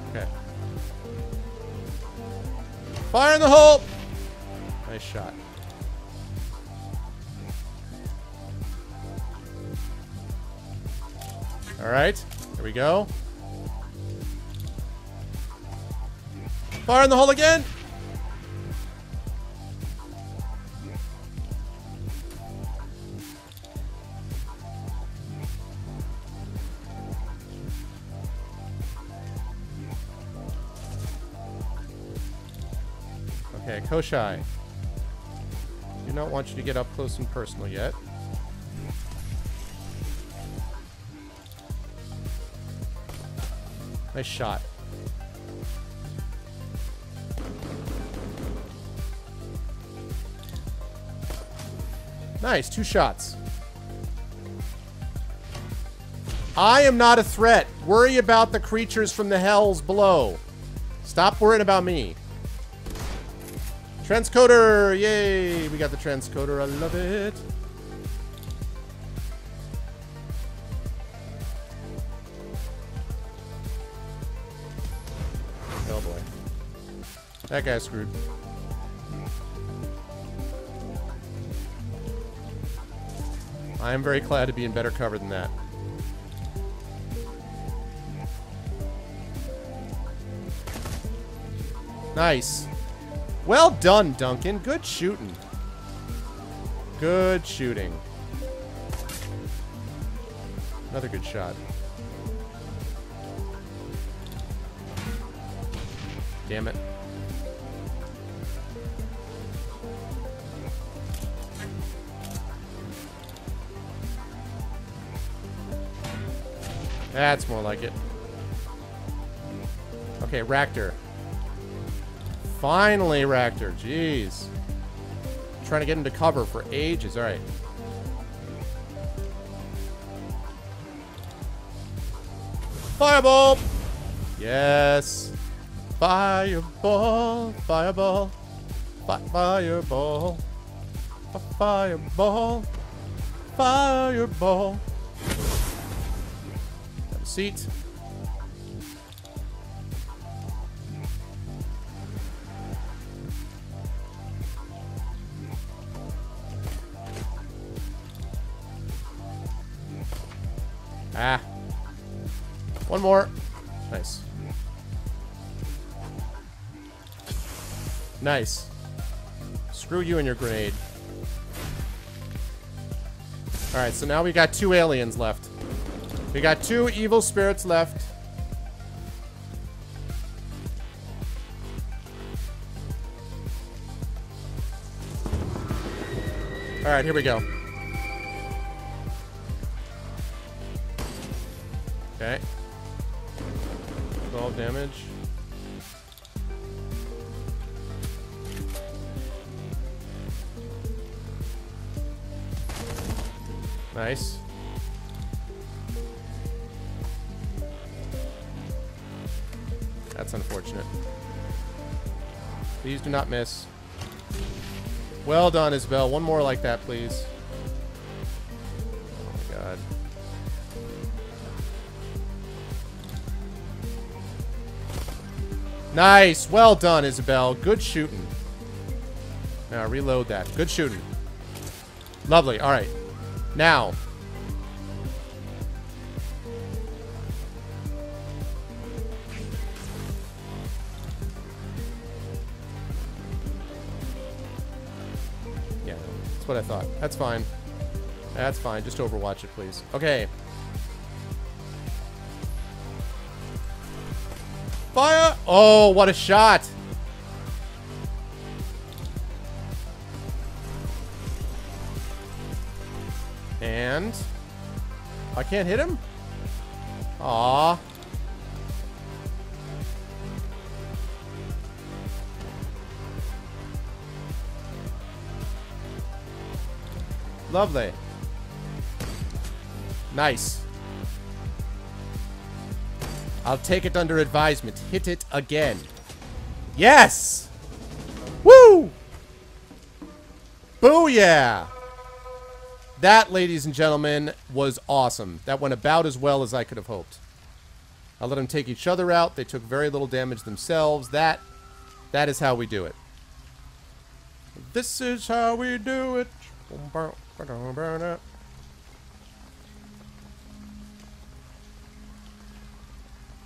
Okay. Fire in the hole! Nice shot. Alright. Here we go. Fire in the hole again! Okay, Koshai. Do not want you to get up close and personal yet. Nice shot. Nice, 2 shots. I am not a threat. Worry about the creatures from the hells below. Stop worrying about me. Transcoder! Yay! We got the transcoder. I love it. Oh boy. That guy's screwed. I am very glad to be in better cover than that. Nice. Well done, Duncan. Good shooting. Good shooting. Another good shot. Damn it. That's more like it. Okay, Ractor. Finally, Ractor. Jeez. Trying to get into cover for ages. Alright. Fireball! Yes. Fireball. Fireball. Fireball. Fireball. Fireball. Have a seat. Ah. One more. Nice. Nice. Screw you and your grenade. Alright, so now we got 2 aliens left. We got 2 evil spirits left. Alright, here we go. Okay. 12 damage. Nice. That's unfortunate. Please do not miss. Well done, Isabel. One more like that, please. Oh my god. Nice. Well done, Isabel. Good shooting. Now, reload that. Good shooting. Lovely. All right. Now. Yeah, that's what I thought. That's fine. That's fine. Just overwatch it, please. Okay. Fire! Oh, what a shot! And I can't hit him? Aww. Lovely. Nice. I'll take it under advisement. Hit it again. Yes! Woo! Booyah! That, ladies and gentlemen, was awesome. That went about as well as I could have hoped. I let them take each other out. They took very little damage themselves. That is how we do it. This is how we do it.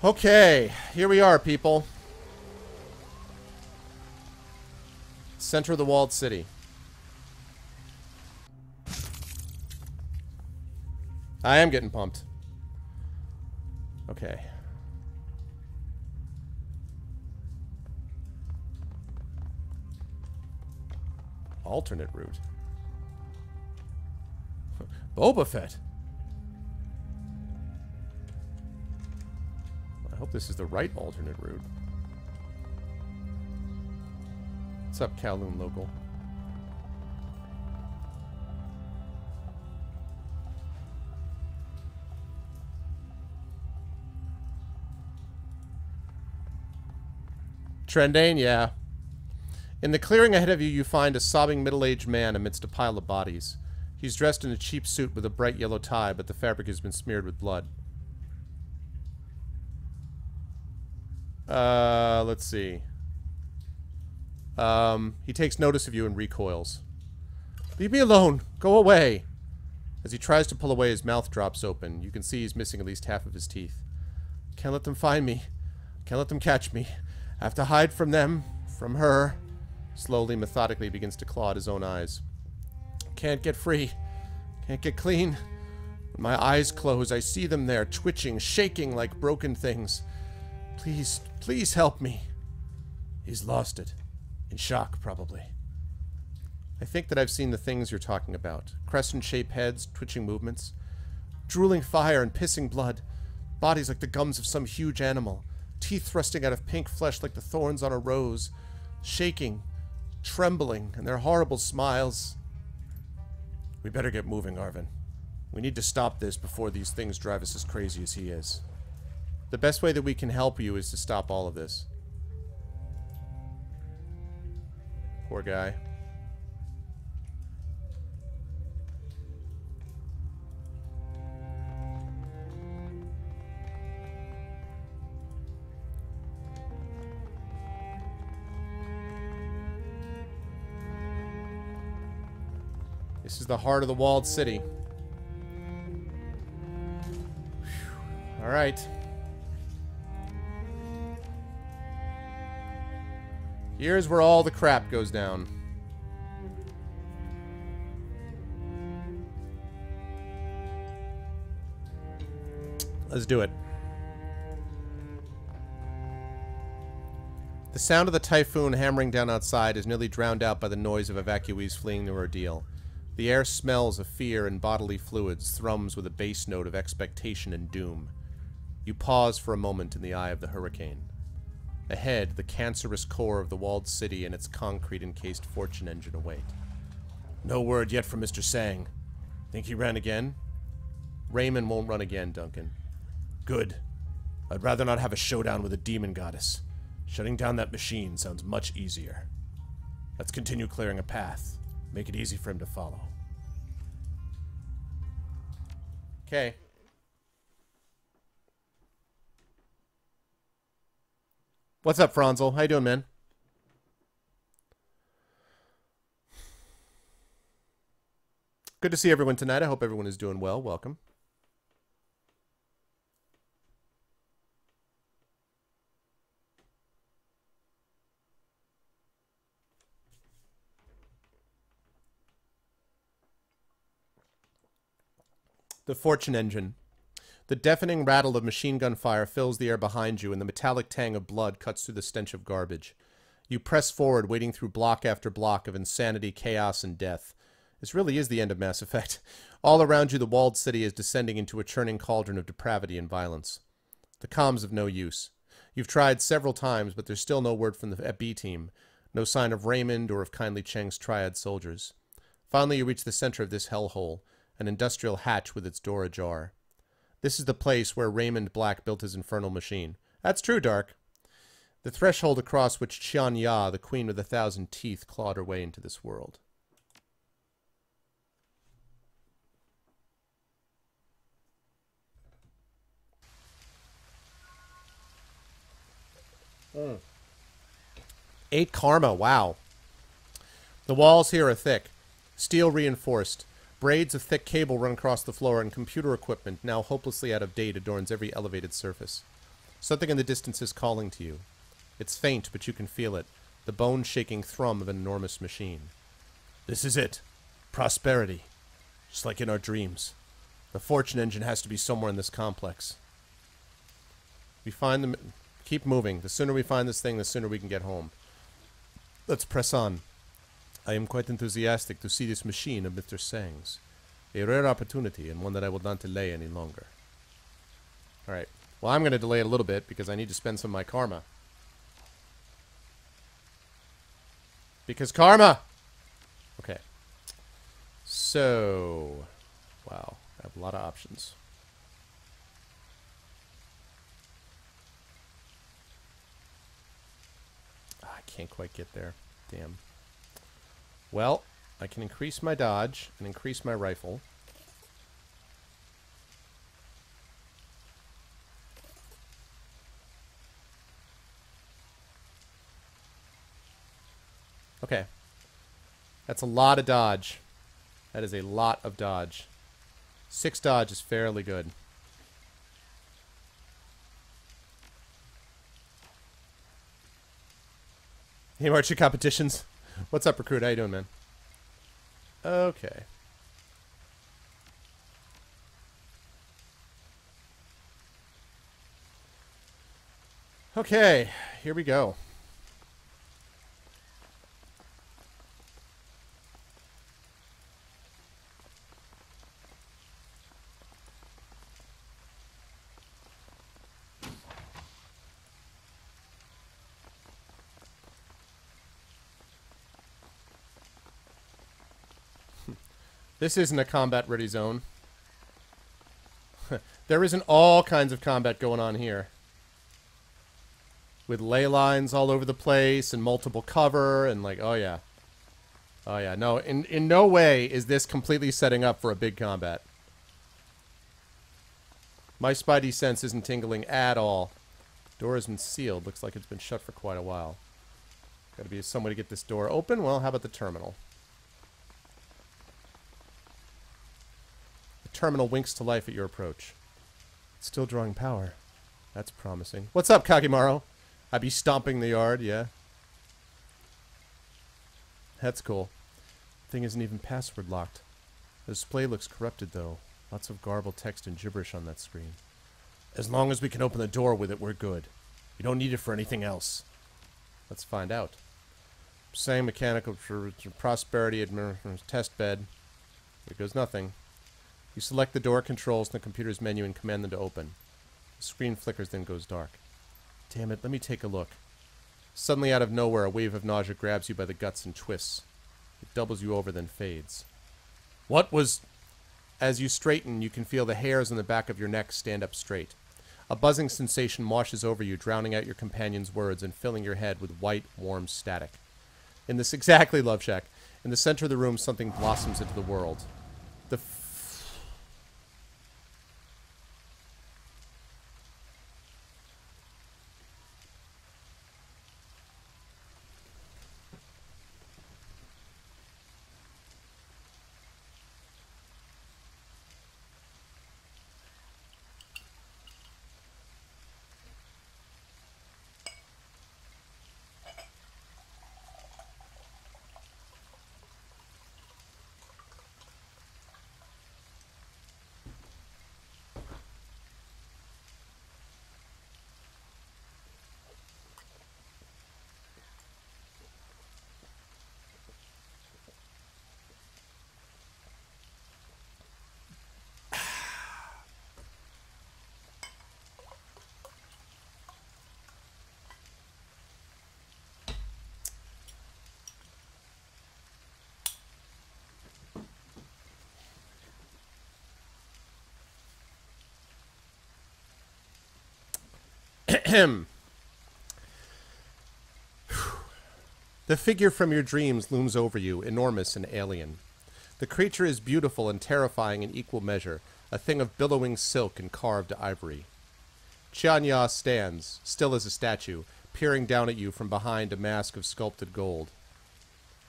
Okay, here we are, people. Center of the walled city. I am getting pumped. Okay. Alternate route. Boba Fett. I hope this is the right alternate route. What's up, Kowloon local? Trendane, yeah. In the clearing ahead of you, you find a sobbing middle-aged man amidst a pile of bodies. He's dressed in a cheap suit with a bright yellow tie, but the fabric has been smeared with blood. Let's see. He takes notice of you and recoils. Leave me alone! Go away! As he tries to pull away, his mouth drops open. You can see he's missing at least half of his teeth. Can't let them find me. Can't let them catch me. I have to hide from them. From her. Slowly, methodically begins to claw at his own eyes. Can't get free. Can't get clean. When my eyes close, I see them there, twitching, shaking like broken things. Please, please help me. He's lost it. In shock, probably. I think that I've seen the things you're talking about. Crescent-shaped heads, twitching movements. Drooling fire and pissing blood. Bodies like the gums of some huge animal. Teeth thrusting out of pink flesh like the thorns on a rose. Shaking. Trembling, and their horrible smiles. We better get moving, Arvin. We need to stop this before these things drive us as crazy as he is. The best way that we can help you is to stop all of this. Poor guy. This is the heart of the walled city. All right. Here's where all the crap goes down. Let's do it. The sound of the typhoon hammering down outside is nearly drowned out by the noise of evacuees fleeing the ordeal. The air smells of fear and bodily fluids, thrums with a bass note of expectation and doom. You pause for a moment in the eye of the hurricane. Ahead, the cancerous core of the walled city and its concrete-encased fortune engine await. No word yet from Mr. Sang. Think he ran again? Raymond won't run again, Duncan. Good. I'd rather not have a showdown with a demon goddess. Shutting down that machine sounds much easier. Let's continue clearing a path. Make it easy for him to follow. Okay. What's up, Franzel? How you doing, man? Good to see everyone tonight. I hope everyone is doing well. Welcome. The fortune engine. The deafening rattle of machine gun fire fills the air behind you, and the metallic tang of blood cuts through the stench of garbage. You press forward, wading through block after block of insanity, chaos, and death. This really is the end of Mass Effect. All around you, the walled city is descending into a churning cauldron of depravity and violence. The comms of no use. You've tried several times, but there's still no word from the B team. No sign of Raymond or of Kindly Cheng's triad soldiers. Finally, you reach the center of this hellhole, an industrial hatch with its door ajar. This is the place where Raymond Black built his infernal machine. That's true, Dark. The threshold across which Qian Ya, the Queen with 1,000 teeth, clawed her way into this world. 8 karma, wow. The walls here are thick, steel reinforced. Braids of thick cable run across the floor, and computer equipment, now hopelessly out of date, adorns every elevated surface. Something in the distance is calling to you. It's faint, but you can feel it. The bone-shaking thrum of an enormous machine. This is it. Prosperity. Just like in our dreams. The fortune engine has to be somewhere in this complex. We find them... Keep moving. The sooner we find this thing, the sooner we can get home. Let's press on. I am quite enthusiastic to see this machine of Mr. Sang's. A rare opportunity, and one that I will not delay any longer. Alright. Well, I'm going to delay it a little bit, because I need to spend some of my karma. Because karma! Okay. So... Wow. I have a lot of options. I can't quite get there. Damn. Well, I can increase my dodge and increase my rifle. Okay. That's a lot of dodge. That is a lot of dodge. 6 dodge is fairly good. Hey, Marching competitions. What's up, Recruit? How you doing, man? Okay. Okay, here we go. This isn't a combat-ready zone. There isn't all kinds of combat going on here. With ley lines all over the place and multiple cover and like, oh yeah. Oh yeah, no, in no way is this completely setting up for a big combat. My spidey sense isn't tingling at all. Door has been sealed. Looks like it's been shut for quite a while. Gotta be some way to get this door open. Well, how about the terminal? Terminal winks to life at your approach. It's still drawing power. That's promising. What's up, Kagimaru? I be stomping the yard, yeah. That's cool. Thing isn't even password locked. The display looks corrupted, though. Lots of garbled text and gibberish on that screen. As long as we can open the door with it, we're good. You don't need it for anything else. Let's find out. Same mechanical prosperity test bed. There goes nothing. You select the door controls in the computer's menu and command them to open. The screen flickers, then goes dark. Damn it, let me take a look. Suddenly out of nowhere, a wave of nausea grabs you by the guts and twists. It doubles you over, then fades. What was... As you straighten, you can feel the hairs on the back of your neck stand up straight. A buzzing sensation washes over you, drowning out your companion's words and filling your head with white, warm static. In this... Exactly, Love Shack. In the center of the room, something blossoms into the world. The... The figure from your dreams looms over you, enormous and alien. The creature is beautiful and terrifying in equal measure, a thing of billowing silk and carved ivory. Chianya stands, still as a statue, peering down at you from behind a mask of sculpted gold.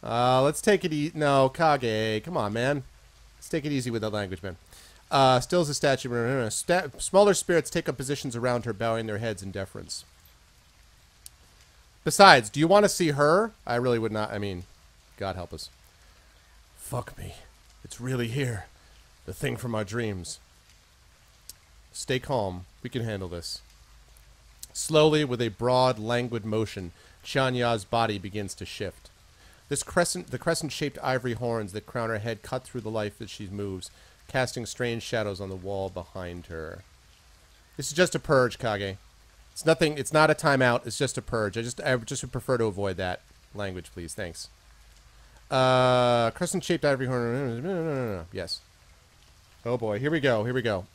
Let's take it easy. No, Kage. Come on, man. Let's take it easy with that language, man. Still as a statue. Smaller spirits take up positions around her, bowing their heads in deference. Besides, do you want to see her? I really would not. I mean, God help us. Fuck me. It's really here. The thing from our dreams. Stay calm. We can handle this. Slowly, with a broad, languid motion, Qianya's body begins to shift. The crescent-shaped ivory horns that crown her head cut through the life as she moves, casting strange shadows on the wall behind her. This is just a purge, Kage. It's nothing. It's not a timeout. It's just a purge. I just would prefer to avoid that language, please. Thanks. Crescent-shaped ivory horn. No. Yes. Oh boy. Here we go. Here we go.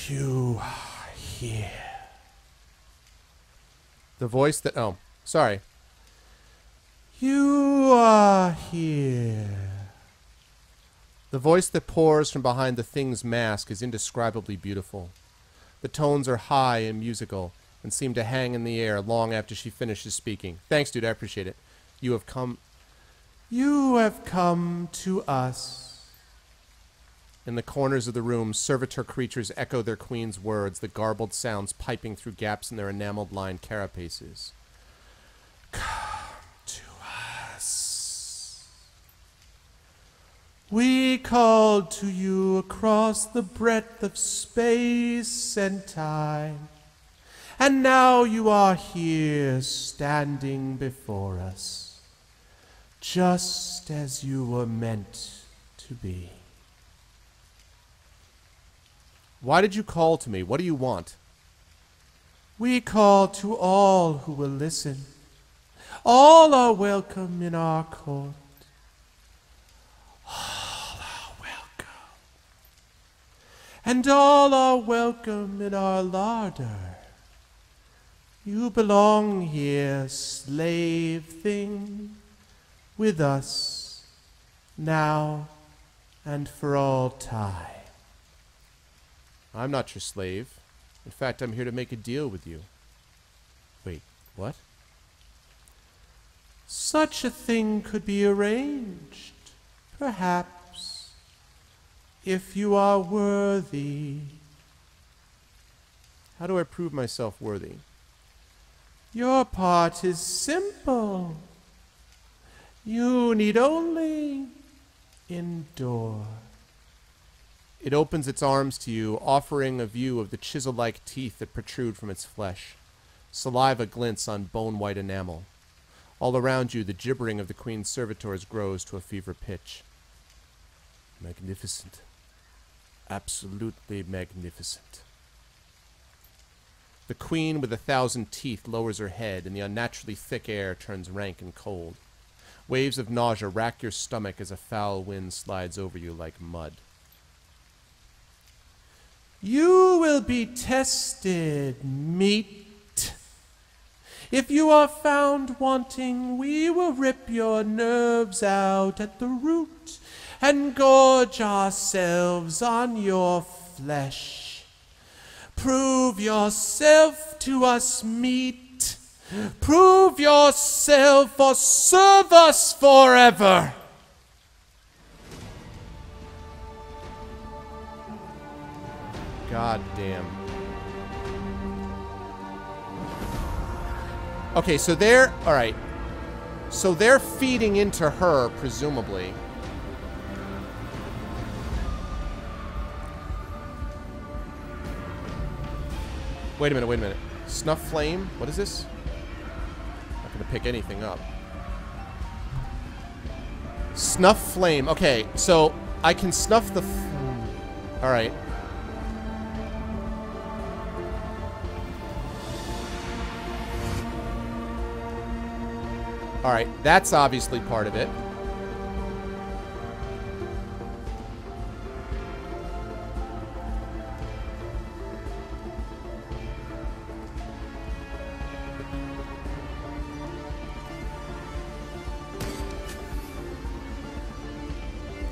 You are here. The voice that... Oh, sorry. You are here. The voice that pours from behind the thing's mask is indescribably beautiful. The tones are high and musical and seem to hang in the air long after she finishes speaking. Thanks, dude. I appreciate it. You have come to us. In the corners of the room, servitor creatures echo their queen's words, the garbled sounds piping through gaps in their enameled-lined carapaces. Come to us. We called to you across the breadth of space and time, and now you are here standing before us, just as you were meant to be. Why did you call to me? What do you want? We call to all who will listen. All are welcome in our court. All are welcome. And all are welcome in our larder. You belong here, slave thing, with us, now and for all time. I'm not your slave. In fact, I'm here to make a deal with you. Wait, what? Such a thing could be arranged, perhaps, if you are worthy. How do I prove myself worthy? Your part is simple. You need only endure. It opens its arms to you, offering a view of the chisel-like teeth that protrude from its flesh. Saliva glints on bone-white enamel. All around you, the gibbering of the queen's servitors grows to a fever pitch. Magnificent. Absolutely magnificent. The queen with 1,000 teeth lowers her head, and the unnaturally thick air turns rank and cold. Waves of nausea rack your stomach as a foul wind slides over you like mud. You will be tested, meat. If you are found wanting, we will rip your nerves out at the root and gorge ourselves on your flesh. Prove yourself to us, meat. Prove yourself or serve us forever. God damn. Okay, so they're... Alright. So they're feeding into her, presumably. Wait a minute. Snuff flame? What is this? Not gonna pick anything up. Snuff flame. Okay, so I can snuff the... Alright. Alright, that's obviously part of it.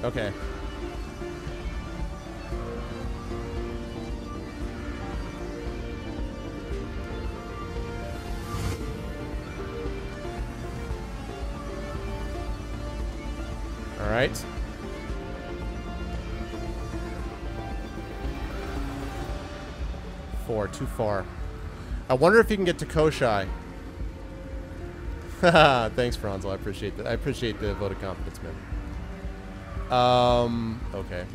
Okay. Alright. Too far. I wonder if you can get to Koshai. Thanks, Franzel. I appreciate that. I appreciate the vote of confidence, man. Okay.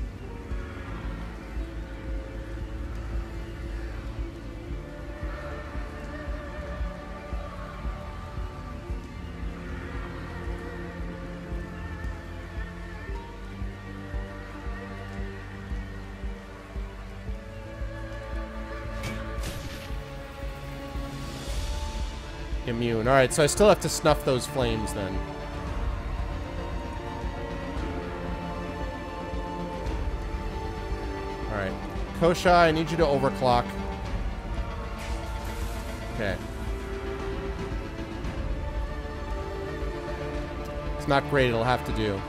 Immune. Alright, so I still have to snuff those flames then. Alright. Koshai, I need you to overclock. Okay. It's not great, it'll have to do.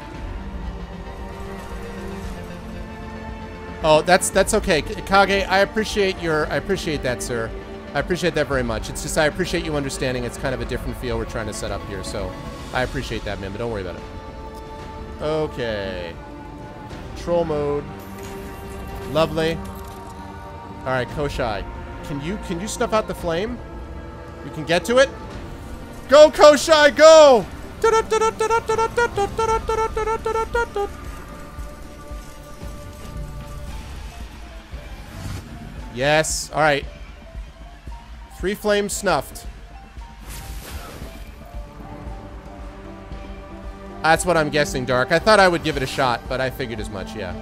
Oh, that's okay. Kage, I appreciate that, sir. I appreciate that very much. It's just I appreciate you understanding it's kind of a different feel we're trying to set up here, so I appreciate that, man, but don't worry about it. Okay. Troll mode. Lovely. Alright, Koshai. Can you snuff out the flame? You can get to it? Go, Koshai, go! Yes, alright. 3 flames snuffed. That's what I'm guessing, Dark. I thought I would give it a shot, but I figured as much, yeah.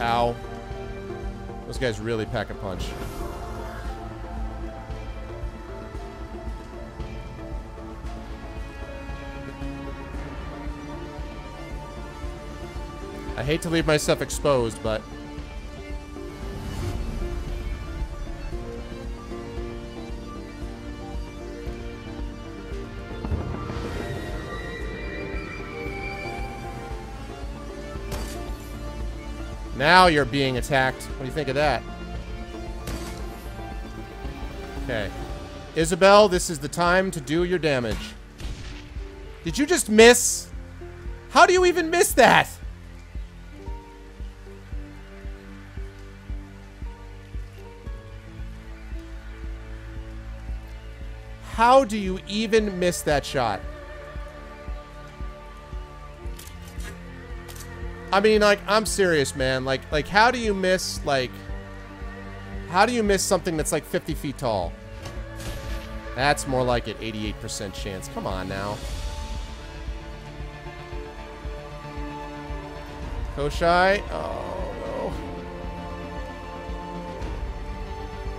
Ow. Those guys really pack a punch. I hate to leave myself exposed, but... now you're being attacked. What do you think of that? Okay. Isabel, this is the time to do your damage. Did you just miss? How do you even miss that? How do you even miss that shot? I mean, like, I'm serious, man. Like, how do you miss, like... how do you miss something that's, like, 50 feet tall? That's more like it. 88% chance. Come on, now. Koshai. Oh, no.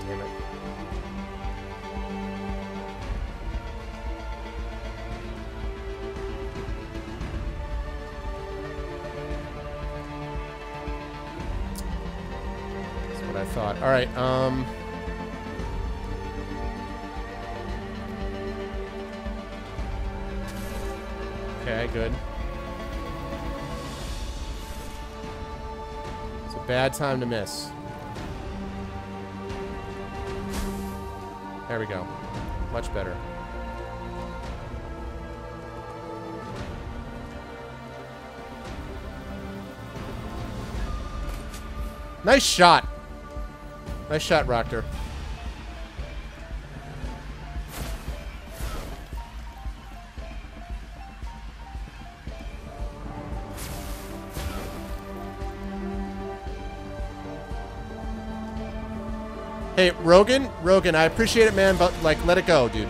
Damn it. I thought. All right. Okay, good. It's a bad time to miss. There we go. Much better. Nice shot. Nice shot, Rocker. Hey, Rogan, I appreciate it, man, but, like, let it go, dude.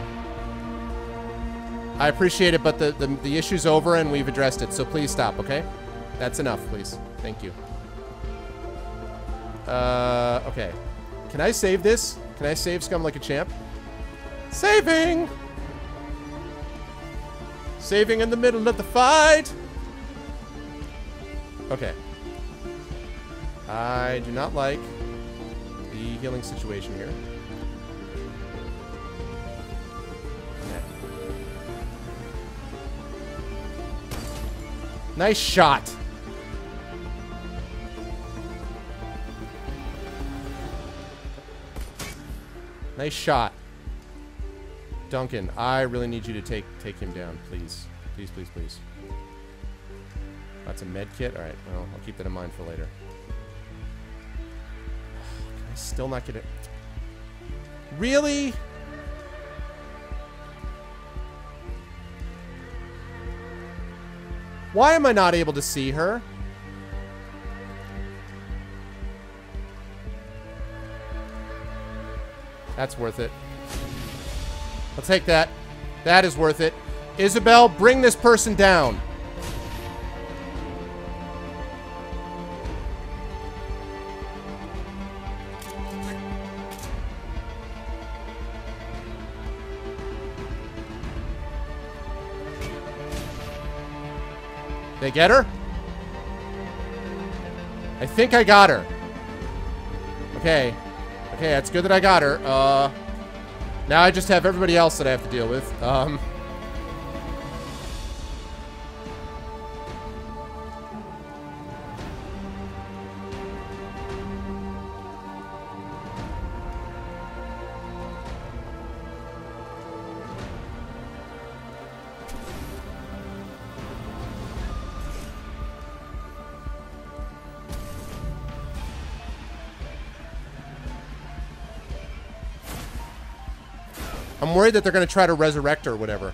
I appreciate it, but the issue's over and we've addressed it, so please stop, okay? That's enough, please. Thank you. Okay. Can I save this? Can I save Scum like a champ? Saving! Saving in the middle of the fight! Okay. I do not like the healing situation here. Okay. Nice shot! Nice shot. Duncan, I really need you to take him down, please. Please, please, please. That's a med kit? Alright, well, I'll keep that in mind for later. Can I still not get it? Really? Why am I not able to see her? That's worth it. I'll take that. That is worth it. Isabel, bring this person down. They get her? I think I got her. Okay. Okay, that's good that I got her. Now I just have everybody else that I have to deal with. I'm worried that they're going to try to resurrect her or whatever.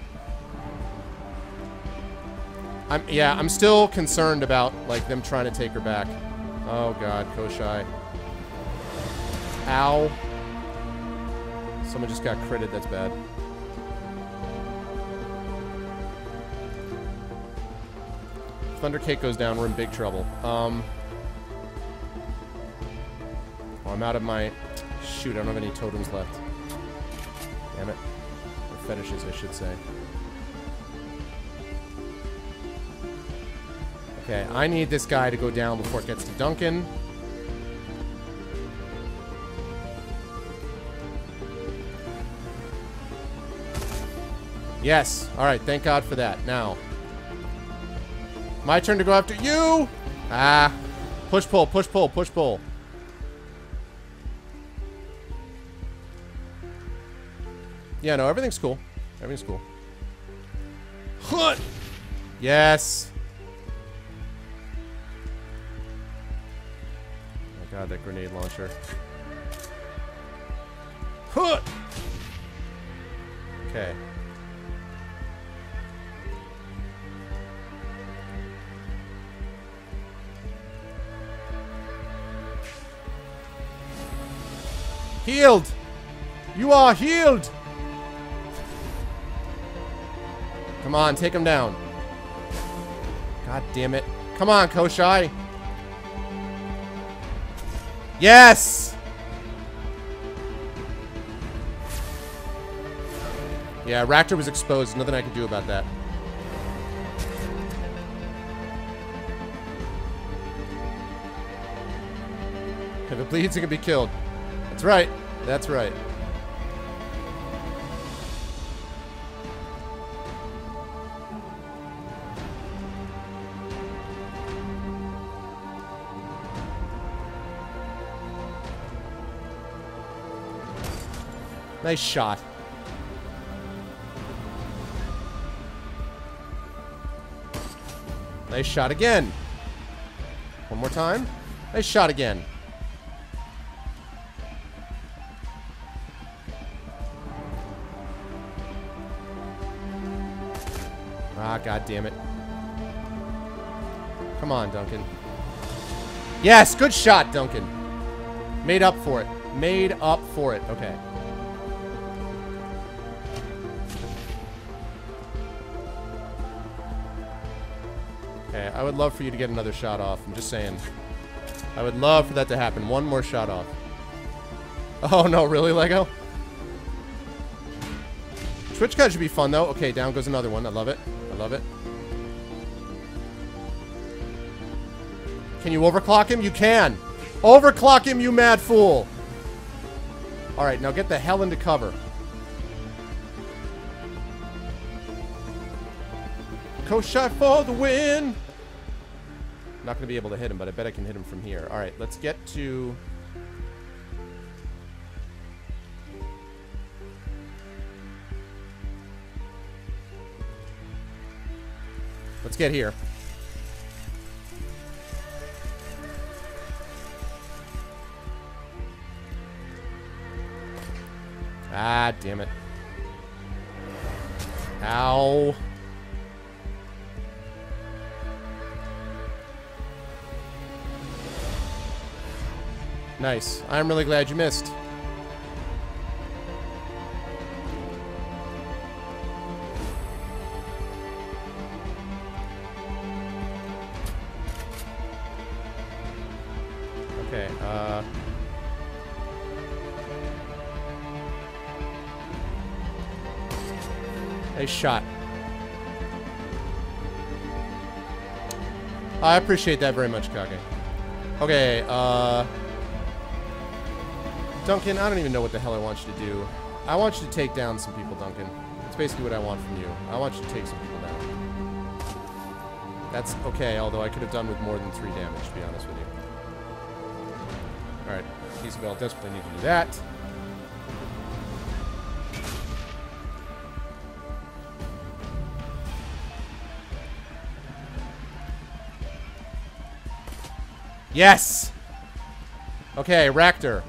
I'm still concerned about, like, them trying to take her back. Oh, God, Koshai. Ow. Someone just got critted. That's bad. If Thunder Cake goes down, we're in big trouble. Oh, I'm out of my... Shoot, I don't have any totems left. Damn it. Or fetishes, I should say. Okay, I need this guy to go down before it gets to Duncan. Yes. Alright, thank God for that. Now. My turn to go after you! Ah. Push, pull, push, pull, push, pull. Yeah, no, everything's cool. Everything's cool. Hut! Yes! Oh my God, that grenade launcher. Hut! Okay. Healed! You are healed! Come on, take him down. God damn it. Come on, Koshai. Yes! Yeah, Raptor was exposed. Nothing I can do about that. If it bleeds, it can be killed. That's right. That's right. Nice shot. Nice shot again. One more time. Nice shot again. Ah, God damn it. Come on, Duncan. Yes, good shot, Duncan. Made up for it. Made up for it. Okay. Okay, I would love for you to get another shot off. I'm just saying. I would love for that to happen. One more shot off. Oh, no, really, Lego? Twitch card should be fun, though. Okay, down goes another one. I love it. I love it. Can you overclock him? You can. Overclock him, you mad fool. Alright, now get the hell into cover. Koshai for the win! Not going to be able to hit him, but I bet I can hit him from here. Alright, let's get to... Let's get here. Ah, damn it. Ow. Nice. I'm really glad you missed. Okay, nice shot. I appreciate that very much, Kage. Okay, Duncan, I don't even know what the hell I want you to do. I want you to take down some people, Duncan. That's basically what I want from you. I want you to take some people down. That's okay, although I could have done with more than 3 damage, to be honest with you. Alright, Isabel desperately need to do that. Yes! Okay, Raktor.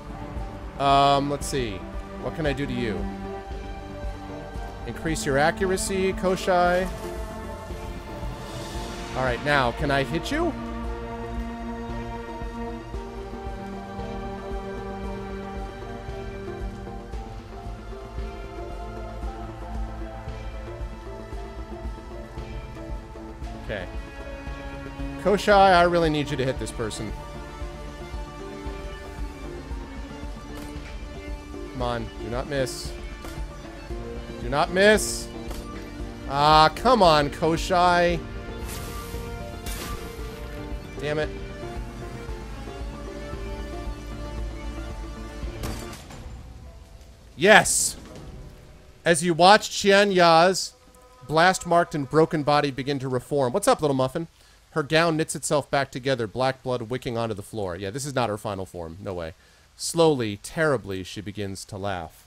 Let's see. What can I do to you? Increase your accuracy, Koshai. Alright, now, can I hit you? Okay. Koshai, I really need you to hit this person. Come on, do not miss. Do not miss. Ah, come on, Koshai. Damn it. Yes! As you watch Qian Ya's blast-marked and broken body begin to reform. What's up, little muffin? Her gown knits itself back together, black blood wicking onto the floor. Yeah, this is not her final form. No way. Slowly, terribly, she begins to laugh.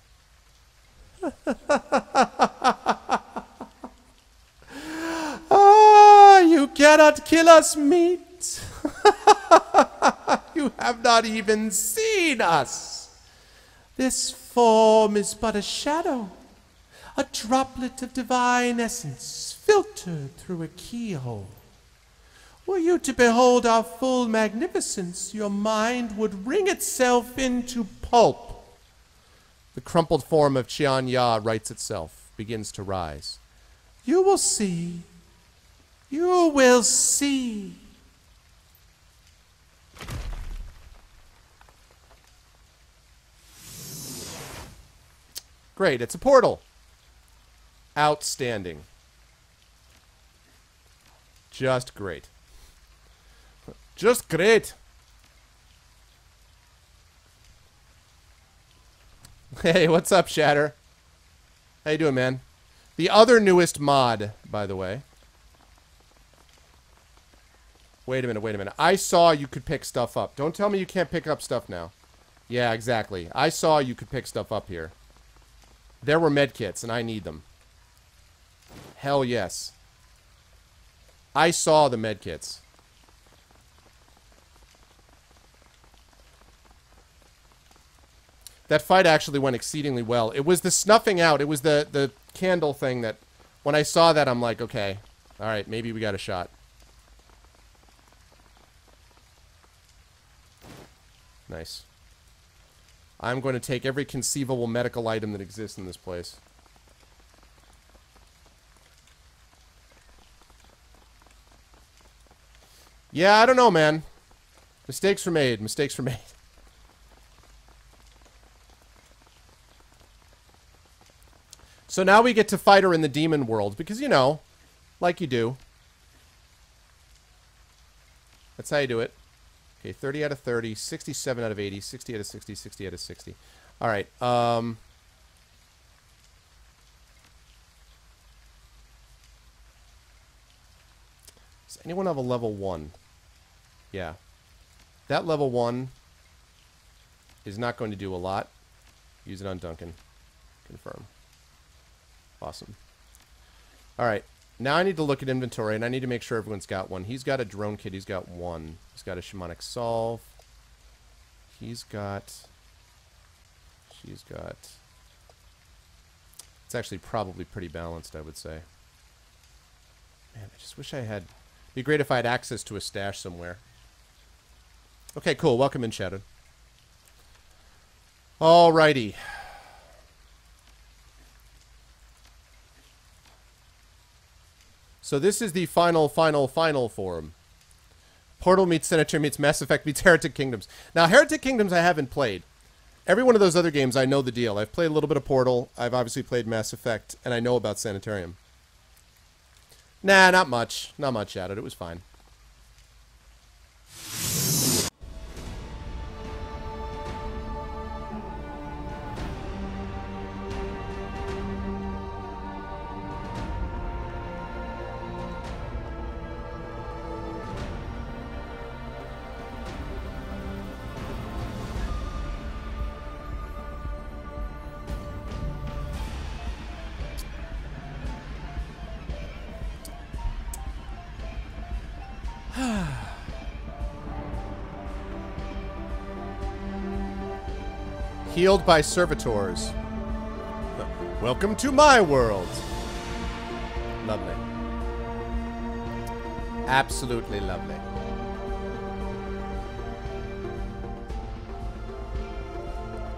Ah, you cannot kill us, meat. You have not even seen us. This form is but a shadow, a droplet of divine essence filtered through a keyhole. Were you to behold our full magnificence, your mind would wring itself into pulp. The crumpled form of Qian Ya rights itself, begins to rise. You will see. You will see. Great, it's a portal. Outstanding. Just great. Just great. Hey, what's up, Shatter? How you doing, man? The other newest mod, by the way. Wait a minute, wait a minute. I saw you could pick stuff up. Don't tell me you can't pick up stuff now. Yeah, exactly. I saw you could pick stuff up here. There were medkits, and I need them. Hell yes. I saw the medkits. That fight actually went exceedingly well. It was the snuffing out. It was the candle thing that... When I saw that, I'm like, okay. Alright, maybe we got a shot. Nice. I'm going to take every conceivable medical item that exists in this place. Yeah, I don't know, man. Mistakes were made. Mistakes were made. So now we get to fight her in the demon world. Because, you know, like you do. That's how you do it. Okay, 30 out of 30, 67 out of 80, 60 out of 60, 60 out of 60. Alright, Does anyone have a level 1? Yeah. That level 1 is not going to do a lot. Use it on Duncan. Confirm. Awesome. Alright. Now I need to look at inventory, and I need to make sure everyone's got one. He's got a drone kit. He's got one. He's got a shamanic solve. He's got... She's got... It's actually probably pretty balanced, I would say. Man, I just wish I had... It'd be great if I had access to a stash somewhere. Okay, cool. Welcome in, Shadow. Alrighty. So this is the final form. Portal meets Senator meets Mass Effect meets Heretic Kingdoms. Now, Heretic Kingdoms I haven't played. Every one of those other games, I know the deal. I've played a little bit of Portal. I've obviously played Mass Effect, and I know about Sanitarium. Nah, not much. Not much at it. It was fine. Healed by servitors. Welcome to my world. Lovely. Absolutely lovely.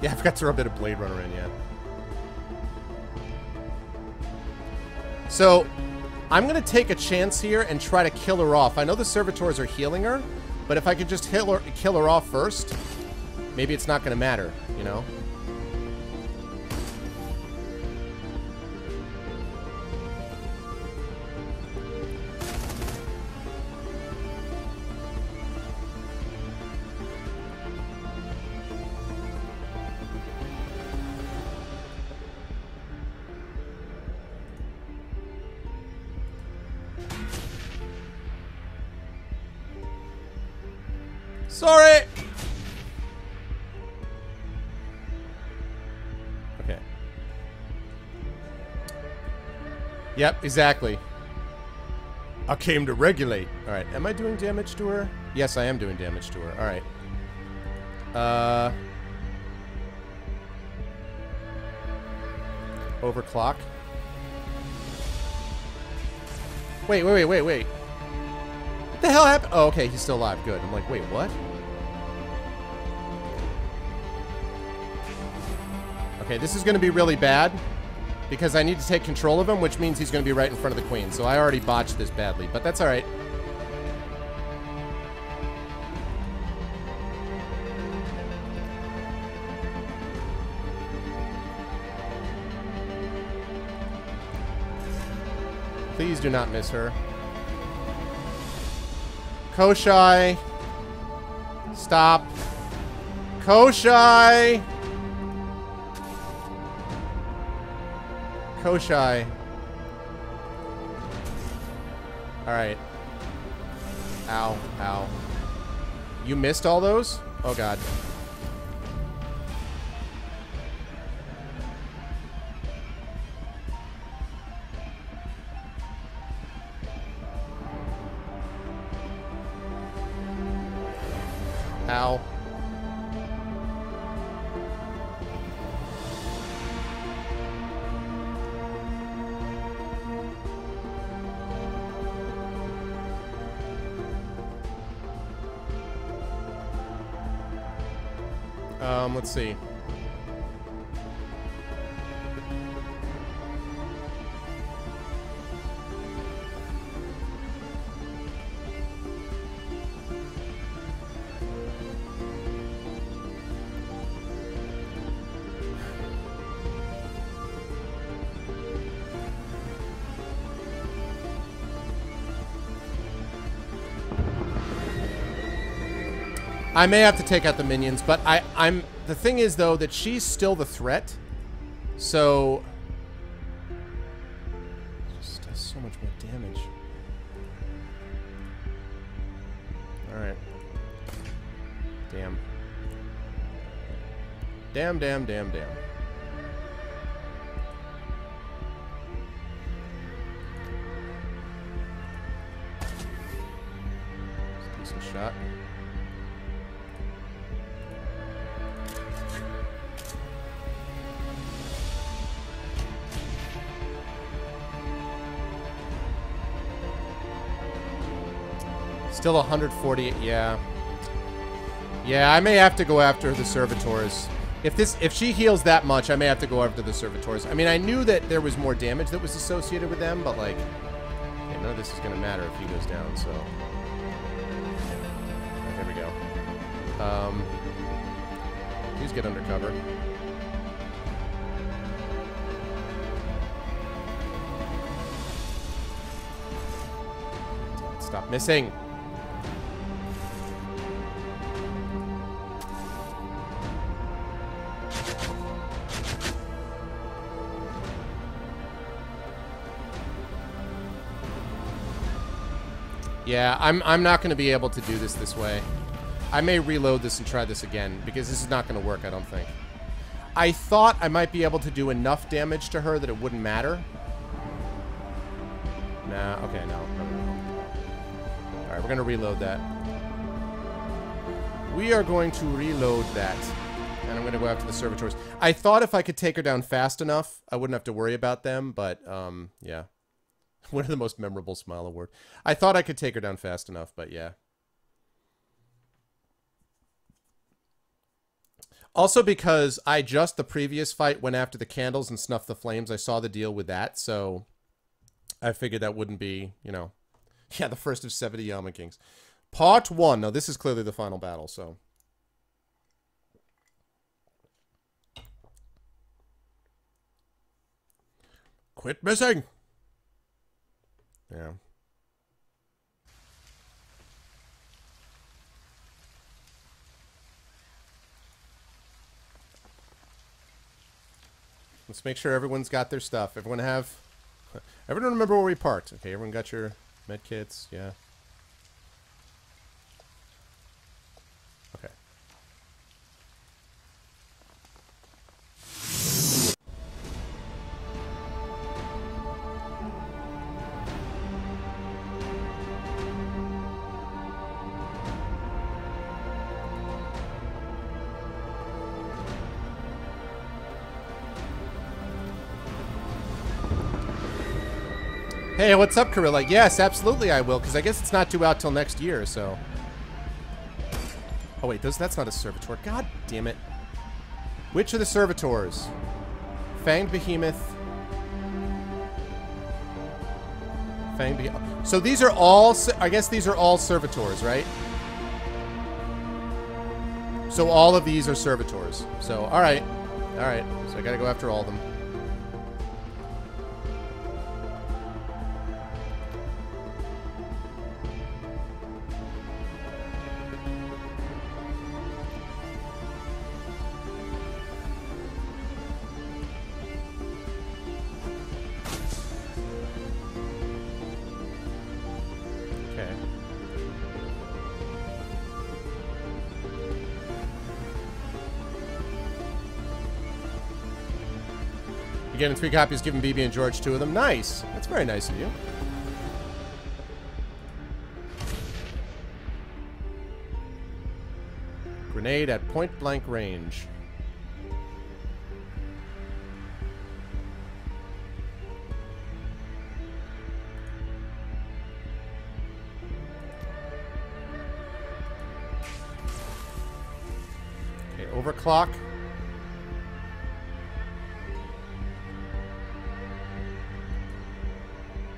Yeah, I forgot to throw a bit of Blade Runner in, yeah. So, I'm going to take a chance here and try to kill her off. I know the servitors are healing her, but if I could just kill her off first, maybe it's not going to matter, you know? Sorry! Okay. Yep, exactly. I came to regulate. Alright, am I doing damage to her? Yes, I am doing damage to her. Alright. Overclock. Wait. What the hell happened? Oh, okay, he's still alive. Good. I'm like, wait, what? Okay, this is going to be really bad because I need to take control of him, which means he's going to be right in front of the queen. So I already botched this badly, but that's all right. Please do not miss her. Koshai. Stop. Koshai. Koshai. Alright. Ow. Ow. You missed all those? Oh, God. Ow. Let's see. I may have to take out the minions, but I'm... The thing is, though, that she's still the threat. So... It just does so much more damage. Alright. Damn. Damn. shot. Still 148, yeah. Yeah, I may have to go after the servitors. If she heals that much, I may have to go after the servitors. I mean, I knew that there was more damage that was associated with them, but like, okay, none of this is gonna matter if he goes down, so. Right, there we go. Please get under cover. Stop missing. Yeah, I'm not going to be able to do this way. I may reload this and try this again, because this is not going to work, I don't think. I thought I might be able to do enough damage to her that it wouldn't matter. Nah, okay, no. Alright, we're going to reload that. We are going to reload that. And I'm going to go after the servitors. I thought if I could take her down fast enough, I wouldn't have to worry about them, but, yeah. One of the most memorable smile award. I thought I could take her down fast enough, but yeah. Also because I just, the previous fight, went after the candles and snuffed the flames. I saw the deal with that, so I figured that wouldn't be, you know. Yeah, the first of 70 Yama Kings. Part 1. Now, this is clearly the final battle, so. Quit missing! Yeah. Let's make sure everyone's got their stuff. Everyone remember where we parked. Okay, everyone got your med kits. Yeah. Okay. Hey, what's up, Karilla? Yes, absolutely I will, because I guess it's not due out till next year, so. Oh, wait, that's not a servitor. God damn it. Which are the servitors? Fanged Behemoth. Fanged Behemoth. So these are all, I guess these are all servitors, right? So all of these are servitors. So, alright. Alright, so I gotta go after all of them. Getting 3 copies, giving BB and George 2 of them. Nice. That's very nice of you. Grenade at point blank range. Okay, overclock.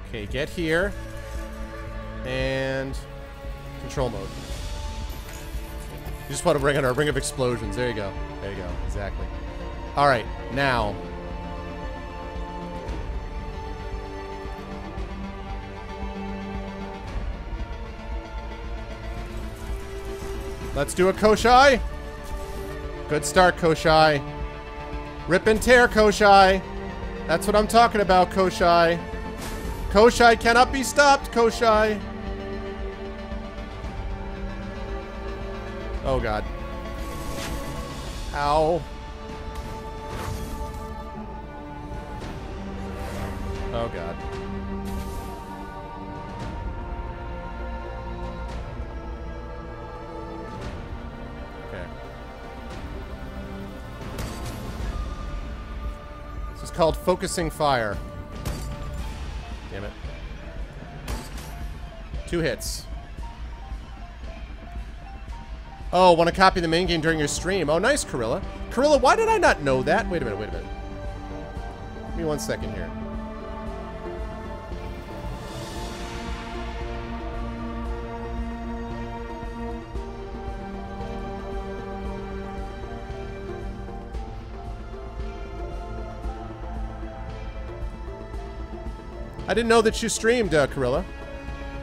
Okay, get here. And control mode. You just want to bring in our ring of explosions. There you go. There you go. Exactly. Alright, now. Let's do a Koshai. Good start, Koshai. Rip and tear, Koshai. That's what I'm talking about, Koshai. Koshai cannot be stopped, Koshai. Oh, God. Ow. Oh, God. called focusing fire. Damn it. 2 hits. Oh, want to copy the main game during your stream. Oh, nice, Corilla. Corilla, why did I not know that? Wait a minute, wait a minute. Give me 1 second here. I didn't know that you streamed, Corilla.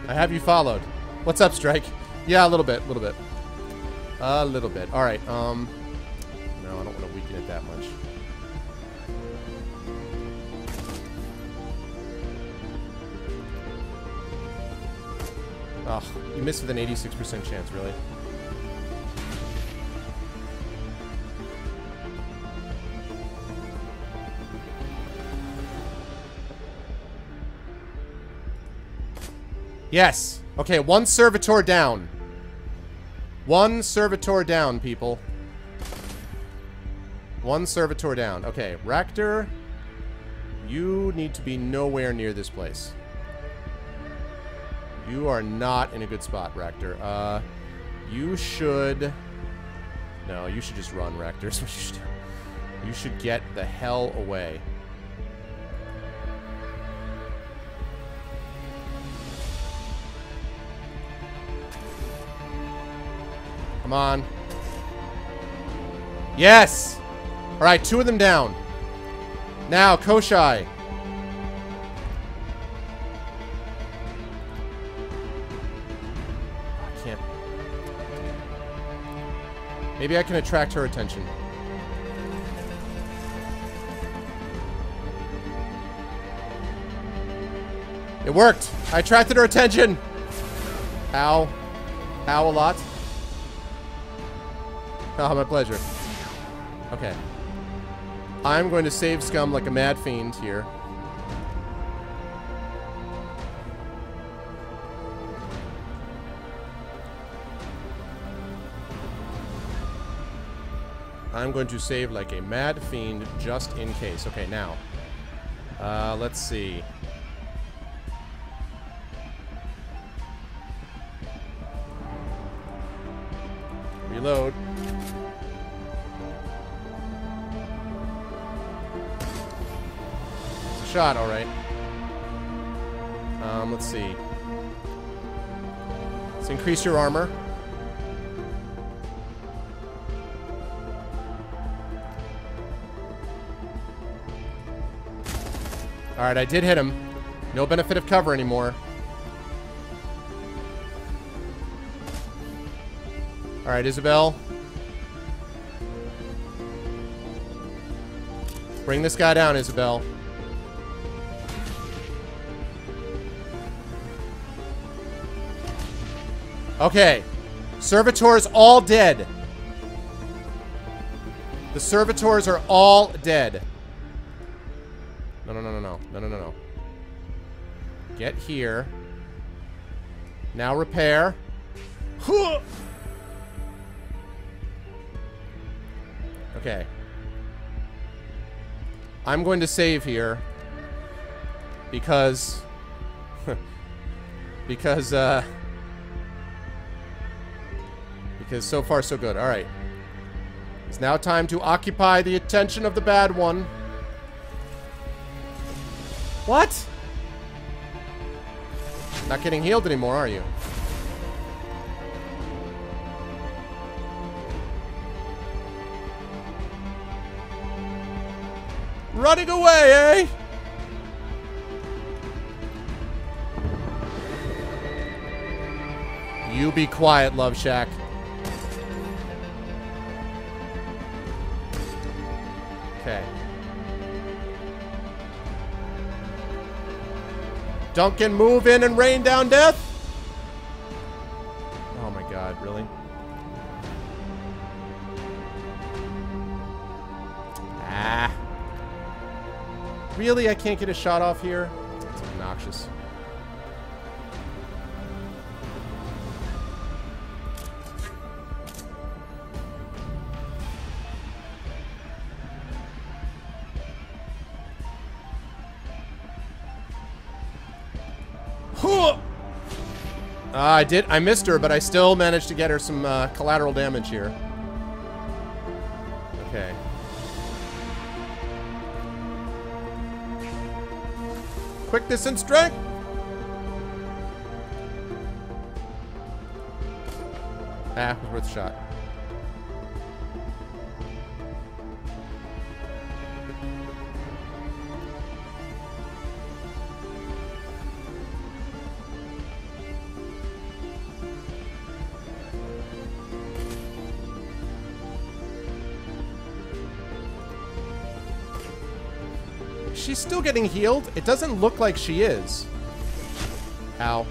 I have you followed. What's up, Strike? Yeah, a little bit, a little bit. A little bit. All right, no, I don't want to weaken it that much. Oh, you missed with an 86% chance, really? Yes. Okay, 1 servitor down. 1 servitor down, people. 1 servitor down. Okay, Raptor, you need to be nowhere near this place. You are not in a good spot, Raptor. You should... No, you should just run, Raptor. That's what you should do. You should get the hell away. Come on. Yes! Alright, 2 of them down. Now, Koshai. I can't. Maybe I can attract her attention. It worked! I attracted her attention! Ow. Ow a lot. Oh, my pleasure. Okay. I'm going to save scum like a mad fiend here. I'm going to save like a mad fiend just in case. Okay, now. Let's see. Reload. It's a shot, alright. Let's see. Let's increase your armor. Alright, I did hit him. No benefit of cover anymore. Alright, Isabel. Bring this guy down, Isabel. Okay. Servitors all dead. The servitors are all dead. No, no, no, no, no. No, no, no, no. Get here. Now repair. Okay. I'm going to save here. Because... because so far so good. Alright. It's now time to occupy the attention of the bad one. What? Not getting healed anymore, are you? Running away, eh? You be quiet, Love Shack. Okay. Duncan, move in and rain down death. Oh my god, really? Ah. Really? I can't get a shot off here? It's obnoxious. I did. I missed her, but I still managed to get her some collateral damage here. Okay. Quickness and strength! Ah, was worth a shot. She's still getting healed. It doesn't look like she is. Ow.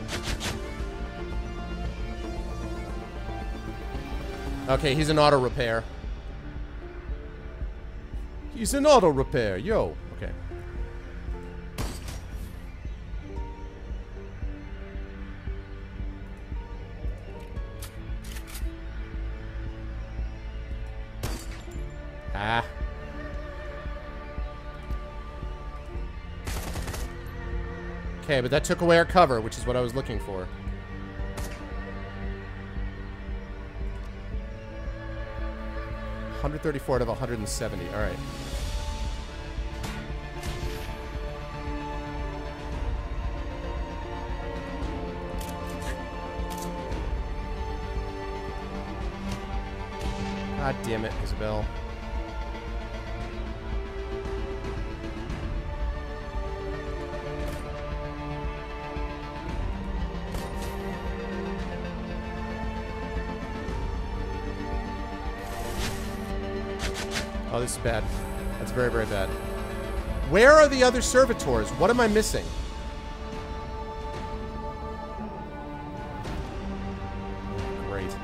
Okay, he's an auto repair. He's an auto repair. Yo. Okay. Ah. Okay, but that took away our cover, which is what I was looking for. $134 out of 170. All right. God damn it, Isabel. Oh, this is bad. That's very, very bad. Where are the other servitors? What am I missing? Great.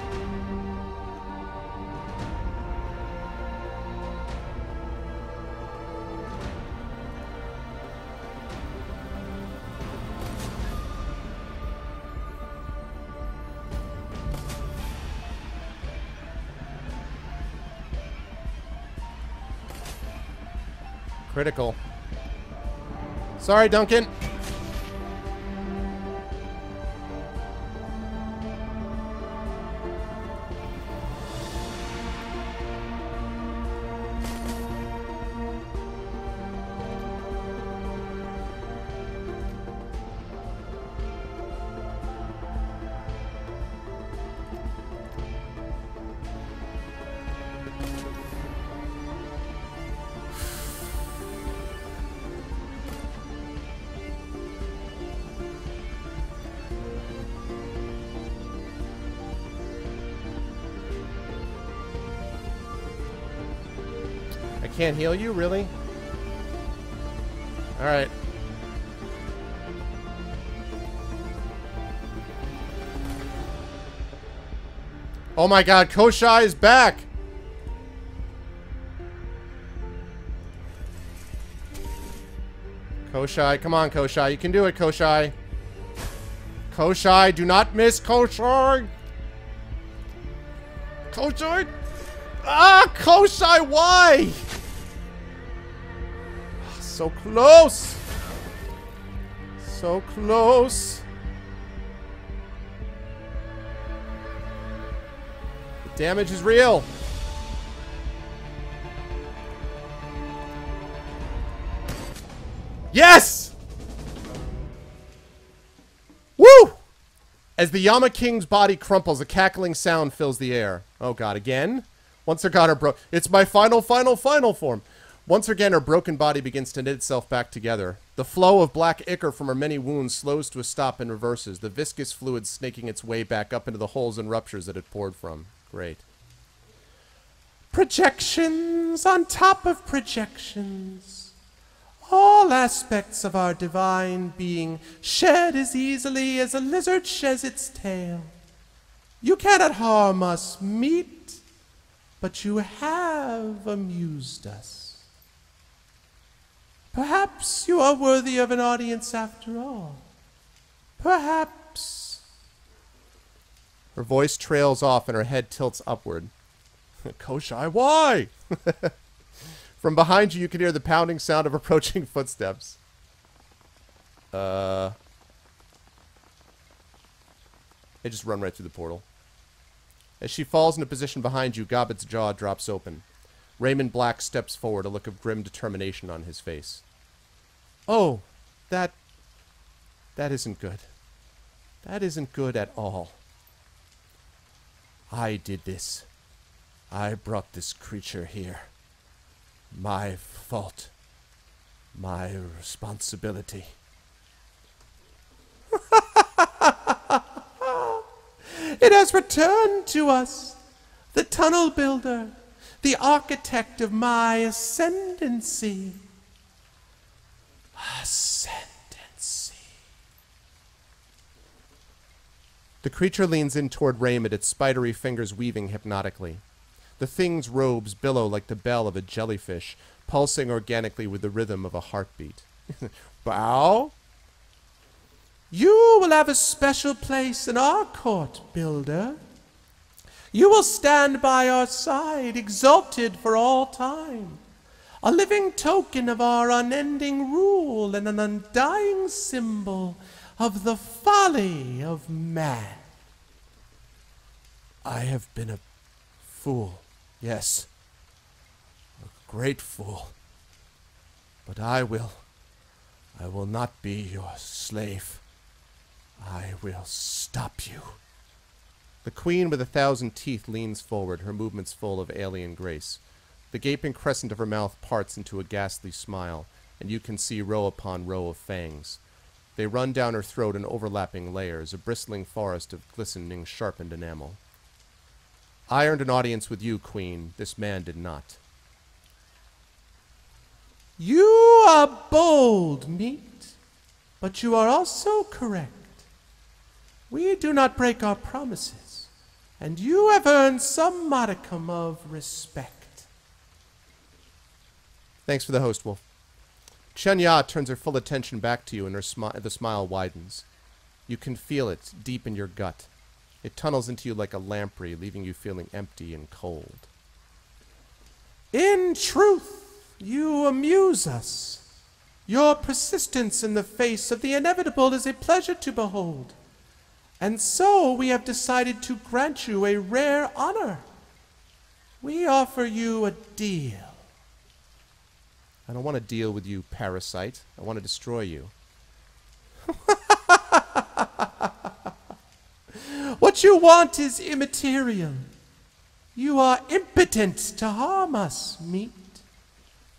Critical. Sorry, Duncan. Can't heal you? Really? Alright. Oh my god, Koshai is back! Koshai, come on, Koshai. You can do it, Koshai. Koshai, do not miss Koshai! Koshai! Ah, Koshai, why? So close! So close! The damage is real! Yes! Woo! As the Yama King's body crumples, a cackling sound fills the air. Oh god, again? Once her god are it's my final form. Once again, her broken body begins to knit itself back together. The flow of black ichor from her many wounds slows to a stop and reverses, the viscous fluid snaking its way back up into the holes and ruptures that it poured from. Great. Projections on top of projections. All aspects of our divine being shed as easily as a lizard sheds its tail. You cannot harm us, meat, but you have amused us. Perhaps you are worthy of an audience after all. Perhaps. Her voice trails off and her head tilts upward. Koshai, why? From behind you, you can hear the pounding sound of approaching footsteps. They just run right through the portal. As she falls into position behind you, Gobbet's jaw drops open. Raymond Black steps forward, a look of grim determination on his face. Oh, that isn't good. That isn't good at all. I did this. I brought this creature here. My fault. My responsibility. It has returned to us. The tunnel builder. The architect of my ascendancy. Ascendancy. The creature leans in toward Raymond, its spidery fingers weaving hypnotically. The thing's robes billow like the bell of a jellyfish, pulsing organically with the rhythm of a heartbeat. Bow? You will have a special place in our court, builder. You will stand by our side, exalted for all time, a living token of our unending rule and an undying symbol of the folly of man. I have been a fool, yes, a great fool, but I will not be your slave. I will stop you. The queen with 1,000 teeth leans forward, her movements full of alien grace. The gaping crescent of her mouth parts into a ghastly smile, and you can see row upon row of fangs. They run down her throat in overlapping layers, a bristling forest of glistening, sharpened enamel. I earned an audience with you, queen. This man did not. You are bold, Meat, but you are also correct. We do not break our promises, and you have earned some modicum of respect. Thanks for the host, Wolf. Chen-Ya turns her full attention back to you, and the smile widens. You can feel it deep in your gut. It tunnels into you like a lamprey, leaving you feeling empty and cold. In truth, you amuse us. Your persistence in the face of the inevitable is a pleasure to behold. And so we have decided to grant you a rare honor. We offer you a deal. I don't want to deal with you, parasite. I want to destroy you. What you want is immaterial. You are impotent to harm us, Meat.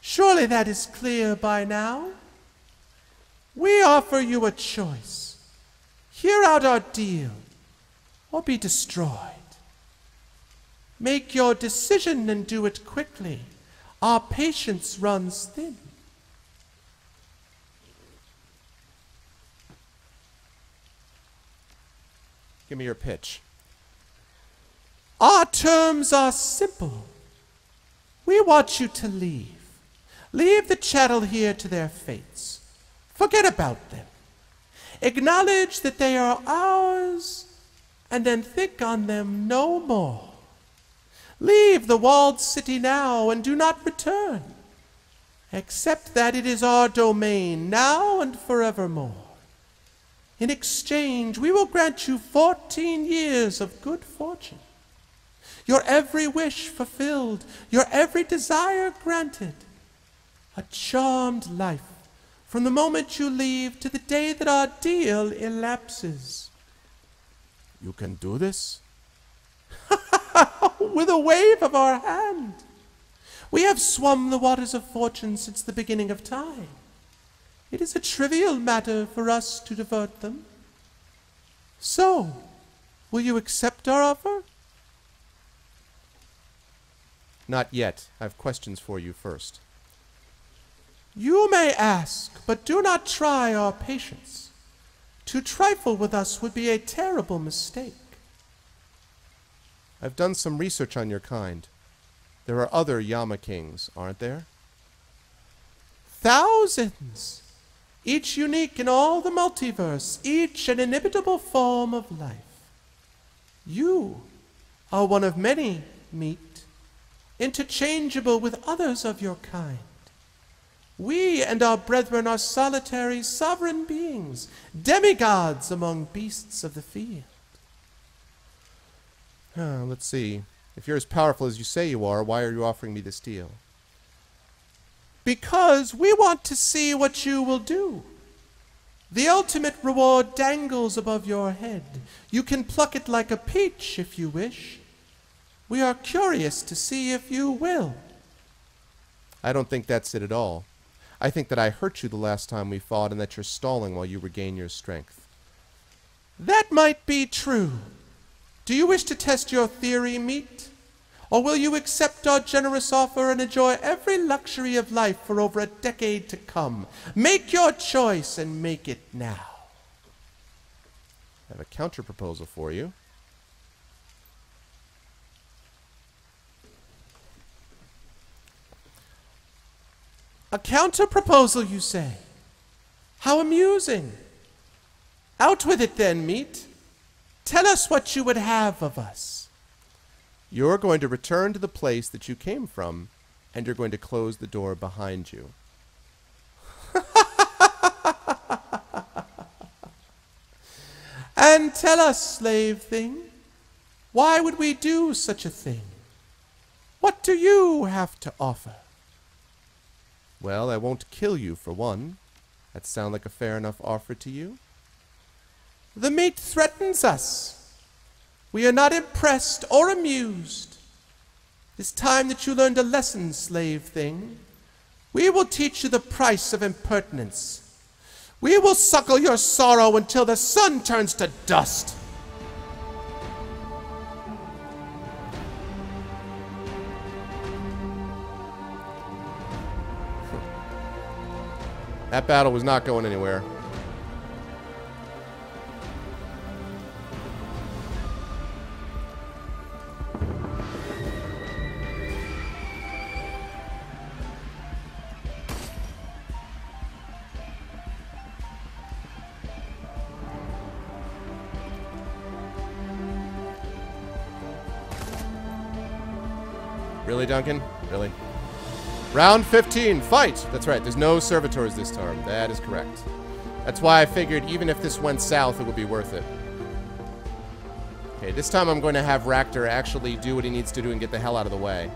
Surely that is clear by now. We offer you a choice. Hear out our deal, or be destroyed. Make your decision and do it quickly. Our patience runs thin. Give me your pitch. Our terms are simple. We want you to leave. Leave the chattel here to their fates. Forget about them. Acknowledge that they are ours, and then think on them no more. Leave the walled city now, and do not return. Accept that it is our domain, now and forevermore. In exchange, we will grant you 14 years of good fortune. Your every wish fulfilled, your every desire granted. A charmed life from the moment you leave to the day that our deal elapses. You can do this? With a wave of our hand. We have swum the waters of fortune since the beginning of time. It is a trivial matter for us to divert them. So, will you accept our offer? Not yet. I have questions for you first. You may ask, but do not try our patience. To trifle with us would be a terrible mistake. I've done some research on your kind. There are other Yama Kings, aren't there? Thousands! Each unique in all the multiverse, each an inimitable form of life. You are one of many, Meat, interchangeable with others of your kind. We and our brethren are solitary, sovereign beings, demigods among beasts of the field. Let's see. If you're as powerful as you say you are, why are you offering me this deal? Because we want to see what you will do. The ultimate reward dangles above your head. You can pluck it like a peach if you wish. We are curious to see if you will. I don't think that's it at all. I think that I hurt you the last time we fought and that you're stalling while you regain your strength. That might be true. Do you wish to test your theory, Meat? Or will you accept our generous offer and enjoy every luxury of life for over a decade to come? Make your choice and make it now. I have a counter proposal for you. A counter proposal, you say? How amusing. Out with it then, Meat. Tell us what you would have of us. You're going to return to the place that you came from, and you're going to close the door behind you. And tell us, slave thing, why would we do such a thing? What do you have to offer? Well, I won't kill you, for one. That sound like a fair enough offer to you? The meat threatens us. We are not impressed or amused. It's time that you learned a lesson, slave thing. We will teach you the price of impertinence. We will suckle your sorrow until the sun turns to dust. That battle was not going anywhere. Really, Duncan? Really? Round 15, fight! That's right, there's no servitors this time. That is correct. That's why I figured even if this went south, it would be worth it. Okay, this time I'm going to have Ractor actually do what he needs to do and get the hell out of the way.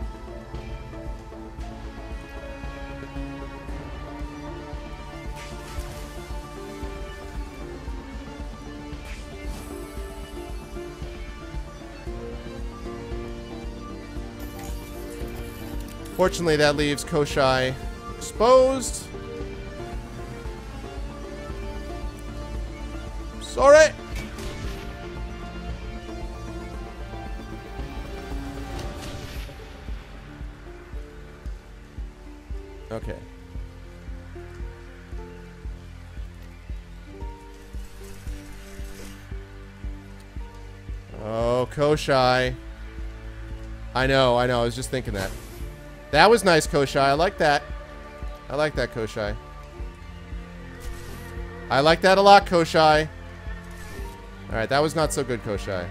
Fortunately, that leaves Koshai exposed. Sorry. Okay. Oh, Koshai. I know. I was just thinking that. That was nice, Koshai. I like that. I like that, Koshai. I like that a lot, Koshai. Alright, that was not so good, Koshai.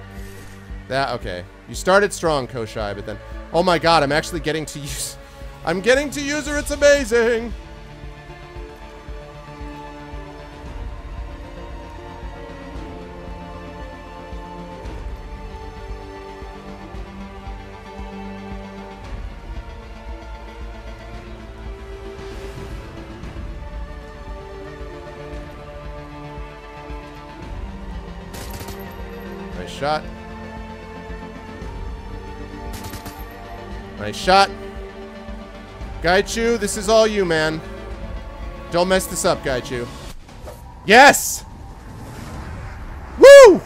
Okay. You started strong, Koshai, but then... Oh my god, I'm actually getting to use... I'm getting to use her, it's amazing! Nice shot. Nice shot. Gaichu, this is all you, man. Don't mess this up, Gaichu. Yes! Woo!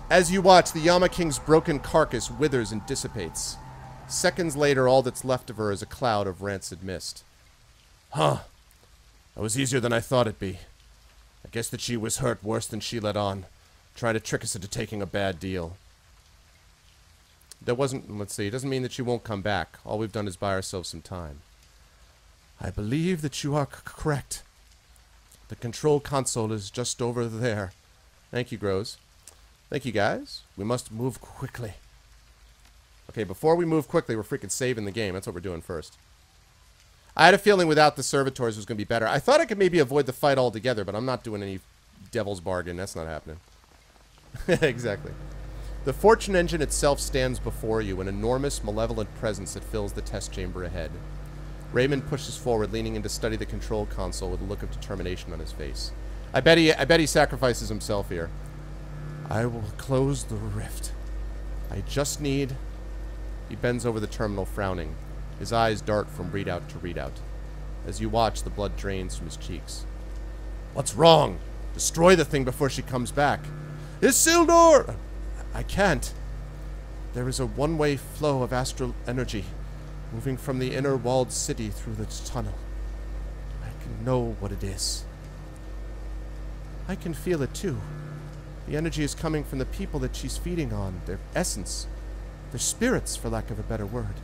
As you watch, the Yama King's broken carcass withers and dissipates. Seconds later, all that's left of her is a cloud of rancid mist. Huh. That was easier than I thought it'd be. I guess that she was hurt worse than she let on. Trying to trick us into taking a bad deal. That wasn't... Let's see. It doesn't mean that she won't come back. All we've done is buy ourselves some time. I believe that you are correct. The control console is just over there. Thank you, Grows. Thank you, guys. We must move quickly. Okay, before we move quickly, we're freaking saving the game. That's what we're doing first. I had a feeling without the servitors it was going to be better. I thought I could maybe avoid the fight altogether, but I'm not doing any devil's bargain. That's not happening. Exactly. The Fortune engine itself stands before you, an enormous, malevolent presence that fills the test chamber ahead. Raymond pushes forward, leaning in to study the control console with a look of determination on his face. I bet he sacrifices himself here. I will close the rift. I just need... He bends over the terminal, frowning. His eyes dart from readout to readout. As you watch, the blood drains from his cheeks. What's wrong? Destroy the thing before she comes back. Isildur! I can't. There is a one-way flow of astral energy moving from the inner walled city through the tunnel. I can know what it is. I can feel it too. The energy is coming from the people that she's feeding on, their essence, their spirits, for lack of a better word.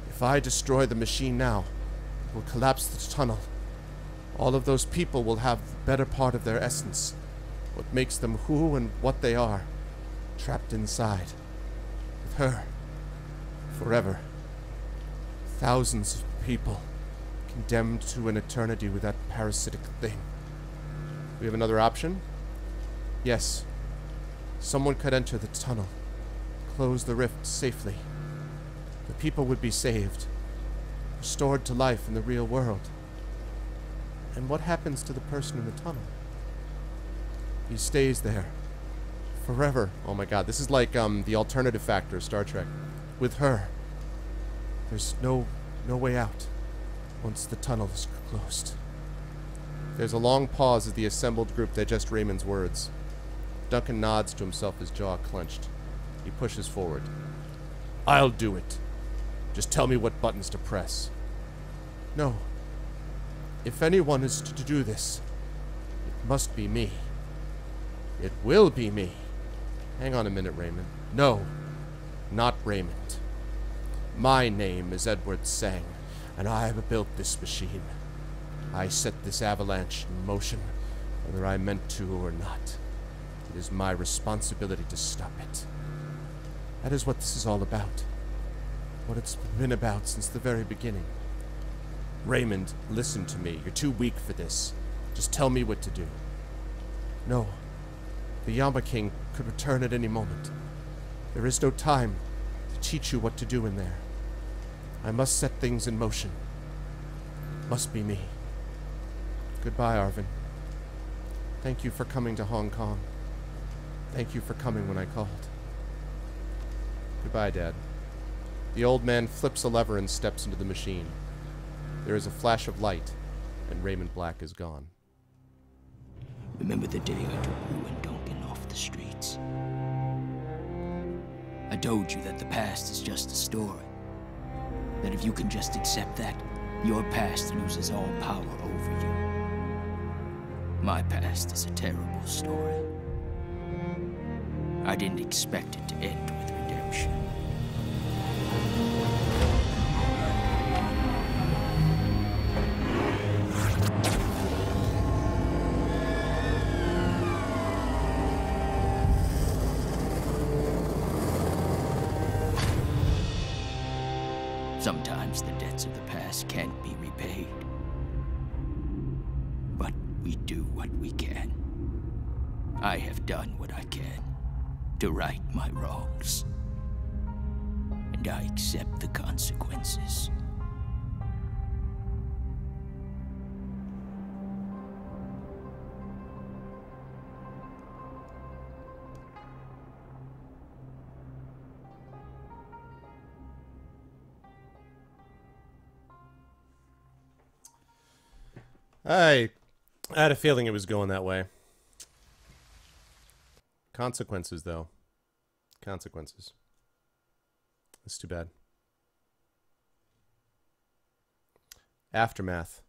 If I destroy the machine now, it will collapse the tunnel. All of those people will have the better part of their essence, what makes them who and what they are, trapped inside. With her. Forever. Thousands of people condemned to an eternity with that parasitic thing. We have another option? Yes. Someone could enter the tunnel, close the rift safely. The people would be saved, restored to life in the real world. And what happens to the person in the tunnel? He stays there. Forever. Oh my god, this is like the alternative factor of Star Trek. With her. There's no way out once the tunnel is closed. There's a long pause as the assembled group digest Raymond's words. Duncan nods to himself, his jaw clenched. He pushes forward. I'll do it. Just tell me what buttons to press. No. If anyone is to do this, it must be me. It will be me. Hang on a minute, Raymond. No, not Raymond. My name is Edward Sang, and I have built this machine. I set this avalanche in motion, whether I meant to or not. It is my responsibility to stop it. That is what this is all about. What it's been about since the very beginning. Raymond, listen to me. You're too weak for this. Just tell me what to do. No. The Yama King could return at any moment. There is no time to teach you what to do in there. I must set things in motion. It must be me. Goodbye, Arvin. Thank you for coming to Hong Kong. Thank you for coming when I called. Goodbye, Dad. The old man flips a lever and steps into the machine. There is a flash of light, and Raymond Black is gone. Remember the day I took you and Duncan off the streets? I told you that the past is just a story. That if you can just accept that, your past loses all power over you. My past is a terrible story. I didn't expect it to end with redemption. Sometimes the debts of the past can't be repaid. But we do what we can. I have done what I can to right my wrongs. And I accept the consequences. I had a feeling it was going that way. Consequences, though. Consequences. That's too bad. Aftermath.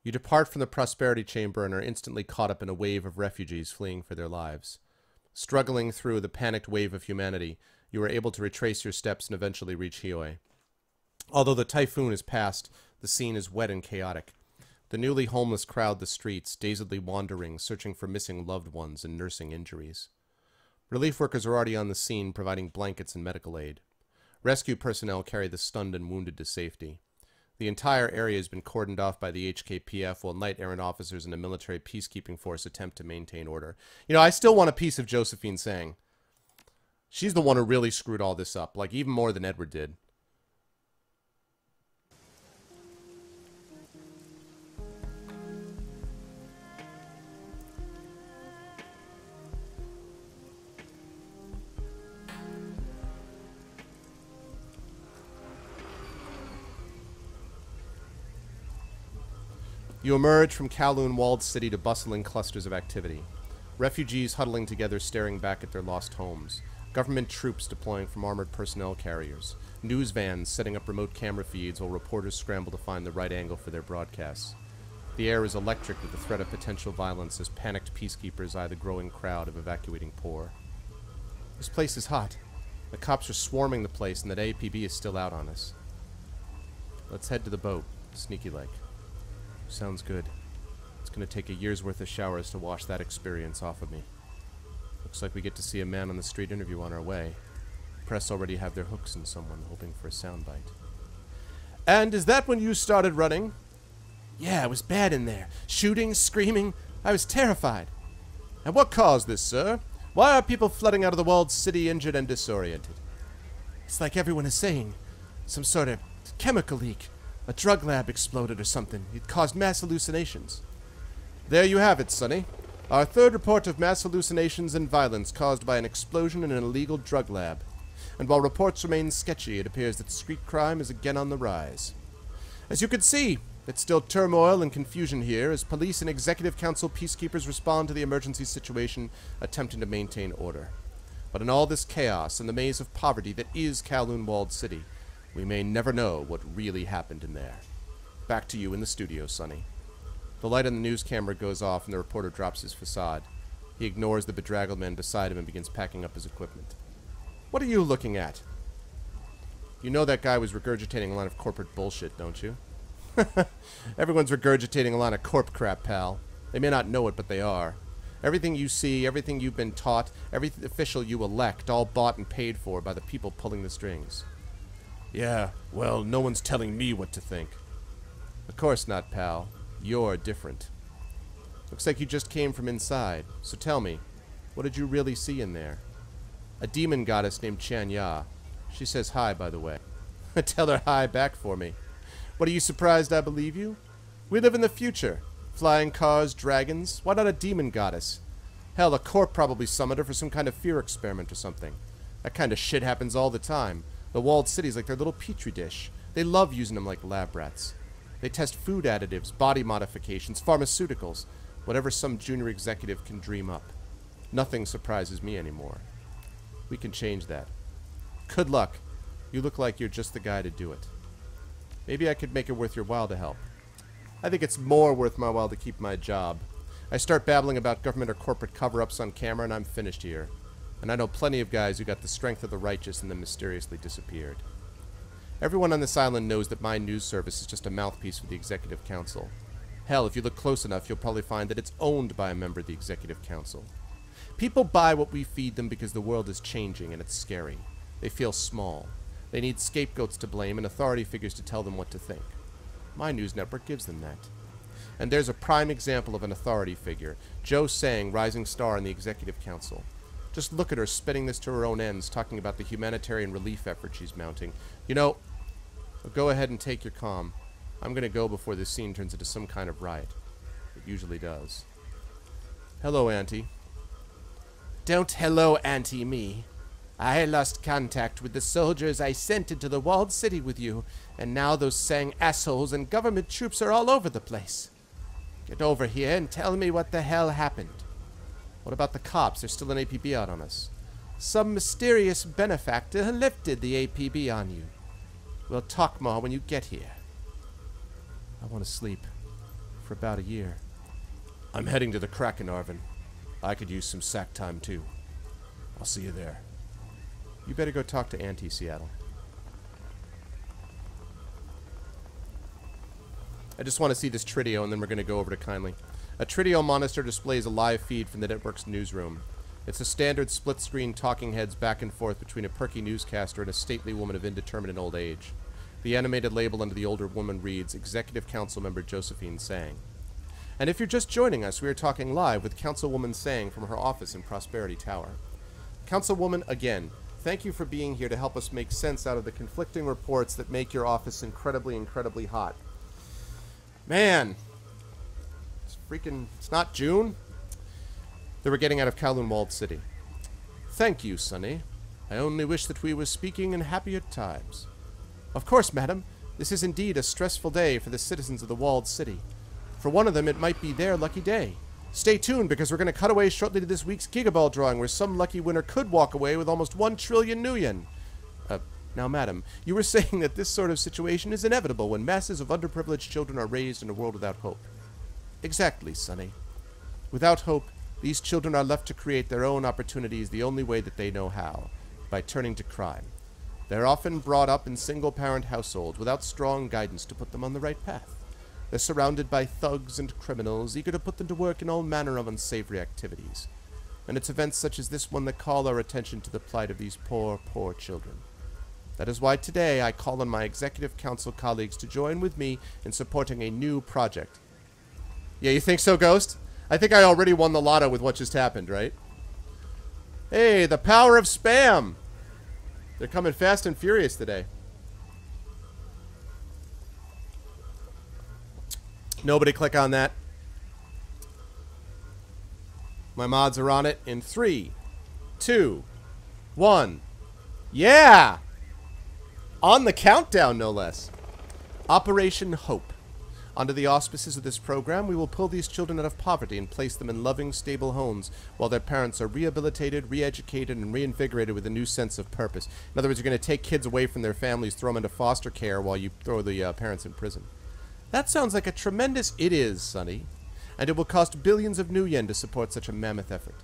You depart from the prosperity chamber and are instantly caught up in a wave of refugees fleeing for their lives. Struggling through the panicked wave of humanity, you are able to retrace your steps and eventually reach Hioi. Although the typhoon is past, the scene is wet and chaotic. The newly homeless crowd the streets, dazedly wandering, searching for missing loved ones and nursing injuries. Relief workers are already on the scene, providing blankets and medical aid. Rescue personnel carry the stunned and wounded to safety. The entire area has been cordoned off by the HKPF, while knight errant officers and a military peacekeeping force attempt to maintain order. You know, I still want a piece of Josephine Sang. She's the one who really screwed all this up, like even more than Edward did. You emerge from Kowloon walled city to bustling clusters of activity. Refugees huddling together staring back at their lost homes. Government troops deploying from armored personnel carriers. News vans setting up remote camera feeds while reporters scramble to find the right angle for their broadcasts. The air is electric with the threat of potential violence as panicked peacekeepers eye the growing crowd of evacuating poor. This place is hot. The cops are swarming the place and that APB is still out on us. Let's head to the boat, Sneaky Lake. Sounds good. It's going to take a year's worth of showers to wash that experience off of me. Looks like we get to see a man-on-the-street interview on our way. Press already have their hooks in someone, hoping for a soundbite. And is that when you started running? Yeah, it was bad in there. Shooting, screaming. I was terrified. And what caused this, sir? Why are people flooding out of the walled city injured and disoriented? It's like everyone is saying. Some sort of chemical leak. A drug lab exploded or something. It caused mass hallucinations. There you have it, Sonny. Our third report of mass hallucinations and violence caused by an explosion in an illegal drug lab. And while reports remain sketchy, it appears that street crime is again on the rise. As you can see, it's still turmoil and confusion here as police and executive council peacekeepers respond to the emergency situation, attempting to maintain order. But in all this chaos and the maze of poverty that is Kowloon Walled City, we may never know what really happened in there. Back to you in the studio, Sonny. The light on the news camera goes off and the reporter drops his facade. He ignores the bedraggled man beside him and begins packing up his equipment. What are you looking at? You know that guy was regurgitating a lot of corporate bullshit, don't you? Everyone's regurgitating a lot of corp crap, pal. They may not know it, but they are. Everything you see, everything you've been taught, every official you elect, all bought and paid for by the people pulling the strings. Yeah, well, no one's telling me what to think. Of course not, pal. You're different. Looks like you just came from inside. So tell me, what did you really see in there? A demon goddess named Chanya. She says hi, by the way. Tell her hi back for me. What, are you surprised I believe you? We live in the future. Flying cars, dragons. Why not a demon goddess? Hell, a corp probably summoned her for some kind of fear experiment or something. That kind of shit happens all the time. The walled city's like their little petri dish. They love using them like lab rats. They test food additives, body modifications, pharmaceuticals, whatever some junior executive can dream up. Nothing surprises me anymore. We can change that. Good luck. You look like you're just the guy to do it. Maybe I could make it worth your while to help. I think it's more worth my while to keep my job. I start babbling about government or corporate cover-ups on camera and I'm finished here. And I know plenty of guys who got the strength of the righteous and then mysteriously disappeared. Everyone on this island knows that my news service is just a mouthpiece for the Executive Council. Hell, if you look close enough, you'll probably find that it's owned by a member of the Executive Council. People buy what we feed them because the world is changing and it's scary. They feel small. They need scapegoats to blame and authority figures to tell them what to think. My news network gives them that. And there's a prime example of an authority figure, Jo Sang, rising star in the Executive Council. Just look at her spinning this to her own ends, talking about the humanitarian relief effort she's mounting. You know, go ahead and take your calm. I'm going to go before this scene turns into some kind of riot. It usually does. Hello, Auntie. Don't hello, Auntie, me. I lost contact with the soldiers I sent into the walled city with you, and now those Sang assholes and government troops are all over the place. Get over here and tell me what the hell happened. What about the cops? There's still an APB out on us. Some mysterious benefactor lifted the APB on you. We'll talk more when you get here. I want to sleep. For about a year. I'm heading to the Kraken, Arvin. I could use some sack time, too. I'll see you there. You better go talk to Auntie, Seattle. I just want to see this Tridio, and then we're going to go over to Kindly. A Tridio monitor displays a live feed from the network's newsroom. It's a standard split-screen talking heads back and forth between a perky newscaster and a stately woman of indeterminate old age. The animated label under the older woman reads, Executive Council Member Josephine Sang. And if you're just joining us, we are talking live with Councilwoman Sang from her office in Prosperity Tower. Councilwoman, again, Thank you for being here to help us make sense out of the conflicting reports that make your office incredibly, incredibly hot. Man. It's not June? They were getting out of Kowloon Walled City. Thank you, Sonny. I only wish that we were speaking in happier times. Of course, madam. This is indeed a stressful day for the citizens of the Walled City. For one of them, it might be their lucky day. Stay tuned, because we're going to cut away shortly to this week's Gigaball drawing, where some lucky winner could walk away with almost 1 trillion nuyen. Now, madam, you were saying that this sort of situation is inevitable when masses of underprivileged children are raised in a world without hope. Exactly, Sonny. Without hope, these children are left to create their own opportunities the only way that they know how, by turning to crime. They're often brought up in single-parent households without strong guidance to put them on the right path. They're surrounded by thugs and criminals, eager to put them to work in all manner of unsavory activities. And it's events such as this one that call our attention to the plight of these poor, poor children. That is why today I call on my Executive Council colleagues to join with me in supporting a new project. Yeah, you think so, Ghost? I think I already won the lotto with what just happened, right? Hey, the power of spam! They're coming fast and furious today. Nobody click on that. My mods are on it in 3, 2, 1. Yeah! On the countdown, no less. Operation Hope. Under the auspices of this program, we will pull these children out of poverty and place them in loving, stable homes while their parents are rehabilitated, re-educated, and reinvigorated with a new sense of purpose. In other words, you're going to take kids away from their families, throw them into foster care while you throw the parents in prison. That sounds like a tremendous... It is, Sonny. And it will cost billions of nuyen to support such a mammoth effort.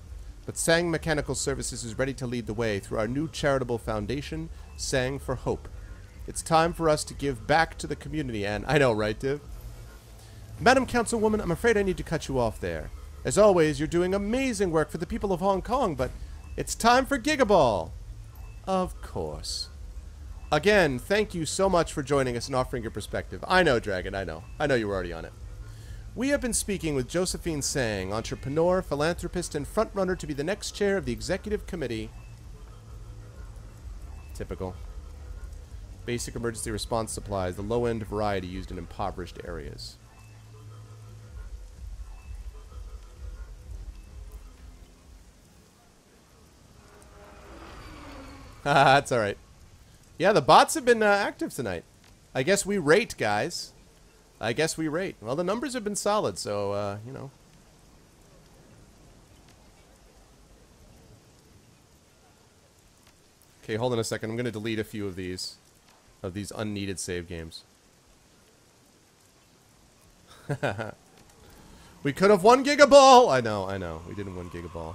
But Sang Mechanical Services is ready to lead the way through our new charitable foundation, Sang for Hope. It's time for us to give back to the community, and... I know, right, Div? Madam Councilwoman, I'm afraid I need to cut you off there. As always, you're doing amazing work for the people of Hong Kong, but it's time for Gigaball. Of course. Again, thank you so much for joining us and offering your perspective. I know, Dragon, I know. I know you were already on it. We have been speaking with Josephine Sang, entrepreneur, philanthropist, and frontrunner to be the next chair of the Executive Committee. Typical. Basic emergency response supplies, the low-end variety used in impoverished areas. That's alright. Yeah, the bots have been active tonight. I guess we rate, guys. I guess we rate. Well, the numbers have been solid, so, you know. Okay, hold on a second. I'm going to delete a few of these unneeded save games. We could have won Gigaball! I know. We didn't win Gigaball.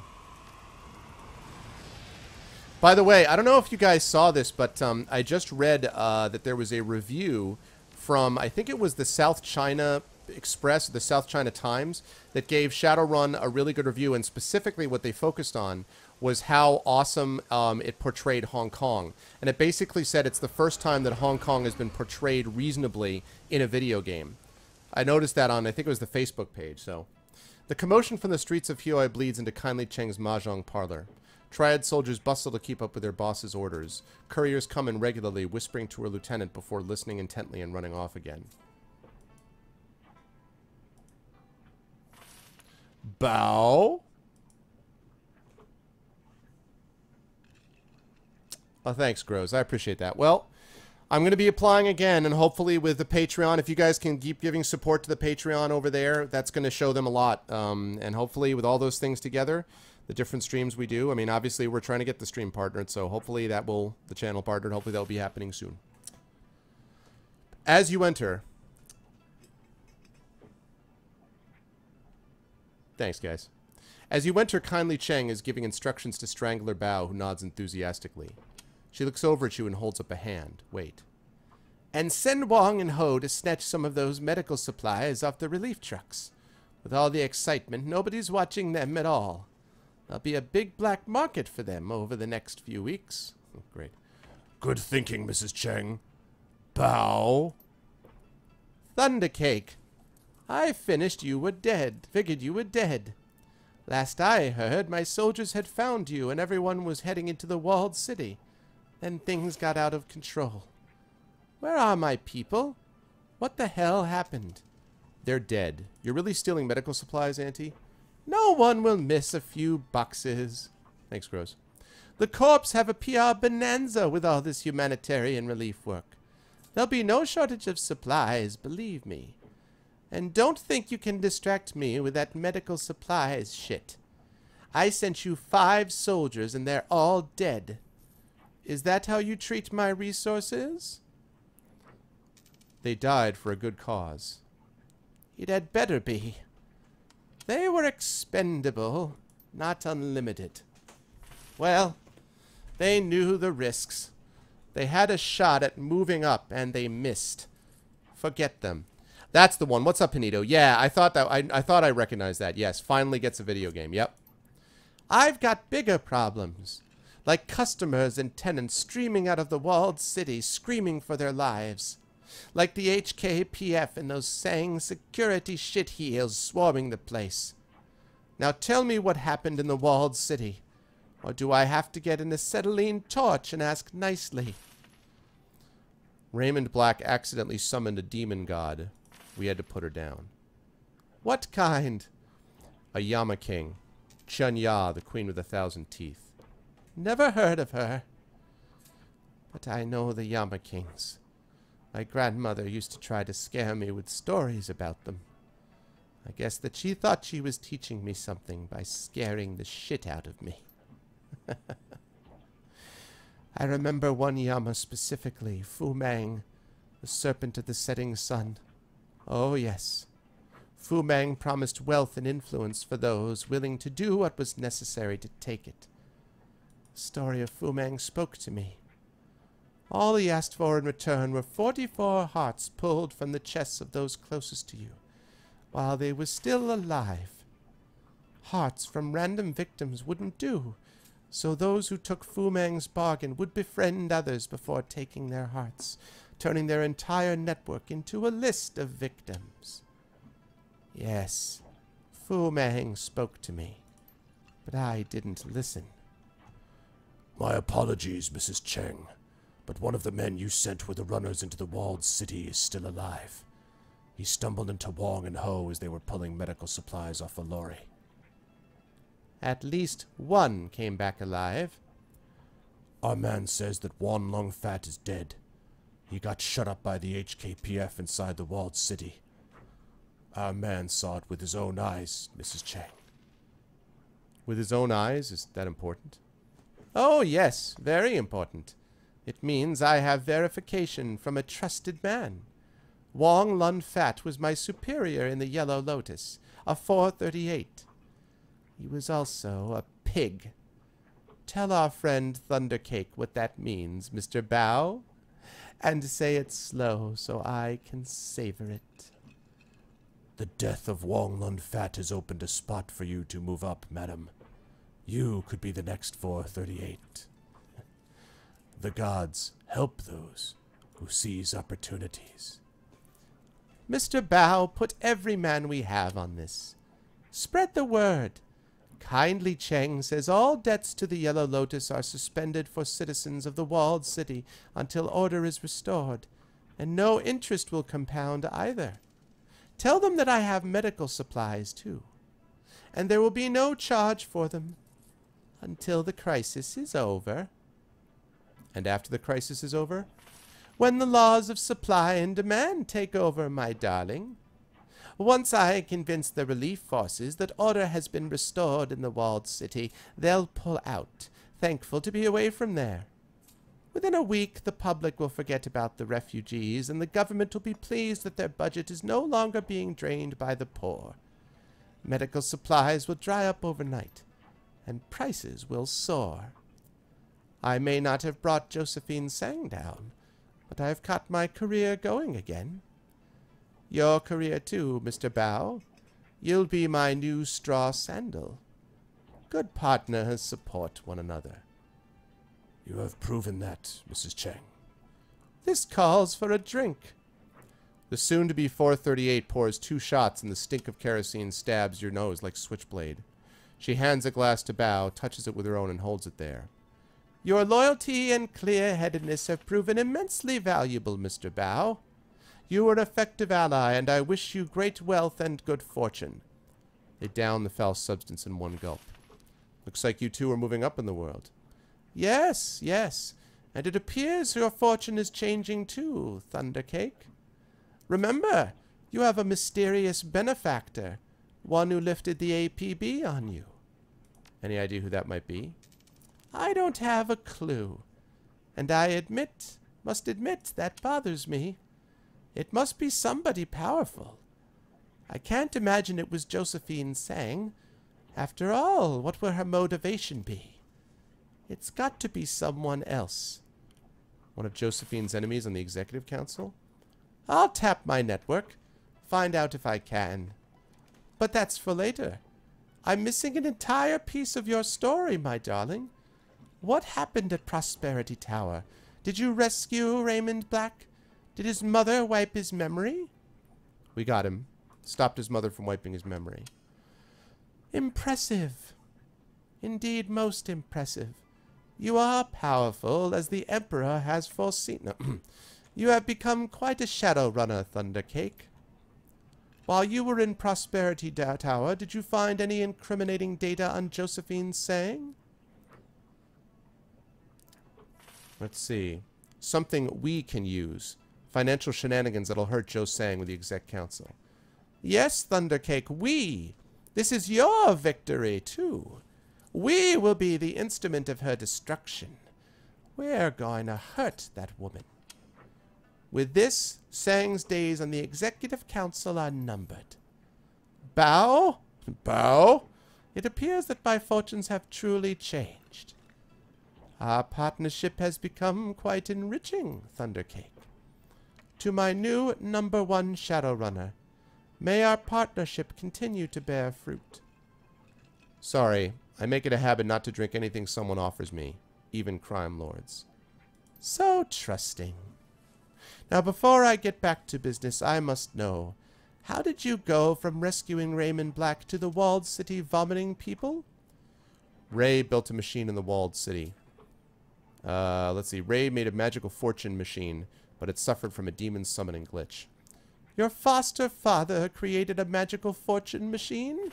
By the way, I don't know if you guys saw this, but I just read that there was a review from, I think it was the South China Express, the South China Times, that gave Shadowrun a really good review, and specifically what they focused on was how awesome it portrayed Hong Kong. And it basically said it's the first time that Hong Kong has been portrayed reasonably in a video game. I noticed that on, I think it was the Facebook page, so. The commotion from the streets of Huai bleeds into Kindly Cheng's mahjong parlor. Triad soldiers bustle to keep up with their boss's orders. Couriers come in regularly, whispering to her lieutenant before listening intently and running off again. Bow? Oh, thanks, Gross. I appreciate that. Well, I'm going to be applying again, and hopefully with the Patreon, if you guys can keep giving support to the Patreon over there, that's going to show them a lot. And hopefully with all those things together, the different streams we do. I mean, obviously, we're trying to get the stream partnered, so hopefully that will, the channel partnered, hopefully that will be happening soon. As you enter... Thanks, guys. As you enter, Kindly Cheng is giving instructions to Strangler Bao, who nods enthusiastically. She looks over at you and holds up a hand. Wait. And send Wong and Ho to snatch some of those medical supplies off the relief trucks. With all the excitement, nobody's watching them at all. There'll be a big black market for them over the next few weeks. Oh, great. Good thinking, Mrs. Cheng. Bow. Thundercake. I finished you were dead. Figured you were dead. Last I heard, my soldiers had found you and everyone was heading into the walled city. Then things got out of control. Where are my people? What the hell happened? They're dead. You're really stealing medical supplies, Auntie? No one will miss a few boxes. Thanks, Gross. The corps have a PR bonanza with all this humanitarian relief work. There'll be no shortage of supplies, believe me. And don't think you can distract me with that medical supplies shit. I sent you 5 soldiers and they're all dead. Is that how you treat my resources? They died for a good cause. It had better be. They were expendable, not unlimited. Well, they knew the risks. They had a shot at moving up, and they missed. Forget them. That's the one. What's up, Panito? Yeah, I thought I recognized that. Yes, finally gets a video game. Yep. I've got bigger problems. Like customers and tenants streaming out of the walled city, screaming for their lives. Like the HKPF and those Sang security shitheels swarming the place. Now tell me what happened in the walled city. Or do I have to get an acetylene torch and ask nicely? Raymond Black accidentally summoned a demon god. We had to put her down. What kind? A Yama King. Chun-Ya, the queen with 1,000 teeth. Never heard of her. But I know the Yama Kings. My grandmother used to try to scare me with stories about them. I guess that she thought she was teaching me something by scaring the shit out of me. I remember one Yama specifically, Fu Mang, the serpent of the setting sun. Oh yes, Fu Mang promised wealth and influence for those willing to do what was necessary to take it. The story of Fu Mang spoke to me. All he asked for in return were 44 hearts pulled from the chests of those closest to you, while they were still alive. Hearts from random victims wouldn't do, so those who took Fu Mang's bargain would befriend others before taking their hearts, turning their entire network into a list of victims. Yes, Fu Mang spoke to me, but I didn't listen. My apologies, Mrs. Cheng, but one of the men you sent with the runners into the walled city is still alive. He stumbled into Wong and Ho as they were pulling medical supplies off a lorry. At least one came back alive. Our man says that Wan Long Fat is dead. He got shut up by the HKPF inside the walled city. Our man saw it with his own eyes, Mrs. Cheng. With his own eyes? Is that important? Oh, yes, very important. It means I have verification from a trusted man. Wong Lun Fat was my superior in the Yellow Lotus, a 438. He was also a pig. Tell our friend Thundercake what that means, Mr. Bao, and say it slow so I can savor it. The death of Wong Lun Fat has opened a spot for you to move up, madam. You could be the next 438. The gods help those who seize opportunities. Mr. Bao, put every man we have on this. Spread the word. Kindly Cheng says all debts to the Yellow Lotus are suspended for citizens of the walled city until order is restored, and no interest will compound either. Tell them that I have medical supplies, too, and there will be no charge for them until the crisis is over. And after the crisis is over? When the laws of supply and demand take over, my darling. Once I convince the relief forces that order has been restored in the walled city, they'll pull out, thankful to be away from there. Within a week, the public will forget about the refugees, and the government will be pleased that their budget is no longer being drained by the poor. Medical supplies will dry up overnight, and prices will soar. I may not have brought Josephine Sang down, but I've got my career going again. Your career too, Mr. Bao. You'll be my new straw sandal. Good partners support one another. You have proven that, Mrs. Cheng. This calls for a drink. The soon-to-be 438 pours 2 shots, and the stink of kerosene stabs your nose like switchblade. She hands a glass to Bao, touches it with her own, and holds it there. Your loyalty and clear-headedness have proven immensely valuable, Mr. Bao. You are an effective ally, and I wish you great wealth and good fortune. They down the foul substance in one gulp. Looks like you two are moving up in the world. Yes, yes. And it appears your fortune is changing too, Thundercake. Remember, you have a mysterious benefactor, one who lifted the APB on you. Any idea who that might be? I don't have a clue. And I must admit, that bothers me. It must be somebody powerful. I can't imagine it was Josephine Sang. After all, what will her motivation be? It's got to be someone else. One of Josephine's enemies on the Executive Council? I'll tap my network, find out if I can. But that's for later. I'm missing an entire piece of your story, my darling. What happened at Prosperity Tower? Did you rescue Raymond Black? Did his mother wipe his memory? We got him. Stopped his mother from wiping his memory. Impressive. Indeed, most impressive. You are powerful, as the Emperor has foreseen. You have become quite a Shadowrunner, Thundercake. While you were in Prosperity Tower, did you find any incriminating data on Josephine Sang? Let's see. Something we can use. Financial shenanigans that'll hurt Joe Sang with the Exec Council. Yes, Thundercake, we. This is your victory, too. We will be the instrument of her destruction. We're going to hurt that woman. With this, Sang's days on the Executive Council are numbered. Bao? Bao? It appears that my fortunes have truly changed. Our partnership has become quite enriching, Thundercake. To my new #1 Shadowrunner, may our partnership continue to bear fruit. Sorry, I make it a habit not to drink anything someone offers me, even crime lords. So trusting. Now, before I get back to business, I must know, how did you go from rescuing Raymond Black to the walled city vomiting people? Ray built a machine in the walled city. Let's see. Ray made a magical fortune machine, but it suffered from a demon summoning glitch. Your foster father created a magical fortune machine?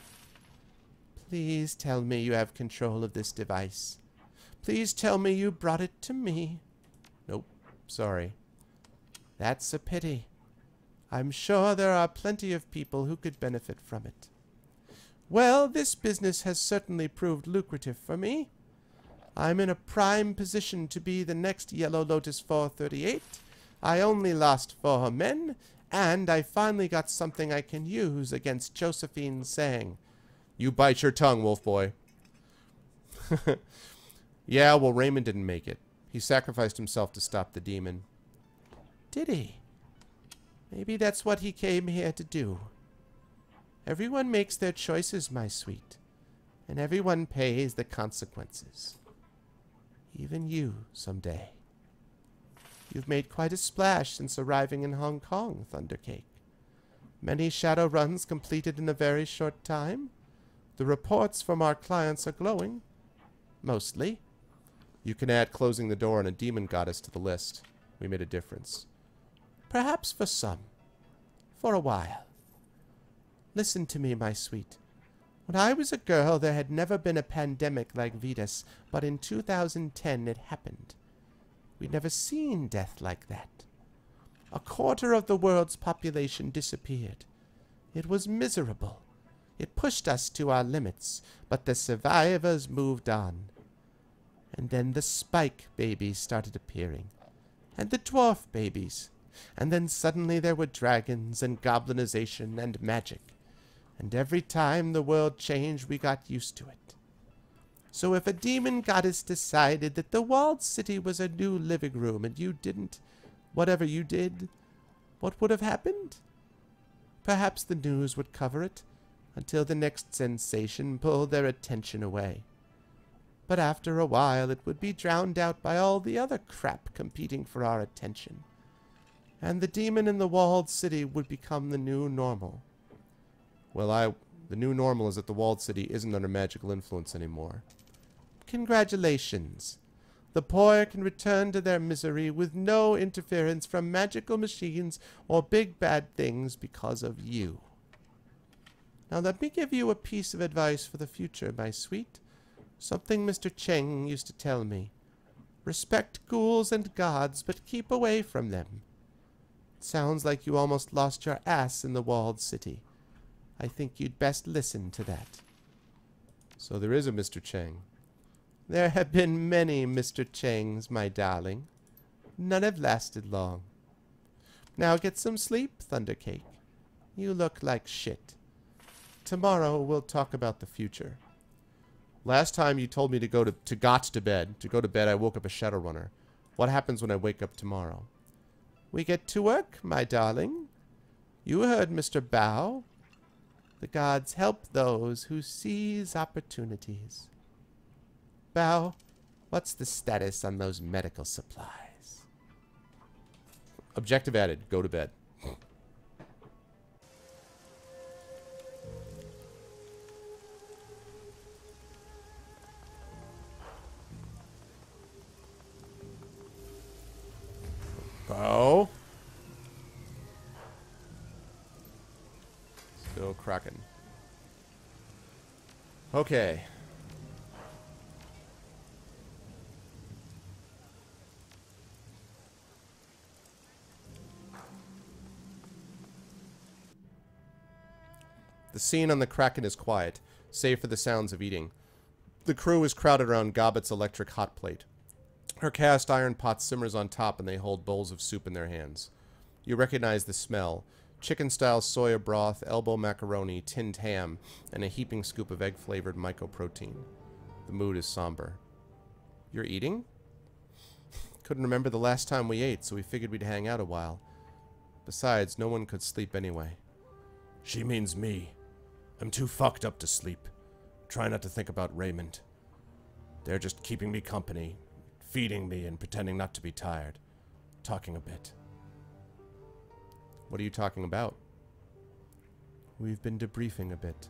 Please tell me you have control of this device. Please tell me you brought it to me. Nope. Sorry. That's a pity. I'm sure there are plenty of people who could benefit from it. Well, this business has certainly proved lucrative for me. I'm in a prime position to be the next Yellow Lotus 438. I only lost 4 men, and I finally got something I can use against Josephine Sang. You bite your tongue, Wolf Boy. Yeah, well, Raymond didn't make it. He sacrificed himself to stop the demon. Did he? Maybe that's what he came here to do. Everyone makes their choices, my sweet, and everyone pays the consequences. Even you, someday. You've made quite a splash since arriving in Hong Kong, Thundercake. Many shadow runs completed in a very short time. The reports from our clients are glowing. Mostly. You can add closing the door on a demon goddess to the list. We made a difference. Perhaps for some. For a while. Listen to me, my sweet. When I was a girl, there had never been a pandemic like Vetus, but in 2010 it happened. We'd never seen death like that. 1/4 of the world's population disappeared. It was miserable. It pushed us to our limits, but the survivors moved on. And then the spike babies started appearing, and the dwarf babies, and then suddenly there were dragons and goblinization and magic. And every time the world changed, we got used to it. So if a demon goddess decided that the walled city was a new living room and you didn't, whatever you did, what would have happened? Perhaps the news would cover it until the next sensation pulled their attention away. But after a while it would be drowned out by all the other crap competing for our attention. And the demon in the walled city would become the new normal. Well, the new normal is that the walled city isn't under magical influence anymore. Congratulations. The poor can return to their misery with no interference from magical machines or big bad things because of you. Now let me give you a piece of advice for the future, my sweet. Something Mr. Cheng used to tell me. Respect ghouls and gods, but keep away from them. It sounds like you almost lost your ass in the walled city. I think you'd best listen to that. So there is a Mr. Cheng. There have been many Mr. Chengs, my darling. None have lasted long. Now get some sleep, Thundercake. You look like shit. Tomorrow we'll talk about the future. Last time you told me to go to bed. To go to bed, I woke up a Shadowrunner. What happens when I wake up tomorrow? We get to work, my darling. You heard Mr. Bao. The gods help those who seize opportunities. Bao, what's the status on those medical supplies? Objective added. Go to bed. Bao. Still cracking. Okay. The scene on the Kraken is quiet, save for the sounds of eating. The crew is crowded around Gobbet's electric hot plate. Her cast iron pot simmers on top and they hold bowls of soup in their hands. You recognize the smell. Chicken-style soya broth, elbow macaroni, tinned ham, and a heaping scoop of egg-flavored mycoprotein. The mood is somber. You're eating? Couldn't remember the last time we ate, so we figured we'd hang out a while. Besides, no one could sleep anyway. She means me. I'm too fucked up to sleep. Try not to think about Raymond. They're just keeping me company, feeding me and pretending not to be tired. Talking a bit. What are you talking about? We've been debriefing a bit.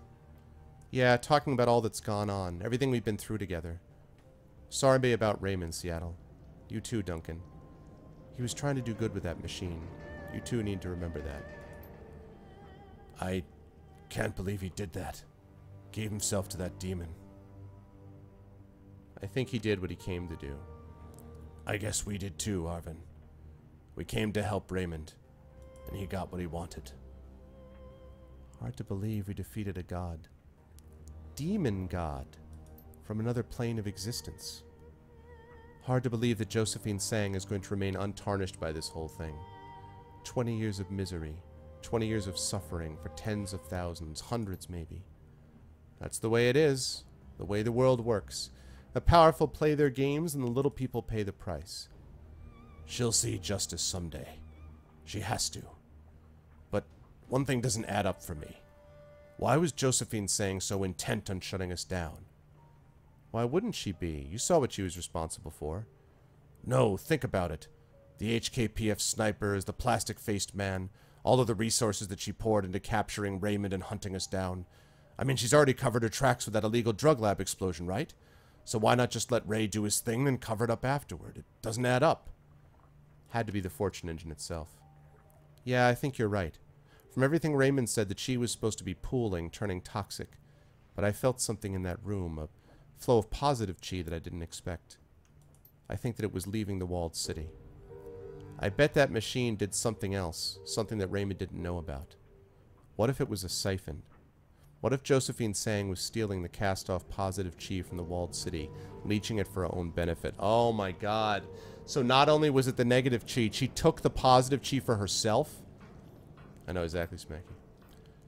Yeah, talking about all that's gone on, everything we've been through together. Sorry about Raymond, Seattle. You too, Duncan. He was trying to do good with that machine. You too need to remember that. I can't believe he did that. Gave himself to that demon. I think he did what he came to do. I guess we did too, Arvin. We came to help Raymond, and he got what he wanted. Hard to believe we defeated a god. Demon god. From another plane of existence. Hard to believe that Josephine Sang is going to remain untarnished by this whole thing. 20 years of misery. 20 years of suffering for tens of thousands, hundreds maybe. That's the way it is. The way the world works. The powerful play their games and the little people pay the price. She'll see justice someday. She has to. But one thing doesn't add up for me. Why was Josephine Sang so intent on shutting us down? Why wouldn't she be? You saw what she was responsible for. No, think about it. The HKPF snipers, the plastic-faced man, all of the resources that she poured into capturing Raymond and hunting us down. I mean, she's already covered her tracks with that illegal drug lab explosion, right? So why not just let Ray do his thing and cover it up afterward? It doesn't add up. Had to be the Fortune engine itself. Yeah, I think you're right. From everything Raymond said, that she was supposed to be pooling, turning toxic. But I felt something in that room, a flow of positive chi that I didn't expect. I think that it was leaving the walled city. I bet that machine did something else, something that Raymond didn't know about. What if it was a siphon? What if Josephine Sang was stealing the cast-off positive chi from the walled city, leeching it for her own benefit? Oh my god. So not only was it the negative chi, she took the positive chi for herself? I know exactly, Smacky.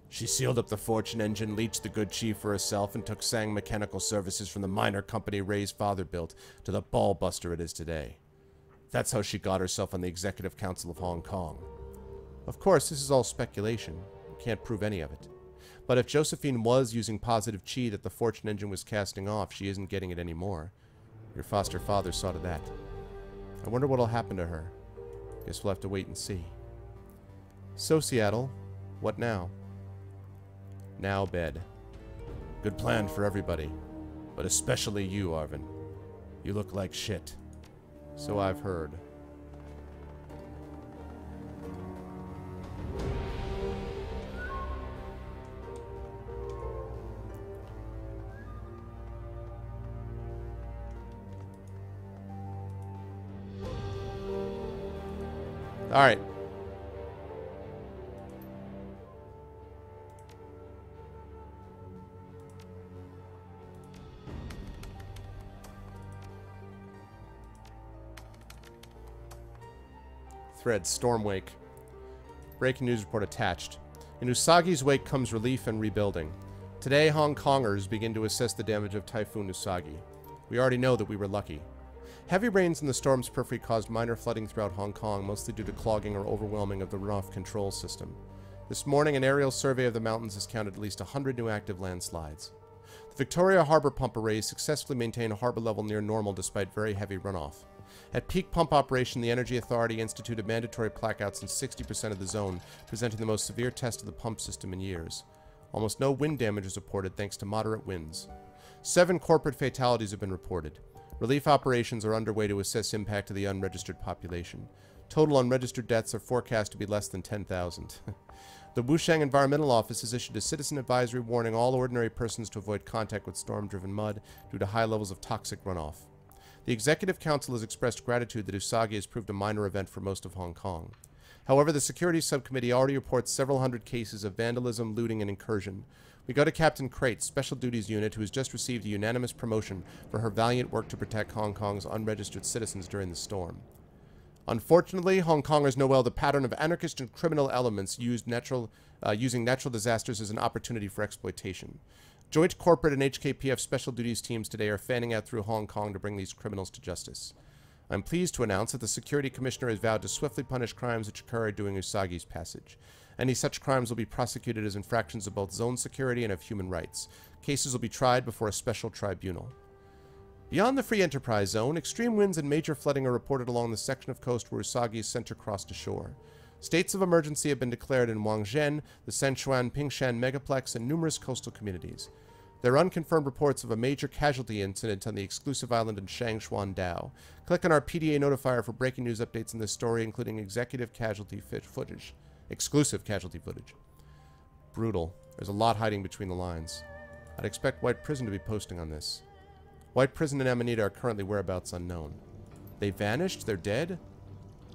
She sealed up the Fortune engine, leached the good chi for herself, and took Sang Mechanical Services from the minor company Ray's father built to the ball-buster it is today. That's how she got herself on the Executive Council of Hong Kong. Of course, this is all speculation. You can't prove any of it. But if Josephine was using positive chi that the Fortune engine was casting off, she isn't getting it anymore. Your foster father saw to that. I wonder what'll happen to her. Guess we'll have to wait and see. So, Seattle, what now? Now bed. Good plan for everybody, but especially you, Arvin. You look like shit. So I've heard. Alright. Thread, Stormwake. Breaking news report attached. In Usagi's wake comes relief and rebuilding. Today, Hong Kongers begin to assess the damage of Typhoon Usagi. We already know that we were lucky. Heavy rains and the storm's periphery caused minor flooding throughout Hong Kong, mostly due to clogging or overwhelming of the runoff control system. This morning, an aerial survey of the mountains has counted at least 100 new active landslides. The Victoria Harbor pump arrays successfully maintain a harbor level near normal despite very heavy runoff. At peak pump operation, the Energy Authority instituted mandatory blackouts in 60% of the zone, presenting the most severe test of the pump system in years. Almost no wind damage is reported thanks to moderate winds. 7 corporate fatalities have been reported. Relief operations are underway to assess impact to the unregistered population. Total unregistered deaths are forecast to be less than 10,000. The Wushang Environmental Office has issued a citizen advisory warning all ordinary persons to avoid contact with storm-driven mud due to high levels of toxic runoff. The Executive Council has expressed gratitude that Usagi has proved a minor event for most of Hong Kong. However, the Security Subcommittee already reports several hundred cases of vandalism, looting, and incursion. We go to Captain Crate's Special Duties Unit, who has just received a unanimous promotion for her valiant work to protect Hong Kong's unregistered citizens during the storm. Unfortunately, Hong Kongers know well the pattern of anarchist and criminal elements using natural disasters as an opportunity for exploitation. Joint corporate and HKPF special duties teams today are fanning out through Hong Kong to bring these criminals to justice. I'm pleased to announce that the Security Commissioner has vowed to swiftly punish crimes which occur during Usagi's passage. Any such crimes will be prosecuted as infractions of both zone security and of human rights. Cases will be tried before a special tribunal. Beyond the Free Enterprise Zone, extreme winds and major flooding are reported along the section of coast where Usagi's center crossed ashore. States of emergency have been declared in Wangzhen, the Sichuan-Pingshan megaplex, and numerous coastal communities. There are unconfirmed reports of a major casualty incident on the exclusive island in Shangshuan-Dao. Click on our PDA notifier for breaking news updates in this story, including exclusive casualty footage. Brutal. There's a lot hiding between the lines. I'd expect White Prison to be posting on this. White Prison and Amanita are currently whereabouts unknown. They vanished? They're dead?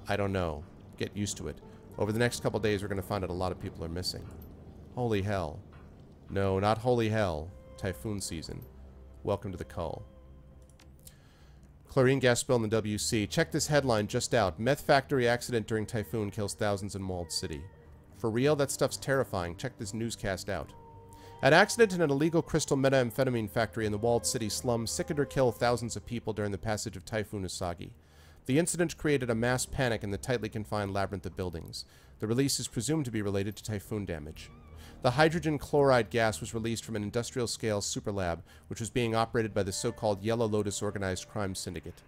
I don't know. Get used to it. Over the next couple days, we're going to find out a lot of people are missing. Holy hell. No, not holy hell. Typhoon season. Welcome to the Cull. Chlorine gas spill in the WC. Check this headline just out. Meth factory accident during typhoon kills thousands in walled city. For real? That stuff's terrifying. Check this newscast out. An accident in an illegal crystal methamphetamine factory in the walled city slum sickened or killed thousands of people during the passage of Typhoon Usagi. The incident created a mass panic in the tightly confined labyrinth of buildings. The release is presumed to be related to typhoon damage. The hydrogen chloride gas was released from an industrial-scale superlab, which was being operated by the so-called Yellow Lotus organized crime syndicate.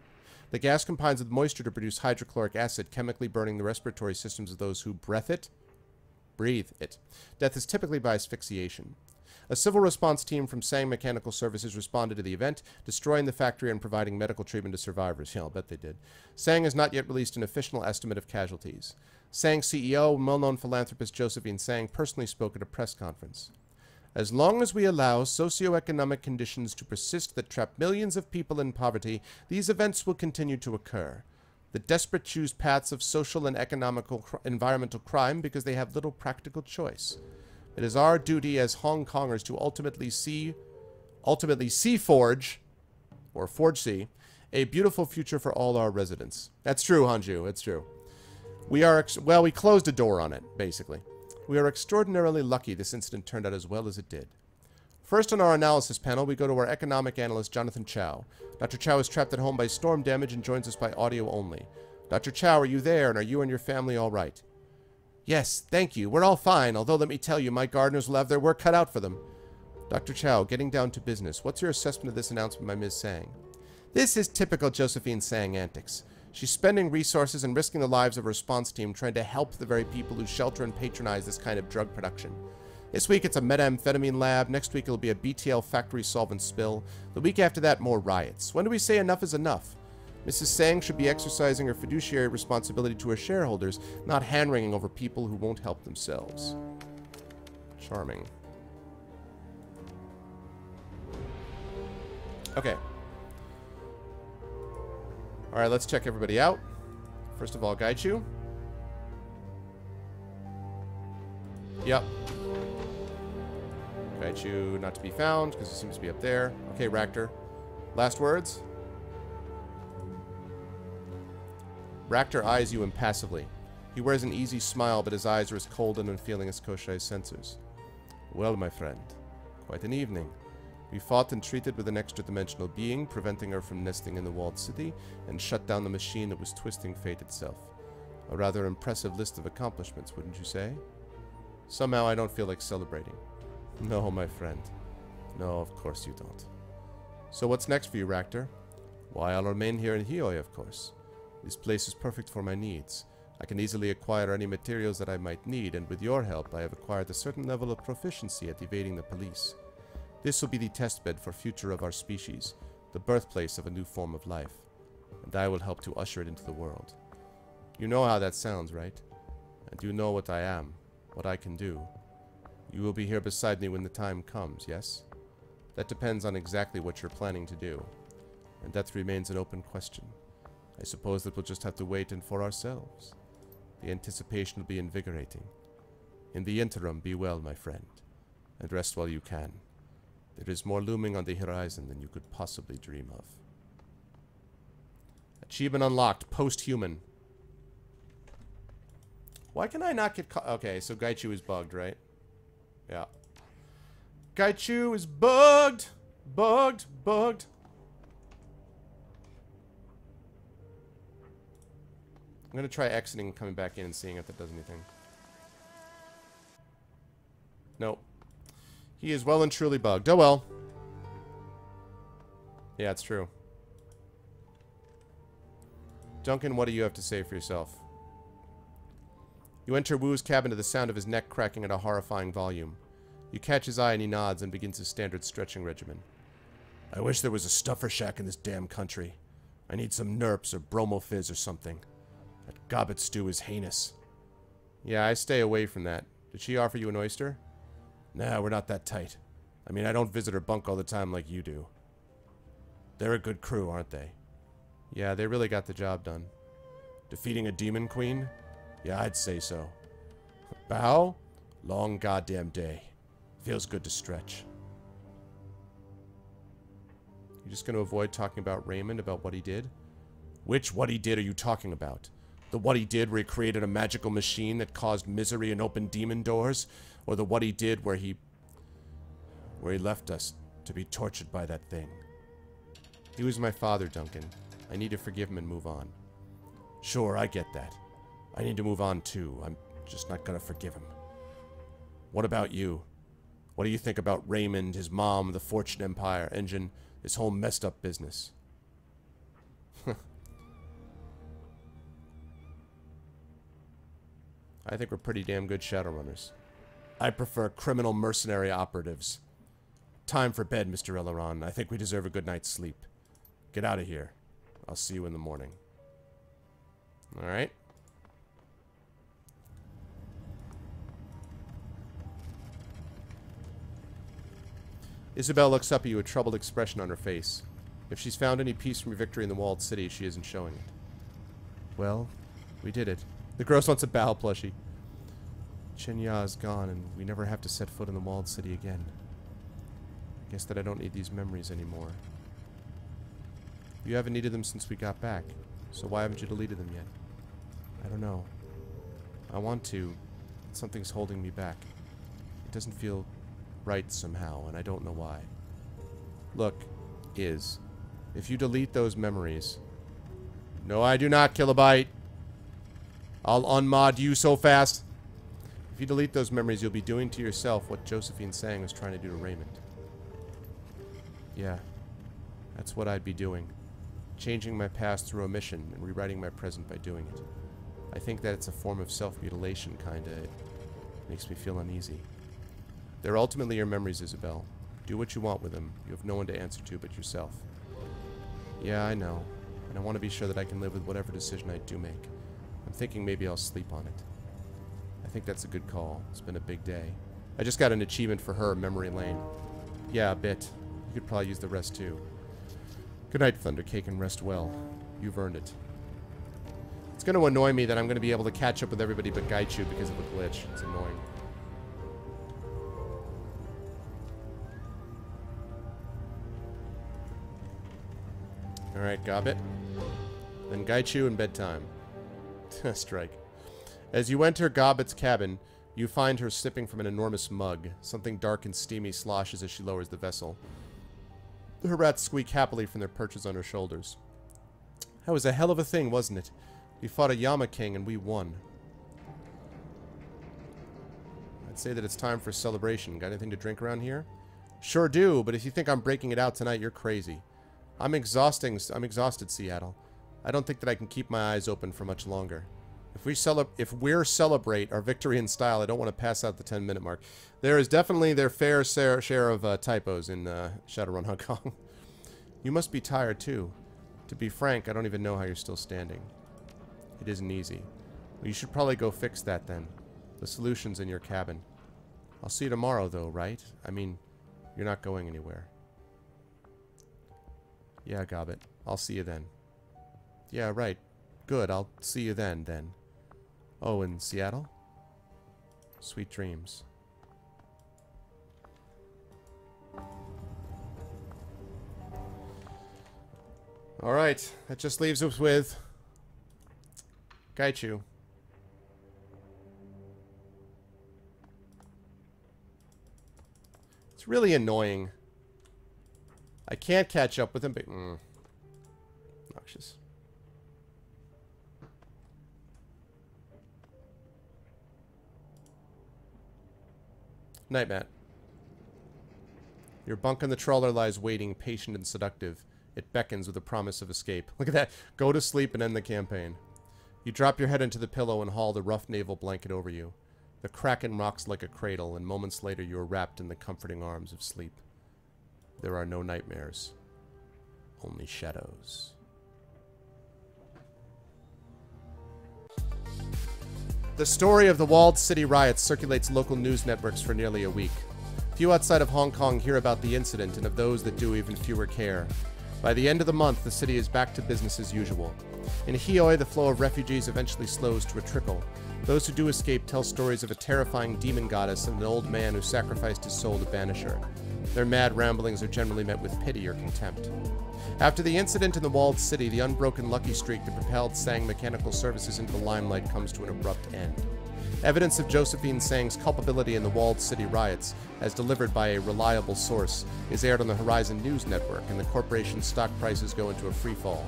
The gas combines with moisture to produce hydrochloric acid, chemically burning the respiratory systems of those who breathe it. Death is typically by asphyxiation. A civil response team from Sang Mechanical Services responded to the event, destroying the factory and providing medical treatment to survivors. Yeah, I'll bet they did. Sang has not yet released an official estimate of casualties. Sang CEO and well-known philanthropist Josephine Sang personally spoke at a press conference. As long as we allow socioeconomic conditions to persist that trap millions of people in poverty, these events will continue to occur. The desperate choose paths of social and environmental crime because they have little practical choice. It is our duty as Hong Kongers to ultimately forge a beautiful future for all our residents. That's true, Hanju. It's true. We closed a door on it, basically. We are extraordinarily lucky this incident turned out as well as it did. First on our analysis panel, we go to our economic analyst, Jonathan Chow. Dr. Chow is trapped at home by storm damage and joins us by audio only. Dr. Chow, are you there, and are you and your family all right? Yes, thank you. We're all fine, although let me tell you, my gardeners will have their work cut out for them. Dr. Chow, getting down to business, what's your assessment of this announcement by Ms. Sang? This is typical Josephine Sang antics. She's spending resources and risking the lives of her response team trying to help the very people who shelter and patronize this kind of drug production. This week it's a methamphetamine lab, next week it'll be a BTL factory solvent spill, the week after that more riots. When do we say enough is enough? Mrs. Sang should be exercising her fiduciary responsibility to her shareholders, not hand-wringing over people who won't help themselves. Charming. Okay. Alright, let's check everybody out. First of all, Gaichu. Yep. Gaichu not to be found, because he seems to be up there. Okay, Ractor. Last words? Ractor eyes you impassively. He wears an easy smile, but his eyes are as cold and unfeeling as Koshai's censors. Well, my friend. Quite an evening. We fought and treated with an extra-dimensional being, preventing her from nesting in the walled city, and shut down the machine that was twisting fate itself. A rather impressive list of accomplishments, wouldn't you say? Somehow I don't feel like celebrating. No, my friend. No, of course you don't. So what's next for you, Ractor? Why, I'll remain here in Hioi, of course. This place is perfect for my needs. I can easily acquire any materials that I might need, and with your help I have acquired a certain level of proficiency at evading the police. This will be the testbed for future of our species, the birthplace of a new form of life, and I will help to usher it into the world. You know how that sounds, right? And you know what I am, what I can do. You will be here beside me when the time comes, yes? That depends on exactly what you're planning to do, and that remains an open question. I suppose that we'll just have to wait and for ourselves. The anticipation will be invigorating. In the interim, be well, my friend, and rest while you can. There is more looming on the horizon than you could possibly dream of. Achievement unlocked. Post-human. Why can I not get caught? Okay, so Gaichu is bugged, right? Yeah. Gaichu is bugged! Bugged! Bugged! I'm gonna try exiting and coming back in and seeing if that does anything. Nope. He is well and truly bugged. Oh well. Yeah, it's true. Duncan, what do you have to say for yourself? You enter Wu's cabin to the sound of his neck cracking at a horrifying volume. You catch his eye and he nods and begins his standard stretching regimen. I wish there was a stuffer shack in this damn country. I need some nerps or bromo fizz or something. That gobbet stew is heinous. Yeah, I stay away from that. Did she offer you an oyster? Nah, we're not that tight. I mean, I don't visit her bunk all the time like you do. They're a good crew, aren't they? Yeah, they really got the job done. Defeating a demon queen? Yeah, I'd say so. Bow? Long goddamn day. Feels good to stretch. You just gonna avoid talking about Raymond, about what he did? Which what he did are you talking about? The what he did where he created a magical machine that caused misery and opened demon doors? Or the what he did where he left us to be tortured by that thing? He was my father, Duncan. I need to forgive him and move on. Sure, I get that. I need to move on too. I'm just not gonna forgive him. What about you? What do you think about Raymond, his mom, the Fortune Empire, Engine, this whole messed up business? I think we're pretty damn good Shadowrunners. I prefer criminal mercenary operatives. Time for bed, Mr. Eleron. I think we deserve a good night's sleep. Get out of here. I'll see you in the morning. Alright. Isabel looks up at you with a troubled expression on her face. If she's found any peace from your victory in the walled city, she isn't showing it. Well, we did it. The girl wants a Bao plushie. Chenya is gone, and we never have to set foot in the walled city again. I guess that I don't need these memories anymore. You haven't needed them since we got back, so why haven't you deleted them yet? I don't know. I want to, but something's holding me back. It doesn't feel right somehow, and I don't know why. Look, if you delete those memories... No, I do not, Kilobyte! I'll unmod you so fast! If you delete those memories, you'll be doing to yourself what Josephine Sang was trying to do to Raymond. Yeah, that's what I'd be doing. Changing my past through omission and rewriting my present by doing it. I think that it's a form of self-mutilation, kinda. It makes me feel uneasy. They're ultimately your memories, Isabel. Do what you want with them. You have no one to answer to but yourself. Yeah, I know. and I want to be sure that I can live with whatever decision I do make. I'm thinking maybe I'll sleep on it. I think that's a good call. It's been a big day. I just got an achievement for her, Memory Lane. Yeah, a bit. You could probably use the rest too. Good night, Thundercake, and rest well. You've earned it. It's going to annoy me that I'm going to be able to catch up with everybody but Gaichu because of a glitch. It's annoying. Alright, Gobbit. Then Gaichu and bedtime. Strike. As you enter Gobbit's cabin, you find her sipping from an enormous mug. Something dark and steamy sloshes as she lowers the vessel. Her rats squeak happily from their perches on her shoulders. That was a hell of a thing, wasn't it? We fought a Yama King and we won. I'd say that it's time for a celebration. Got anything to drink around here? Sure do, but if you think I'm breaking it out tonight, you're crazy. I'm exhausted, Seattle. I don't think that I can keep my eyes open for much longer. If we're celebrate our victory in style, I don't want to pass out the 10-minute mark. There is definitely their fair share of typos in Shadowrun Hong Kong. You must be tired too. To be frank, I don't even know how you're still standing. It isn't easy. Well, you should probably go fix that then. The solution's in your cabin. I'll see you tomorrow though, right? I mean, you're not going anywhere. Yeah, Gobbit. I'll see you then. Yeah, right. Good, I'll see you then. Oh, in Seattle? Sweet dreams. Alright, that just leaves us with Gaichu. It's really annoying. I can't catch up with him, but... Noxious. Night, Matt. Your bunk in the trawler lies waiting, patient and seductive. It beckons with a promise of escape. Look at that. Go to sleep and end the campaign. You drop your head into the pillow and haul the rough naval blanket over you. The Kraken rocks like a cradle, and moments later you are wrapped in the comforting arms of sleep. There are no nightmares. Only shadows. The story of the walled city riots circulates local news networks for nearly a week. Few outside of Hong Kong hear about the incident, and of those that do, even fewer care. By the end of the month, the city is back to business as usual. In Hioi, the flow of refugees eventually slows to a trickle. Those who do escape tell stories of a terrifying demon goddess and an old man who sacrificed his soul to banish her. Their mad ramblings are generally met with pity or contempt. After the incident in the walled city, the unbroken lucky streak that propelled Sang Mechanical Services into the limelight comes to an abrupt end. Evidence of Josephine Sang's culpability in the walled city riots, as delivered by a reliable source, is aired on the Horizon News Network, and the corporation's stock prices go into a freefall.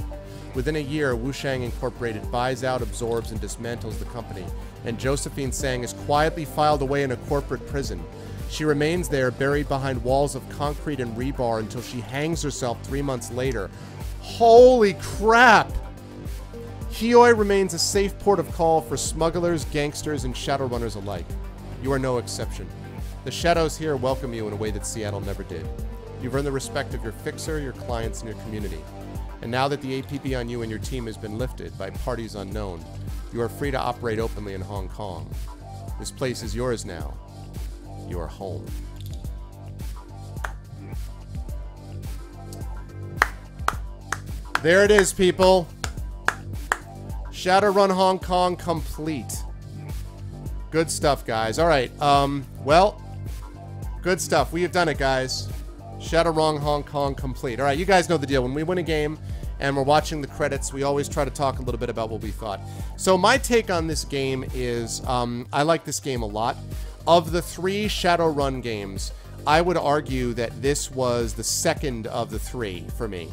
Within a year, Wushang Incorporated buys out, absorbs, and dismantles the company, and Josephine Sang is quietly filed away in a corporate prison. She remains there, buried behind walls of concrete and rebar, until she hangs herself 3 months later. Holy crap! Hioi remains a safe port of call for smugglers, gangsters, and Shadowrunners alike. You are no exception. The shadows here welcome you in a way that Seattle never did. You've earned the respect of your fixer, your clients, and your community. And now that the APB on you and your team has been lifted by parties unknown, you are free to operate openly in Hong Kong. This place is yours now. You are home. There it is, people. Shadowrun Hong Kong complete. Good stuff, guys. All right. Well, good stuff. We have done it, guys. Shadowrun Hong Kong complete. All right, you guys know the deal. When we win a game and we're watching the credits, we always try to talk a little bit about what we thought. So my take on this game is I like this game a lot. Of the 3 Shadowrun games, I would argue that this was the second of the 3 for me.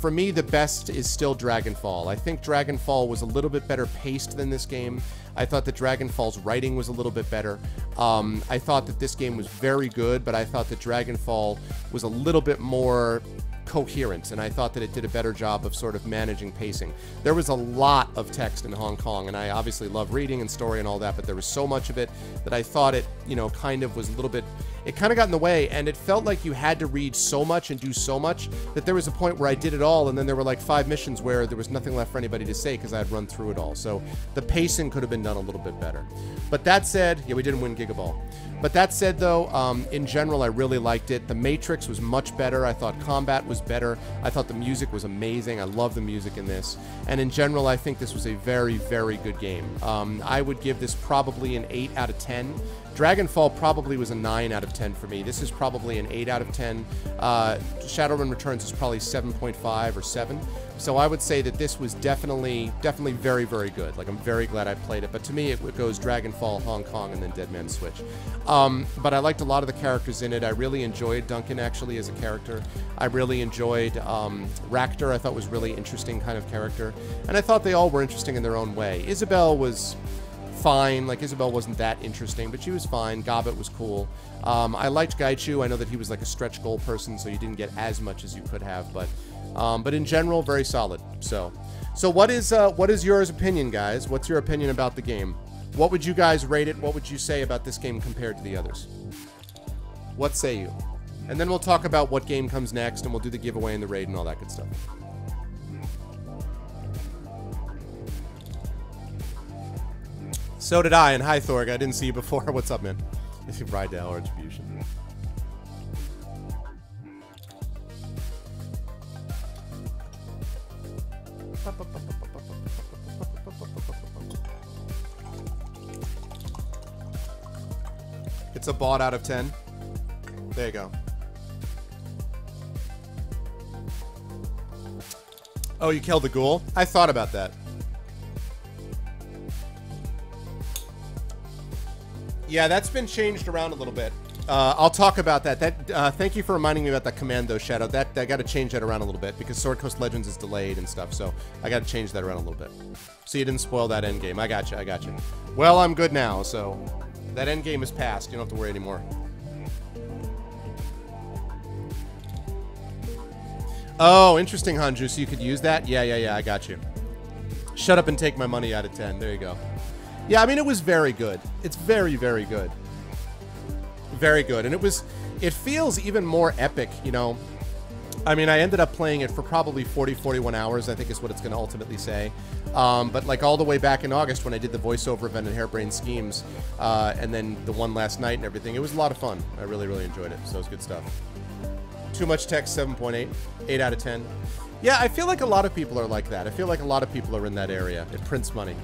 For me, the best is still Dragonfall. I think Dragonfall was a little bit better paced than this game. I thought that Dragonfall's writing was a little bit better. I thought that this game was very good, but I thought that Dragonfall was a little bit more coherent, and I thought that it did a better job of sort of managing pacing. There was a lot of text in Hong Kong, and I obviously love reading and story and all that, but there was so much of it that I thought it, you know, kind of was a little bit... it kind of got in the way, and it felt like you had to read so much and do so much that there was a point where I did it all, and then there were like 5 missions where there was nothing left for anybody to say because I had run through it all. So the pacing could have been done a little bit better. But that said, yeah, we didn't win Gigaball. But that said, though, in general, I really liked it. The Matrix was much better. I thought combat was better. I thought the music was amazing. I love the music in this. And in general, I think this was a very, very good game. I would give this probably an 8 out of 10. Dragonfall probably was a 9 out of 10 for me. This is probably an 8 out of 10. Shadowrun Returns is probably 7.5 or 7. So I would say that this was definitely very, very good. Like, I'm very glad I played it. But to me, it goes Dragonfall, Hong Kong, and then Dead Man's Switch. But I liked a lot of the characters in it. I really enjoyed Duncan, actually, as a character. I really enjoyed Ractor. I thought was really interesting kind of character. And I thought they all were interesting in their own way. Isabel was fine. Like, Isabel wasn't that interesting, but she was fine. Gobbet was cool. I liked Gaichu. I know that he was like a stretch goal person, so you didn't get as much as you could have, but in general, very solid. So what is yours opinion, guys? What's your opinion about the game? What would you guys rate it? What would you say about this game compared to the others? What say you? And then we'll talk about what game comes next, and we'll do the giveaway and the raid and all that good stuff. So did I, and hi Thorg, I didn't see you before. What's up, man? Rydell Retribution. It's a bought out of 10. There you go. Oh, you killed the ghoul? I thought about that. Yeah, that's been changed around a little bit. I'll talk about that. Thank you for reminding me about that command, though, Shadow. I got to change that around a little bit because Sword Coast Legends is delayed and stuff, so I got to change that around a little bit. So you didn't spoil that end game. I got you. I got you. Well, I'm good now, so that end game is passed. You don't have to worry anymore. Oh, interesting, Hanju. So you could use that? Yeah. I got you. Shut up and take my money out of 10. There you go. Yeah, I mean, it was very good. It's very, very good. Very good. And it feels even more epic, you know. I mean, I ended up playing it for probably 40, 41 hours, I think is what it's going to ultimately say. But like all the way back in August when I did the voiceover event in Harebrained Schemes, and then the one last night and everything, it was a lot of fun. I really, really enjoyed it. So it was good stuff. Too much text, 7.8. 8 out of 10. Yeah, I feel like a lot of people are like that. I feel like a lot of people are in that area. It prints money.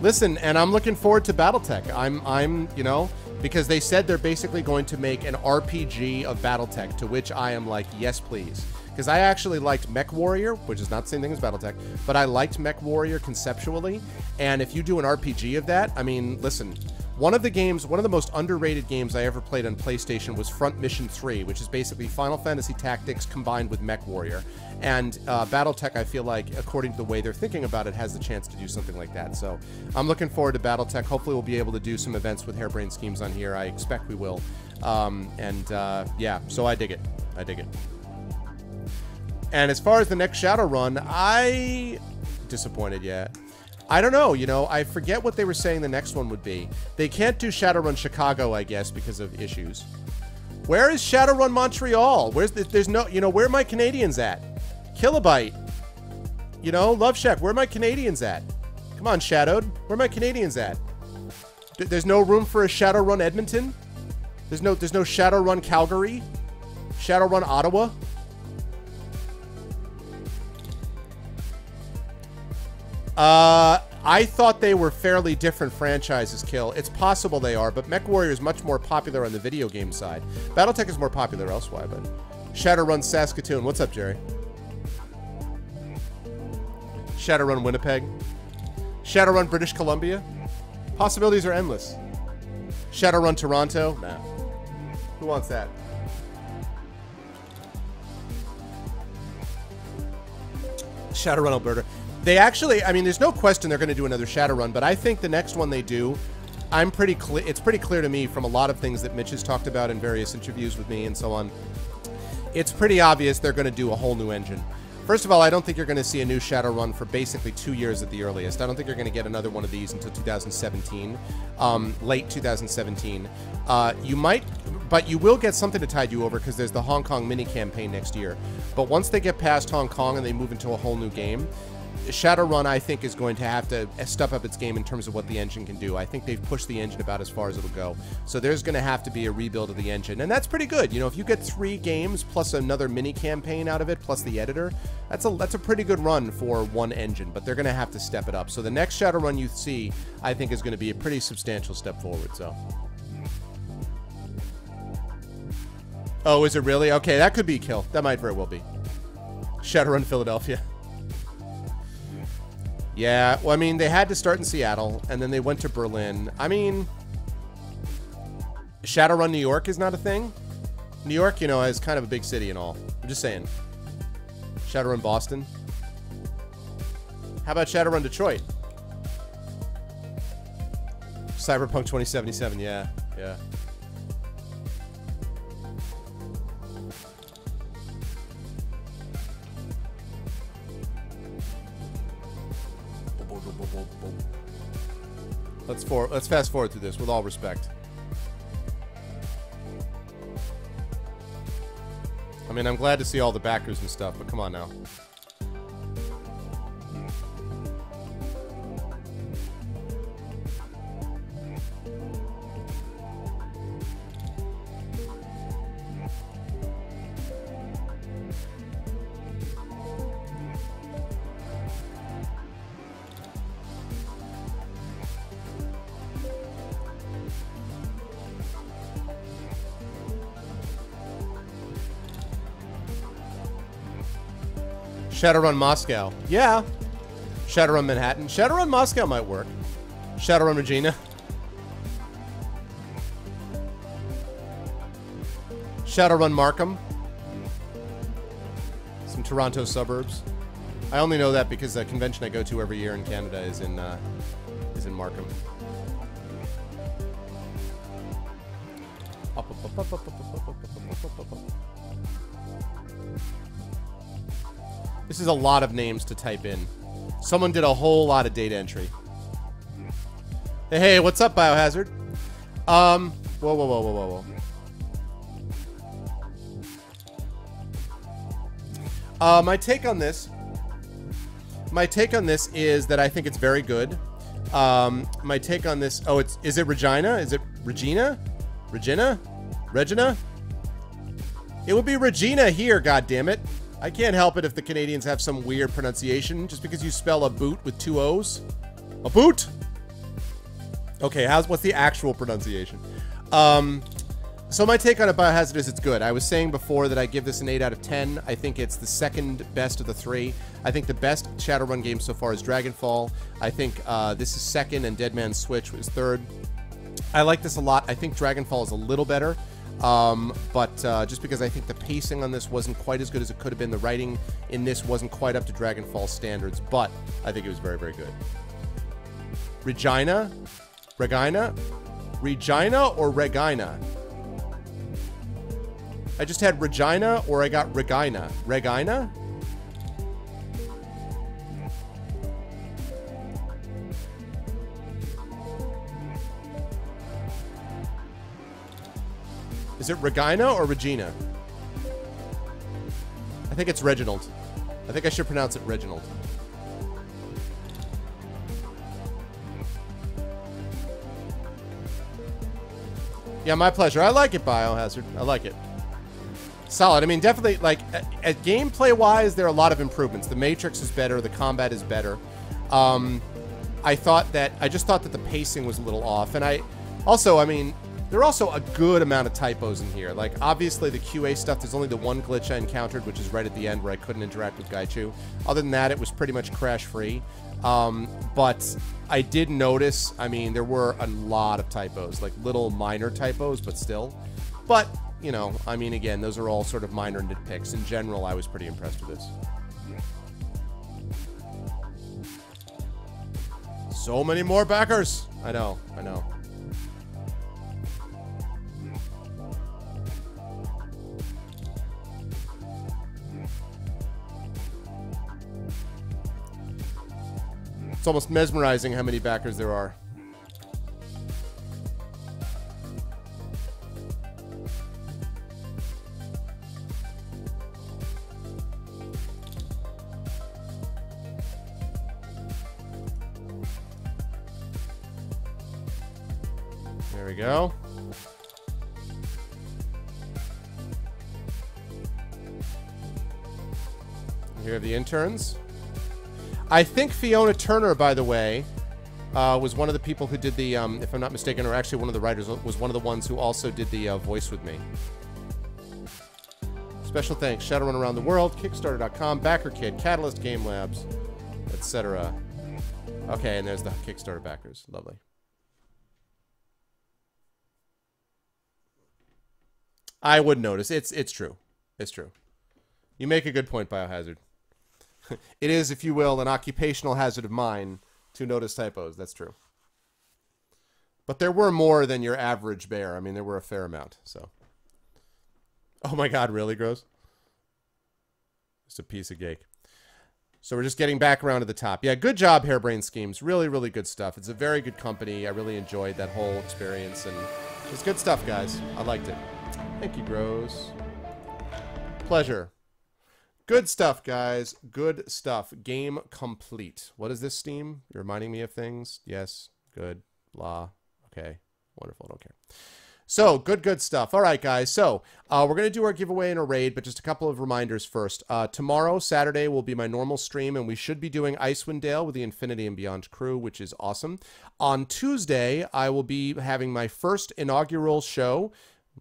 Listen, and I'm looking forward to BattleTech. I'm, you know, because they said they're basically going to make an RPG of BattleTech, to which I am like, yes, please. Because I actually liked Mech Warrior, which is not the same thing as BattleTech, but I liked Mech Warrior conceptually. And if you do an RPG of that, I mean, listen, one of the most underrated games I ever played on PlayStation was Front Mission 3, which is basically Final Fantasy Tactics combined with Mech Warrior. And BattleTech, I feel like, according to the way they're thinking about it, has the chance to do something like that. So I'm looking forward to BattleTech. Hopefully we'll be able to do some events with Harebrained Schemes on here. I expect we will. Yeah, so I dig it. I dig it. And as far as the next Shadowrun, disappointed, yeah. I don't know, you know, I forget what they were saying the next one would be. They can't do Shadowrun Chicago, I guess, because of issues. Where is Shadowrun Montreal? There's no, you know, where are my Canadians at? Kilobyte. You know, Love Shack, where are my Canadians at? Come on, Shadowed, where are my Canadians at? There's no room for a Shadowrun Edmonton? There's no Shadowrun Calgary? Shadowrun Ottawa? I thought they were fairly different franchises, Kill. It's possible they are, but Mech Warrior is much more popular on the video game side. BattleTech is more popular elsewhere, but Shadowrun Saskatoon. What's up, Jerry? Shadowrun Winnipeg. Shadowrun British Columbia. Possibilities are endless. Shadowrun Toronto. Nah. Who wants that? Shadowrun Alberta. They actually, I mean, there's no question they're going to do another Shadowrun, but I think the next one they do, it's pretty clear to me from a lot of things that Mitch has talked about in various interviews with me and so on. It's pretty obvious they're going to do a whole new engine. First of all, I don't think you're going to see a new Shadowrun for basically 2 years at the earliest. I don't think you're going to get another one of these until 2017, late 2017. You might, But you will get something to tide you over because there's the Hong Kong mini campaign next year. But once they get past Hong Kong and they move into a whole new game, Shadowrun, I think, is going to have to step up its game in terms of what the engine can do. I think they've pushed the engine about as far as it'll go. So there's going to have to be a rebuild of the engine. And that's pretty good. You know, if you get 3 games plus another mini campaign out of it, plus the editor, that's a pretty good run for one engine. But they're going to have to step it up. So the next Shadowrun you see, I think, is going to be a pretty substantial step forward. So... Oh, is it really? Okay, that could be Kill. That might very well be. Shadowrun Philadelphia. Yeah, well, I mean, they had to start in Seattle, and then they went to Berlin. I mean, Shadowrun New York is not a thing. New York, you know, is kind of a big city and all. I'm just saying. Shadowrun Boston. How about Shadowrun Detroit? Cyberpunk 2077, yeah, yeah. Let's fast forward through this with all respect. I mean, I'm glad to see all the backers and stuff, but come on now. Shadowrun Moscow. Yeah. Shadowrun Manhattan. Shadowrun Moscow might work. Shadowrun Regina. Shadowrun Markham. Some Toronto suburbs. I only know that because the convention I go to every year in Canada is in Markham. This is a lot of names to type in. Someone did a whole lot of data entry. Hey, what's up, Biohazard? Whoa, whoa, whoa, whoa, whoa. My take on this is that I think it's very good. My take on this, oh, is it Regina? Is it Regina? Regina? Regina? It would be Regina here, goddammit. I can't help it if the Canadians have some weird pronunciation just because you spell a boot with 2 O's. A boot? Okay, what's the actual pronunciation? So my take on it, Biohazard, is it's good. I was saying before that I give this an 8 out of 10. I think it's the second best of the 3. I think the best Shadowrun game so far is Dragonfall. I think this is second and Dead Man's Switch was third. I like this a lot. I think Dragonfall is a little better. But just because I think the pacing on this wasn't quite as good as it could have been. The writing in this wasn't quite up to Dragonfall standards, but I think it was very, very good. Regina? Regina? Regina or Regina? I just had Regina or I got Regina. Regina? Is it Regina or Regina? I think it's Reginald. I think I should pronounce it Reginald. Yeah, my pleasure. I like it, Biohazard. I like it. Solid. I mean, definitely, like, at gameplay-wise, there are a lot of improvements. The Matrix is better. The combat is better. I just thought that the pacing was a little off. And I mean, there are also a good amount of typos in here. Like, obviously, the QA stuff, there's only the one glitch I encountered, which is right at the end where I couldn't interact with Gaichu. Other than that, it was pretty much crash-free. But I did notice, I mean, there were a lot of typos, like little minor typos, but still. But, you know, I mean, again, those are all sort of minor nitpicks. In general, I was pretty impressed with this. So many more backers! I know, I know. It's almost mesmerizing how many backers there are. There we go. Here are the interns. I think Fiona Turner, by the way, was one of the people who did the, if I'm not mistaken, or actually one of the writers, was one of the ones who also did the voice with me. Special thanks, Shadowrun Around the World, Kickstarter.com, BackerKid, Catalyst Game Labs, etc. Okay, and there's the Kickstarter backers. Lovely. I would notice. It's true. It's true. You make a good point, Biohazard. It is, if you will, an occupational hazard of mine to notice typos. That's true. But there were more than your average bear. I mean, there were a fair amount, so. Oh my god, really, Gross? Just a piece of cake. So we're just getting back around to the top. Yeah, good job, Harebrained Schemes. Really, really good stuff. It's a very good company. I really enjoyed that whole experience, and it's good stuff, guys. I liked it. Thank you, Gross. Pleasure. Good stuff, guys. Good stuff. Game complete. What is this, Steam? You're reminding me of things? Yes. Good. Blah. Okay. Wonderful. I don't care. So, good stuff. All right, guys. So, we're going to do our giveaway and a raid, but just a couple of reminders first. Tomorrow, Saturday, will be my normal stream, and we should be doing Icewind Dale with the Infinity and Beyond crew, which is awesome. On Tuesday, I will be having my first inaugural show,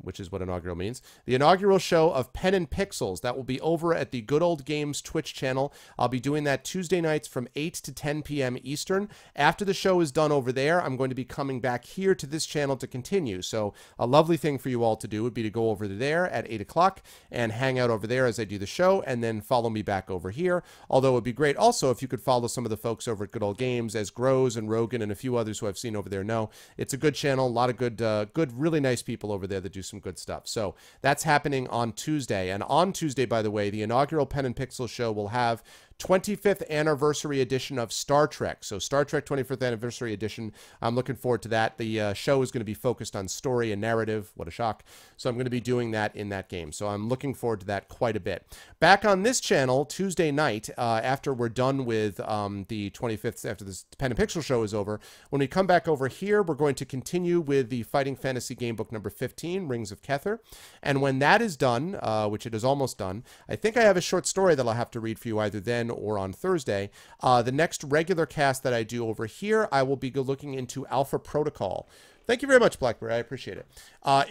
which is what inaugural means. The inaugural show of Pen and Pixels. That will be over at the Good Old Games Twitch channel. I'll be doing that Tuesday nights from 8 to 10 p.m. Eastern. After the show is done over there, I'm going to be coming back here to this channel to continue. So a lovely thing for you all to do would be to go over there at 8 o'clock and hang out over there as I do the show, and then follow me back over here. Although it would be great also if you could follow some of the folks over at Good Old Games, as Grows and Rogan and a few others who I've seen over there know. It's a good channel, a lot of good, really nice people over there that do some good stuff. So that's happening on Tuesday. And on Tuesday, by the way, the inaugural Pen and Pixel show will have 25th anniversary edition of Star Trek. So Star Trek 25th anniversary edition. I'm looking forward to that. The show is going to be focused on story and narrative. What a shock. So I'm going to be doing that in that game. So I'm looking forward to that quite a bit. Back on this channel, Tuesday night, after we're done with the 25th, after this Pen and Pixel show is over, when we come back over here, we're going to continue with the Fighting Fantasy Game Book number 15, Rings of Kether. And when that is done, which it is almost done, I think I have a short story that I'll have to read for you either then or on Thursday. The next regular cast that I do over here, I will be looking into Alpha Protocol. Thank you very much, Blackberry. I appreciate it.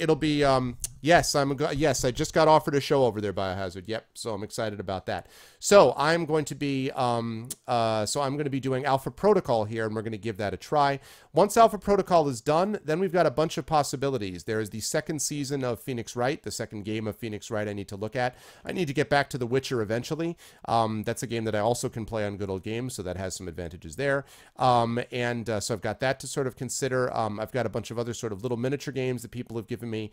It'll be, yes, I just got offered a show over there, Biohazard. Yep, so I'm excited about that. So I'm going to be, doing Alpha Protocol here, and we're going to give that a try. Once Alpha Protocol is done, then we've got a bunch of possibilities. There is the second season of Phoenix Wright, the second game of Phoenix Wright I need to look at. I need to get back to The Witcher eventually. That's a game that I also can play on Good Old Games, so that has some advantages there. So I've got that to sort of consider. I've got a bunch of other sort of little miniature games that people have given me.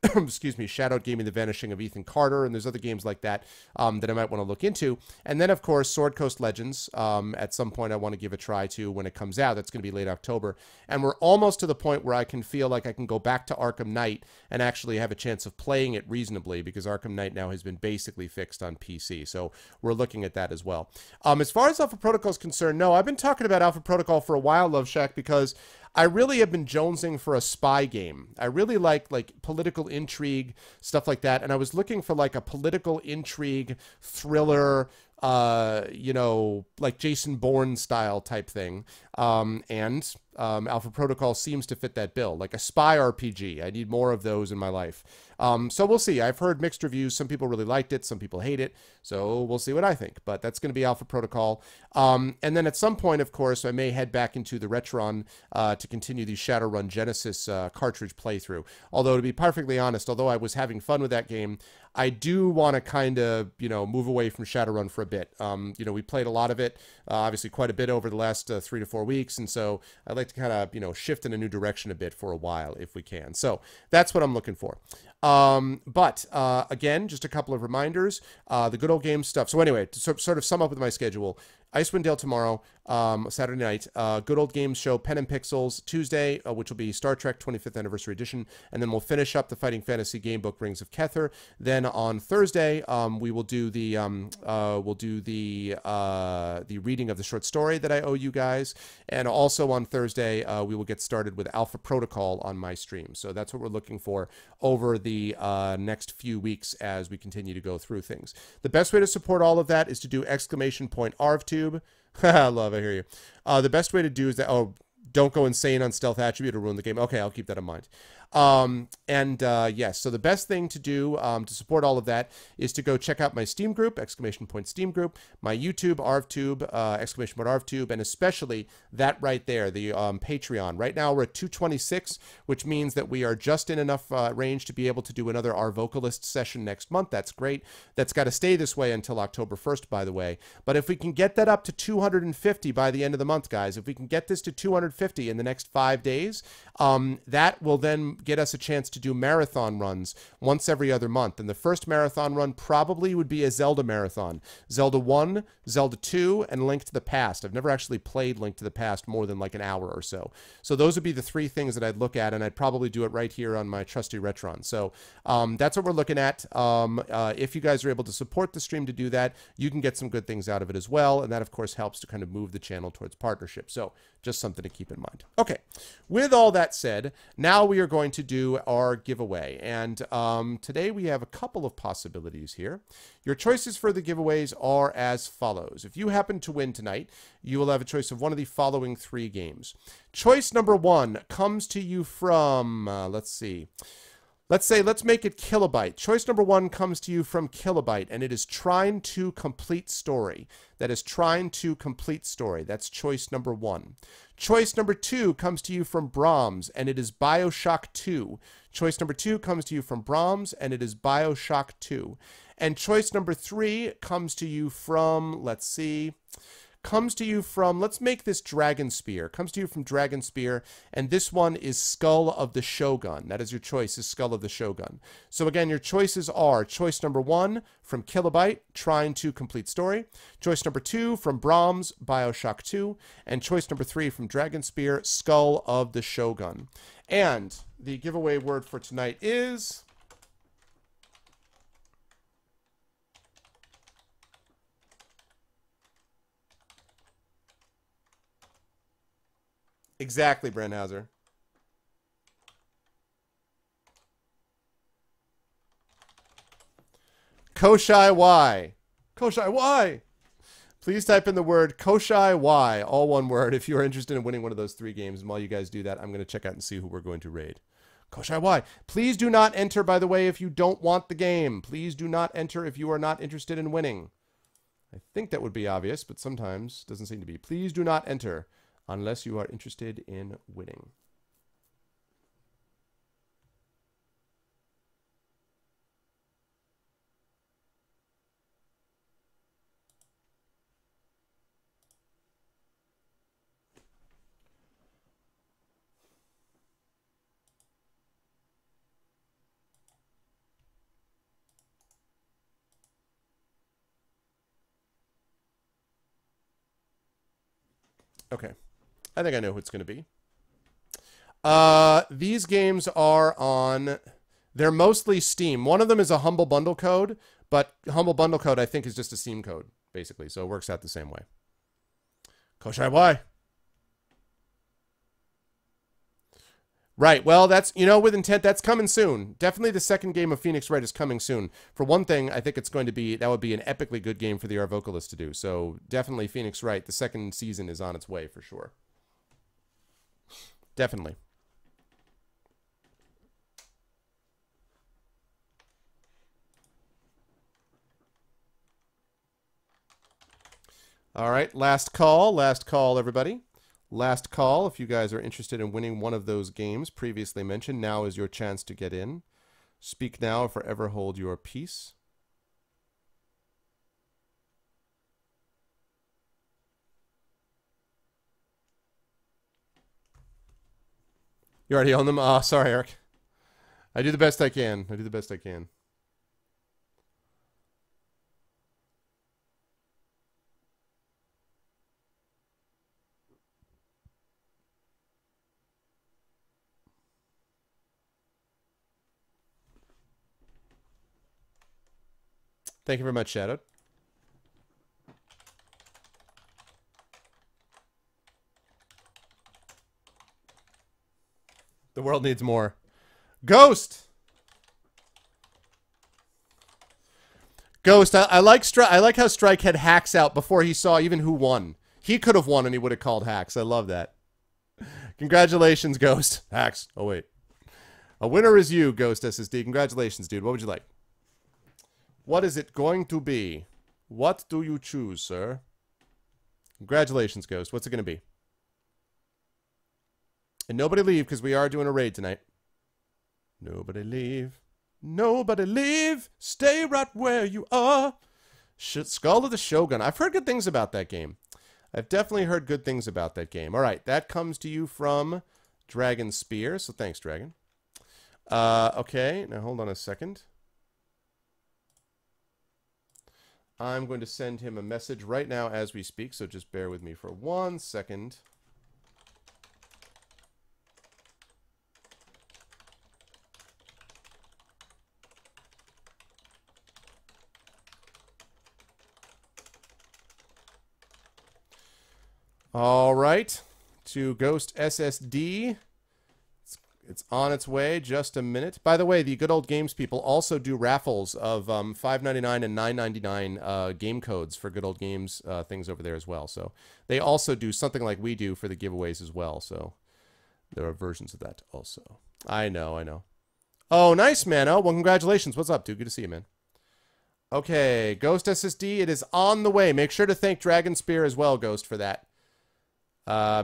Excuse me, Shadow Gaming, The Vanishing of Ethan Carter, and there's other games like that that I might want to look into. And then, of course, Sword Coast Legends. At some point, I want to give a try to when it comes out. That's going to be late October. And we're almost to the point where I can feel like I can go back to Arkham Knight and actually have a chance of playing it reasonably, because Arkham Knight now has been basically fixed on PC. So we're looking at that as well. As far as Alpha Protocol is concerned, no, I've been talking about Alpha Protocol for a while, Love Shack, because I really have been jonesing for a spy game. I really like political intrigue, stuff like that. And I was looking for like a political intrigue thriller, you know, like Jason Bourne style type thing. Alpha Protocol seems to fit that bill, like a spy RPG. I need more of those in my life. So we'll see. I've heard mixed reviews. Some people really liked it. Some people hate it. So we'll see what I think. But that's going to be Alpha Protocol. And then at some point, of course, I may head back into the Retron to continue the Shadowrun Genesis cartridge playthrough. Although, to be perfectly honest, although I was having fun with that game, I do want to kind of, you know, move away from Shadowrun for a bit. You know, we played a lot of it, obviously quite a bit over the last 3 to 4 weeks. And so I'd like to kind of, you know, shift in a new direction a bit for a while if we can. So that's what I'm looking for. Again, just a couple of reminders, the Good Old Games stuff. So anyway, to sort of sum up with my schedule, Icewind Dale tomorrow, Saturday night. Good Old Games Show, Pen and Pixels Tuesday, which will be Star Trek 25th Anniversary Edition, and then we'll finish up the Fighting Fantasy game book Rings of Kether. Then on Thursday, we will do the reading of the short story that I owe you guys, and also on Thursday we will get started with Alpha Protocol on my stream. So that's what we're looking for over the next few weeks as we continue to go through things. The best way to support all of that is to do !ArvTube. I hear you. The best way to do is that, don't go insane on stealth attribute or ruin the game. Okay, I'll keep that in mind. Yes, so the best thing to do to support all of that is to go check out my Steam group, !Steam group, my YouTube, ArvTube, !ArvTube, and especially that right there, the Patreon. Right now we're at 226, which means that we are just in enough range to be able to do another Our Vocalist session next month. That's great. That's got to stay this way until October 1st, by the way. But if we can get that up to 250 by the end of the month, guys, if we can get this to 250 in the next 5 days, that will then get us a chance to do marathon runs once every other month. And the first marathon run probably would be a Zelda marathon. Zelda 1, Zelda 2, and Link to the Past. I've never actually played Link to the Past more than like an hour or so. So those would be the 3 things that I'd look at, and I'd probably do it right here on my trusty Retron. So that's what we're looking at. If you guys are able to support the stream to do that, you can get some good things out of it as well. And that, of course, helps to kind of move the channel towards partnership. So just something to keep in mind. Okay, with all that said, now we are going to do our giveaway. And today we have a couple of possibilities here. Your choices for the giveaways are as follows. If you happen to win tonight, you will have a choice of one of the following 3 games. Choice number 1 comes to you from, let's make it Kilobyte. Choice number 1 comes to you from Kilobyte, and it is Trine 2 Complete Story. That is Trine 2 Complete Story. That's choice number 1. Choice number 2 comes to you from Brahms, and it is BioShock 2. Choice number 2 comes to you from Brahms, and it is BioShock 2. And choice number 3 comes to you from, let's make this Dragon Spear. Comes to you from Dragon Spear, and this one is Skull of the Shogun. That is your choice, is Skull of the Shogun. So again, your choices are choice number 1 from Kilobyte, Trine 2 Complete Story. Choice number 2 from Brahms, BioShock 2. And choice number 3 from Dragon Spear, Skull of the Shogun. And the giveaway word for tonight is... Exactly, Brandhauser. Koshai Y. Koshai Y. Please type in the word Koshai Y, all one word, if you are interested in winning one of those 3 games. And while you guys do that, I'm going to check out and see who we're going to raid. Koshai Y. Please do not enter, by the way, if you don't want the game. Please do not enter if you are not interested in winning. I think that would be obvious, but sometimes it doesn't seem to be. Please do not enter unless you are interested in winning. Okay. I think I know who it's going to be. These games are on... They're mostly Steam. One of them is a Humble Bundle code, but Humble Bundle code, I think, is just a Steam code, basically. So it works out the same way. Koshai Y. Right. Well, that's, with intent, that's coming soon. Definitely the second game of Phoenix Wright is coming soon. For one thing, I think it's going to be, that would be an epically good game for the Our Vocalist to do. So definitely Phoenix Wright, the second season is on its way for sure. Definitely. All right, last call, everybody. Last call, if you guys are interested in winning one of those games previously mentioned, now is your chance to get in. Speak now or forever hold your peace. You already own them? Oh, sorry, Eric. I do the best I can. Thank you very much, Shadowed. The world needs more. Ghost! Ghost, I like how Strike had hacks out before he saw even who won. He could have won and he would have called hacks. I love that. Congratulations, Ghost. Hacks. Oh, wait. A winner is you, Ghost SSD. Congratulations, dude. What would you like? What is it going to be? What do you choose, sir? Congratulations, Ghost. What's it going to be? And nobody leave, because we are doing a raid tonight. Nobody leave. Nobody leave. Stay right where you are. Skull of the Shogun. I've heard good things about that game. I've definitely heard good things about that game. All right, that comes to you from Dragon Spear. So thanks, Dragon. Okay, now hold on a second. I'm going to send him a message right now as we speak, so just bear with me for 1 second. All right, to Ghost SSD. It's on its way, just a minute. By the way, the Good Old Games people also do raffles of $5.99 and $9.99 game codes for Good Old Games things over there as well. So they also do something like we do for the giveaways as well. So there are versions of that also. I know, I know. Oh, nice, man. Oh, well, congratulations. What's up, dude? Good to see you, man. Okay, Ghost SSD, it is on the way. Make sure to thank Dragon Spear as well, Ghost, for that.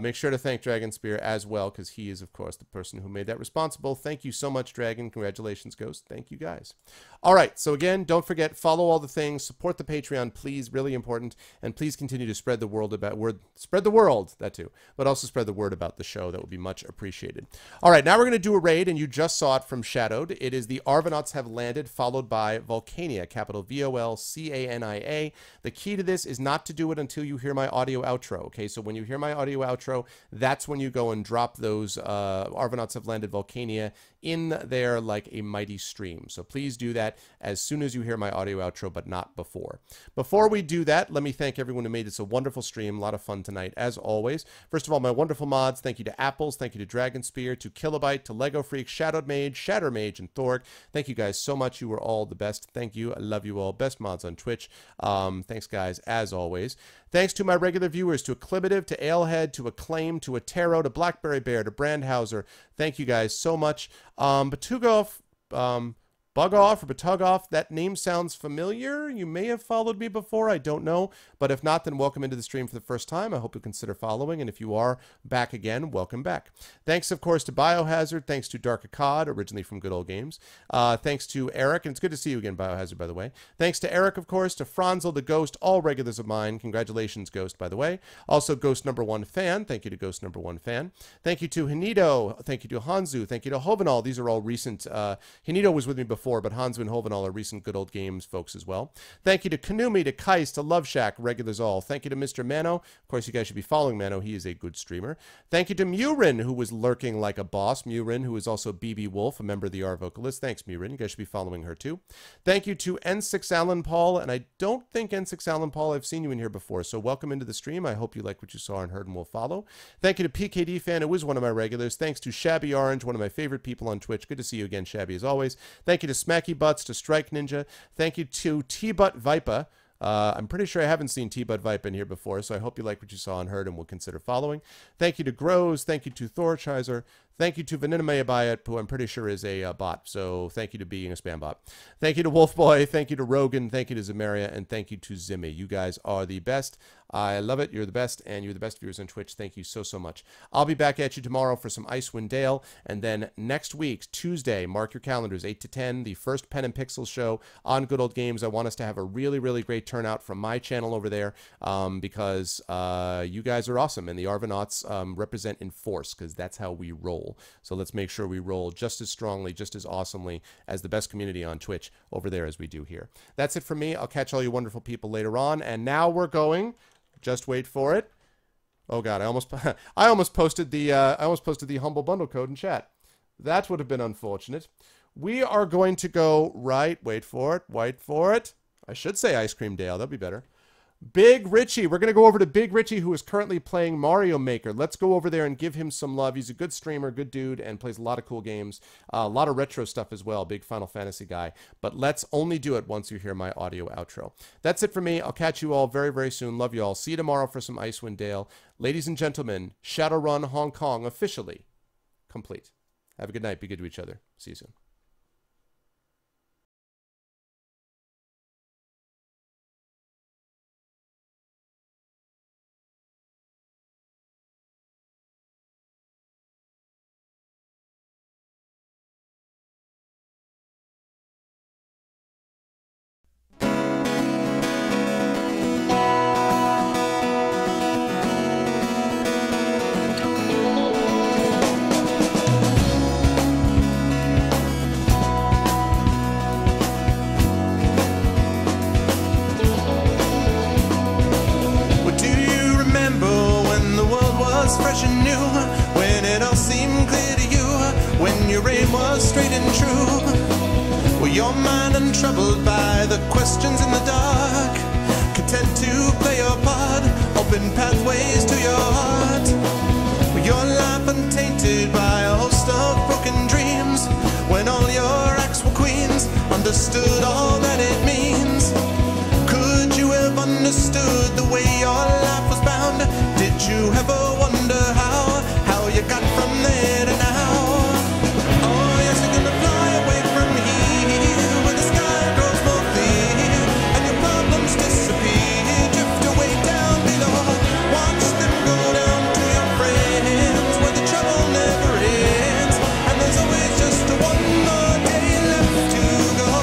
Make sure to thank Dragon Spear as well, because he is, of course, the person who made that responsible. Thank you so much, Dragon. Congratulations, Ghost. Thank you, guys. All right, so again, don't forget, follow all the things, support the Patreon, please, really important, and please continue to spread the word about spread the world, that too, but also spread the word about the show. That would be much appreciated. All right, now we're going to do a raid, and you just saw it from Shadowed. It is the Arvanauts Have Landed, followed by Volcania, capital V-O-L-C-A-N-I-A. The key to this is not to do it until you hear my audio outro, okay? So when you hear my audio outro, that's when you go and drop those Arvanauts Have Landed Volcania in there like a mighty stream. So please do that as soon as you hear my audio outro, but not before. Before we do that, let me thank everyone who made this a wonderful stream. A lot of fun tonight, as always. First of all, my wonderful mods. Thank you to Apples. Thank you to Dragon Spear, to Kilobyte, to Lego Freak, Shadowed Mage, Shatter Mage, and Thorg. Thank you guys so much. You were all the best. Thank you. I love you all. Best mods on Twitch. Thanks, guys, as always. Thanks to my regular viewers, to Acclimative, to Alehead, to Acclaim, to Atero, to Blackberry Bear, to Brandhauser. Thank you guys so much. Batugov, Bugoff or Batugoff, that name sounds familiar. You may have followed me before, I don't know. But if not, then welcome into the stream for the first time. I hope you'll consider following. And if you are back again, welcome back. Thanks, of course, to Biohazard. Thanks to Dark Akkad, originally from Good Old Games. Thanks to Eric. And it's good to see you again, Biohazard, by the way. Thanks to Eric, of course, to Franzel, to Ghost, all regulars of mine. Congratulations, Ghost, by the way. Also, Ghost #1 fan. Thank you to Ghost #1 fan. Thank you to Hinido. Thank you to Hanzu. Thank you to Hovenal. These are all recent. Hinido was with me before, but Hanzu and Hovenal are recent Good Old Games folks as well. Thank you to Kanumi, to Kais, to Love Shack, regulars all. Thank you to Mr. Mano. Of course, you guys should be following Mano. He is a good streamer. Thank you to Murin, who was lurking like a boss. Murin, who is also BB Wolf, a member of the R Vocalist. Thanks, Murin. You guys should be following her, too. Thank you to N6 Alan Paul, and I don't think N6 Alan Paul, I've seen you in here before, so welcome into the stream. I hope you like what you saw and heard and will follow. Thank you to PKD Fan, who is one of my regulars. Thanks to Shabby Orange, one of my favorite people on Twitch. Good to see you again, Shabby, as always. Thank you to Smacky Butts, to Strike Ninja. Thank you to T-Butt Vipa. I'm pretty sure I haven't seen T-Butt Vipa in here before, so I hope you like what you saw and heard and will consider following. Thank you to Grows. Thank you to Thorchizer. Thank you to Vaninameabayat, who I'm pretty sure is a bot, so thank you to being a spam bot. Thank you to Wolfboy. Thank you to Rogan. Thank you to Zamaria, and thank you to Zimmy. You guys are the best. I love it. You're the best, and you're the best viewers on Twitch. Thank you so, so much. I'll be back at you tomorrow for some Icewind Dale, and then next week, Tuesday, mark your calendars, 8 to 10, the first Pen and Pixels show on Good Old Games. I want us to have a really, really great turnout from my channel over there because you guys are awesome, and the Arvanauts represent in force because that's how we roll. So let's make sure we roll just as strongly, just as awesomely as the best community on Twitch over there as we do here. That's it for me. I'll catch all you wonderful people later on. And now we're going. Just wait for it. Oh God, I almost posted the humble bundle code in chat. That would have been unfortunate. We are going to go right. Wait for it. Wait for it. I should say Ice Cream Dale. That'd be better. Big Richie. We're going to go over to Big Richie, who is currently playing Mario Maker. Let's go over there and give him some love. He's a good streamer, good dude, and plays a lot of cool games. A lot of retro stuff as well. Big Final Fantasy guy. But let's only do it once you hear my audio outro. That's it for me. I'll catch you all very, very soon. Love you all. See you tomorrow for some Icewind Dale. Ladies and gentlemen, Shadowrun Hong Kong officially complete. Have a good night. Be good to each other. See you soon. Fresh and new, when it all seemed clear to you, when your aim was straight and true. Were your mind untroubled by the questions in the dark, content to play your part, open pathways to your heart? Were your life untainted by a host of broken dreams, when all your acts were queens, understood all that it means? Could you have understood the way your life was bound? Did you ever wonder how you got from there to now? Oh yes, you're gonna fly away from here, where the sky grows more clear, and your problems disappear, drift away down below. Watch them go down to your friends, where the trouble never ends, and there's always just one more day left to go.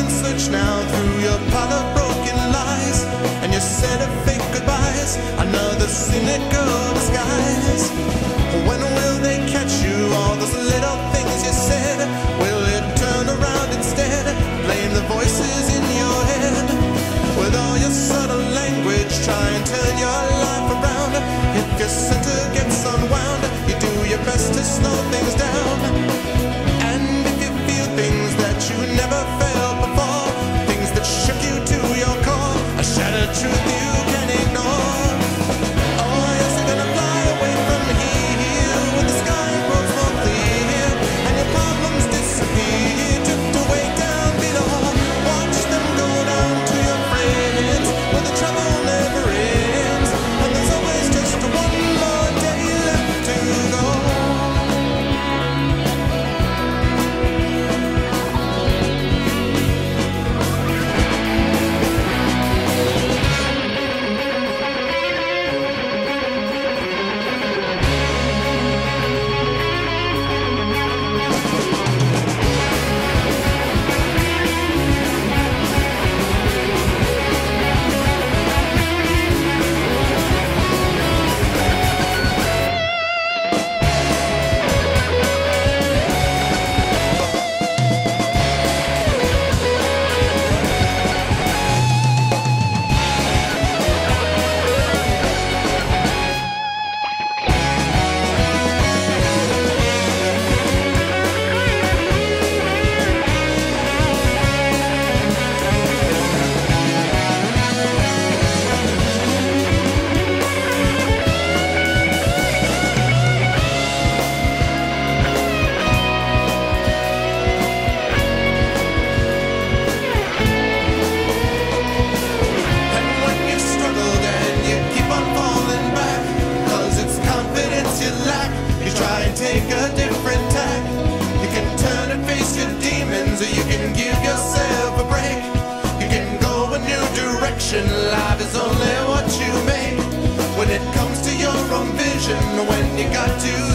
Search now through your pile of broken lies, and your set of fake goodbyes, another cynical disguise. When will they catch you, all those little things you said? Will it turn around instead, blame the voices in your head? With all your subtle language, try and turn your life around. If your center gets unwound, you do your best to slow things down. And if you feel things that you never felt before, things that shook you to your core, a shattered truth you can ignore. Oh yes, you're gonna fly away from here, where the sky grows more clear, and your problems disappear, drift away down below. Watch them go down to your friends, where the trouble never ends, and there's always just one more day left to go. Life is only what you make. When it comes to your own vision, when you got to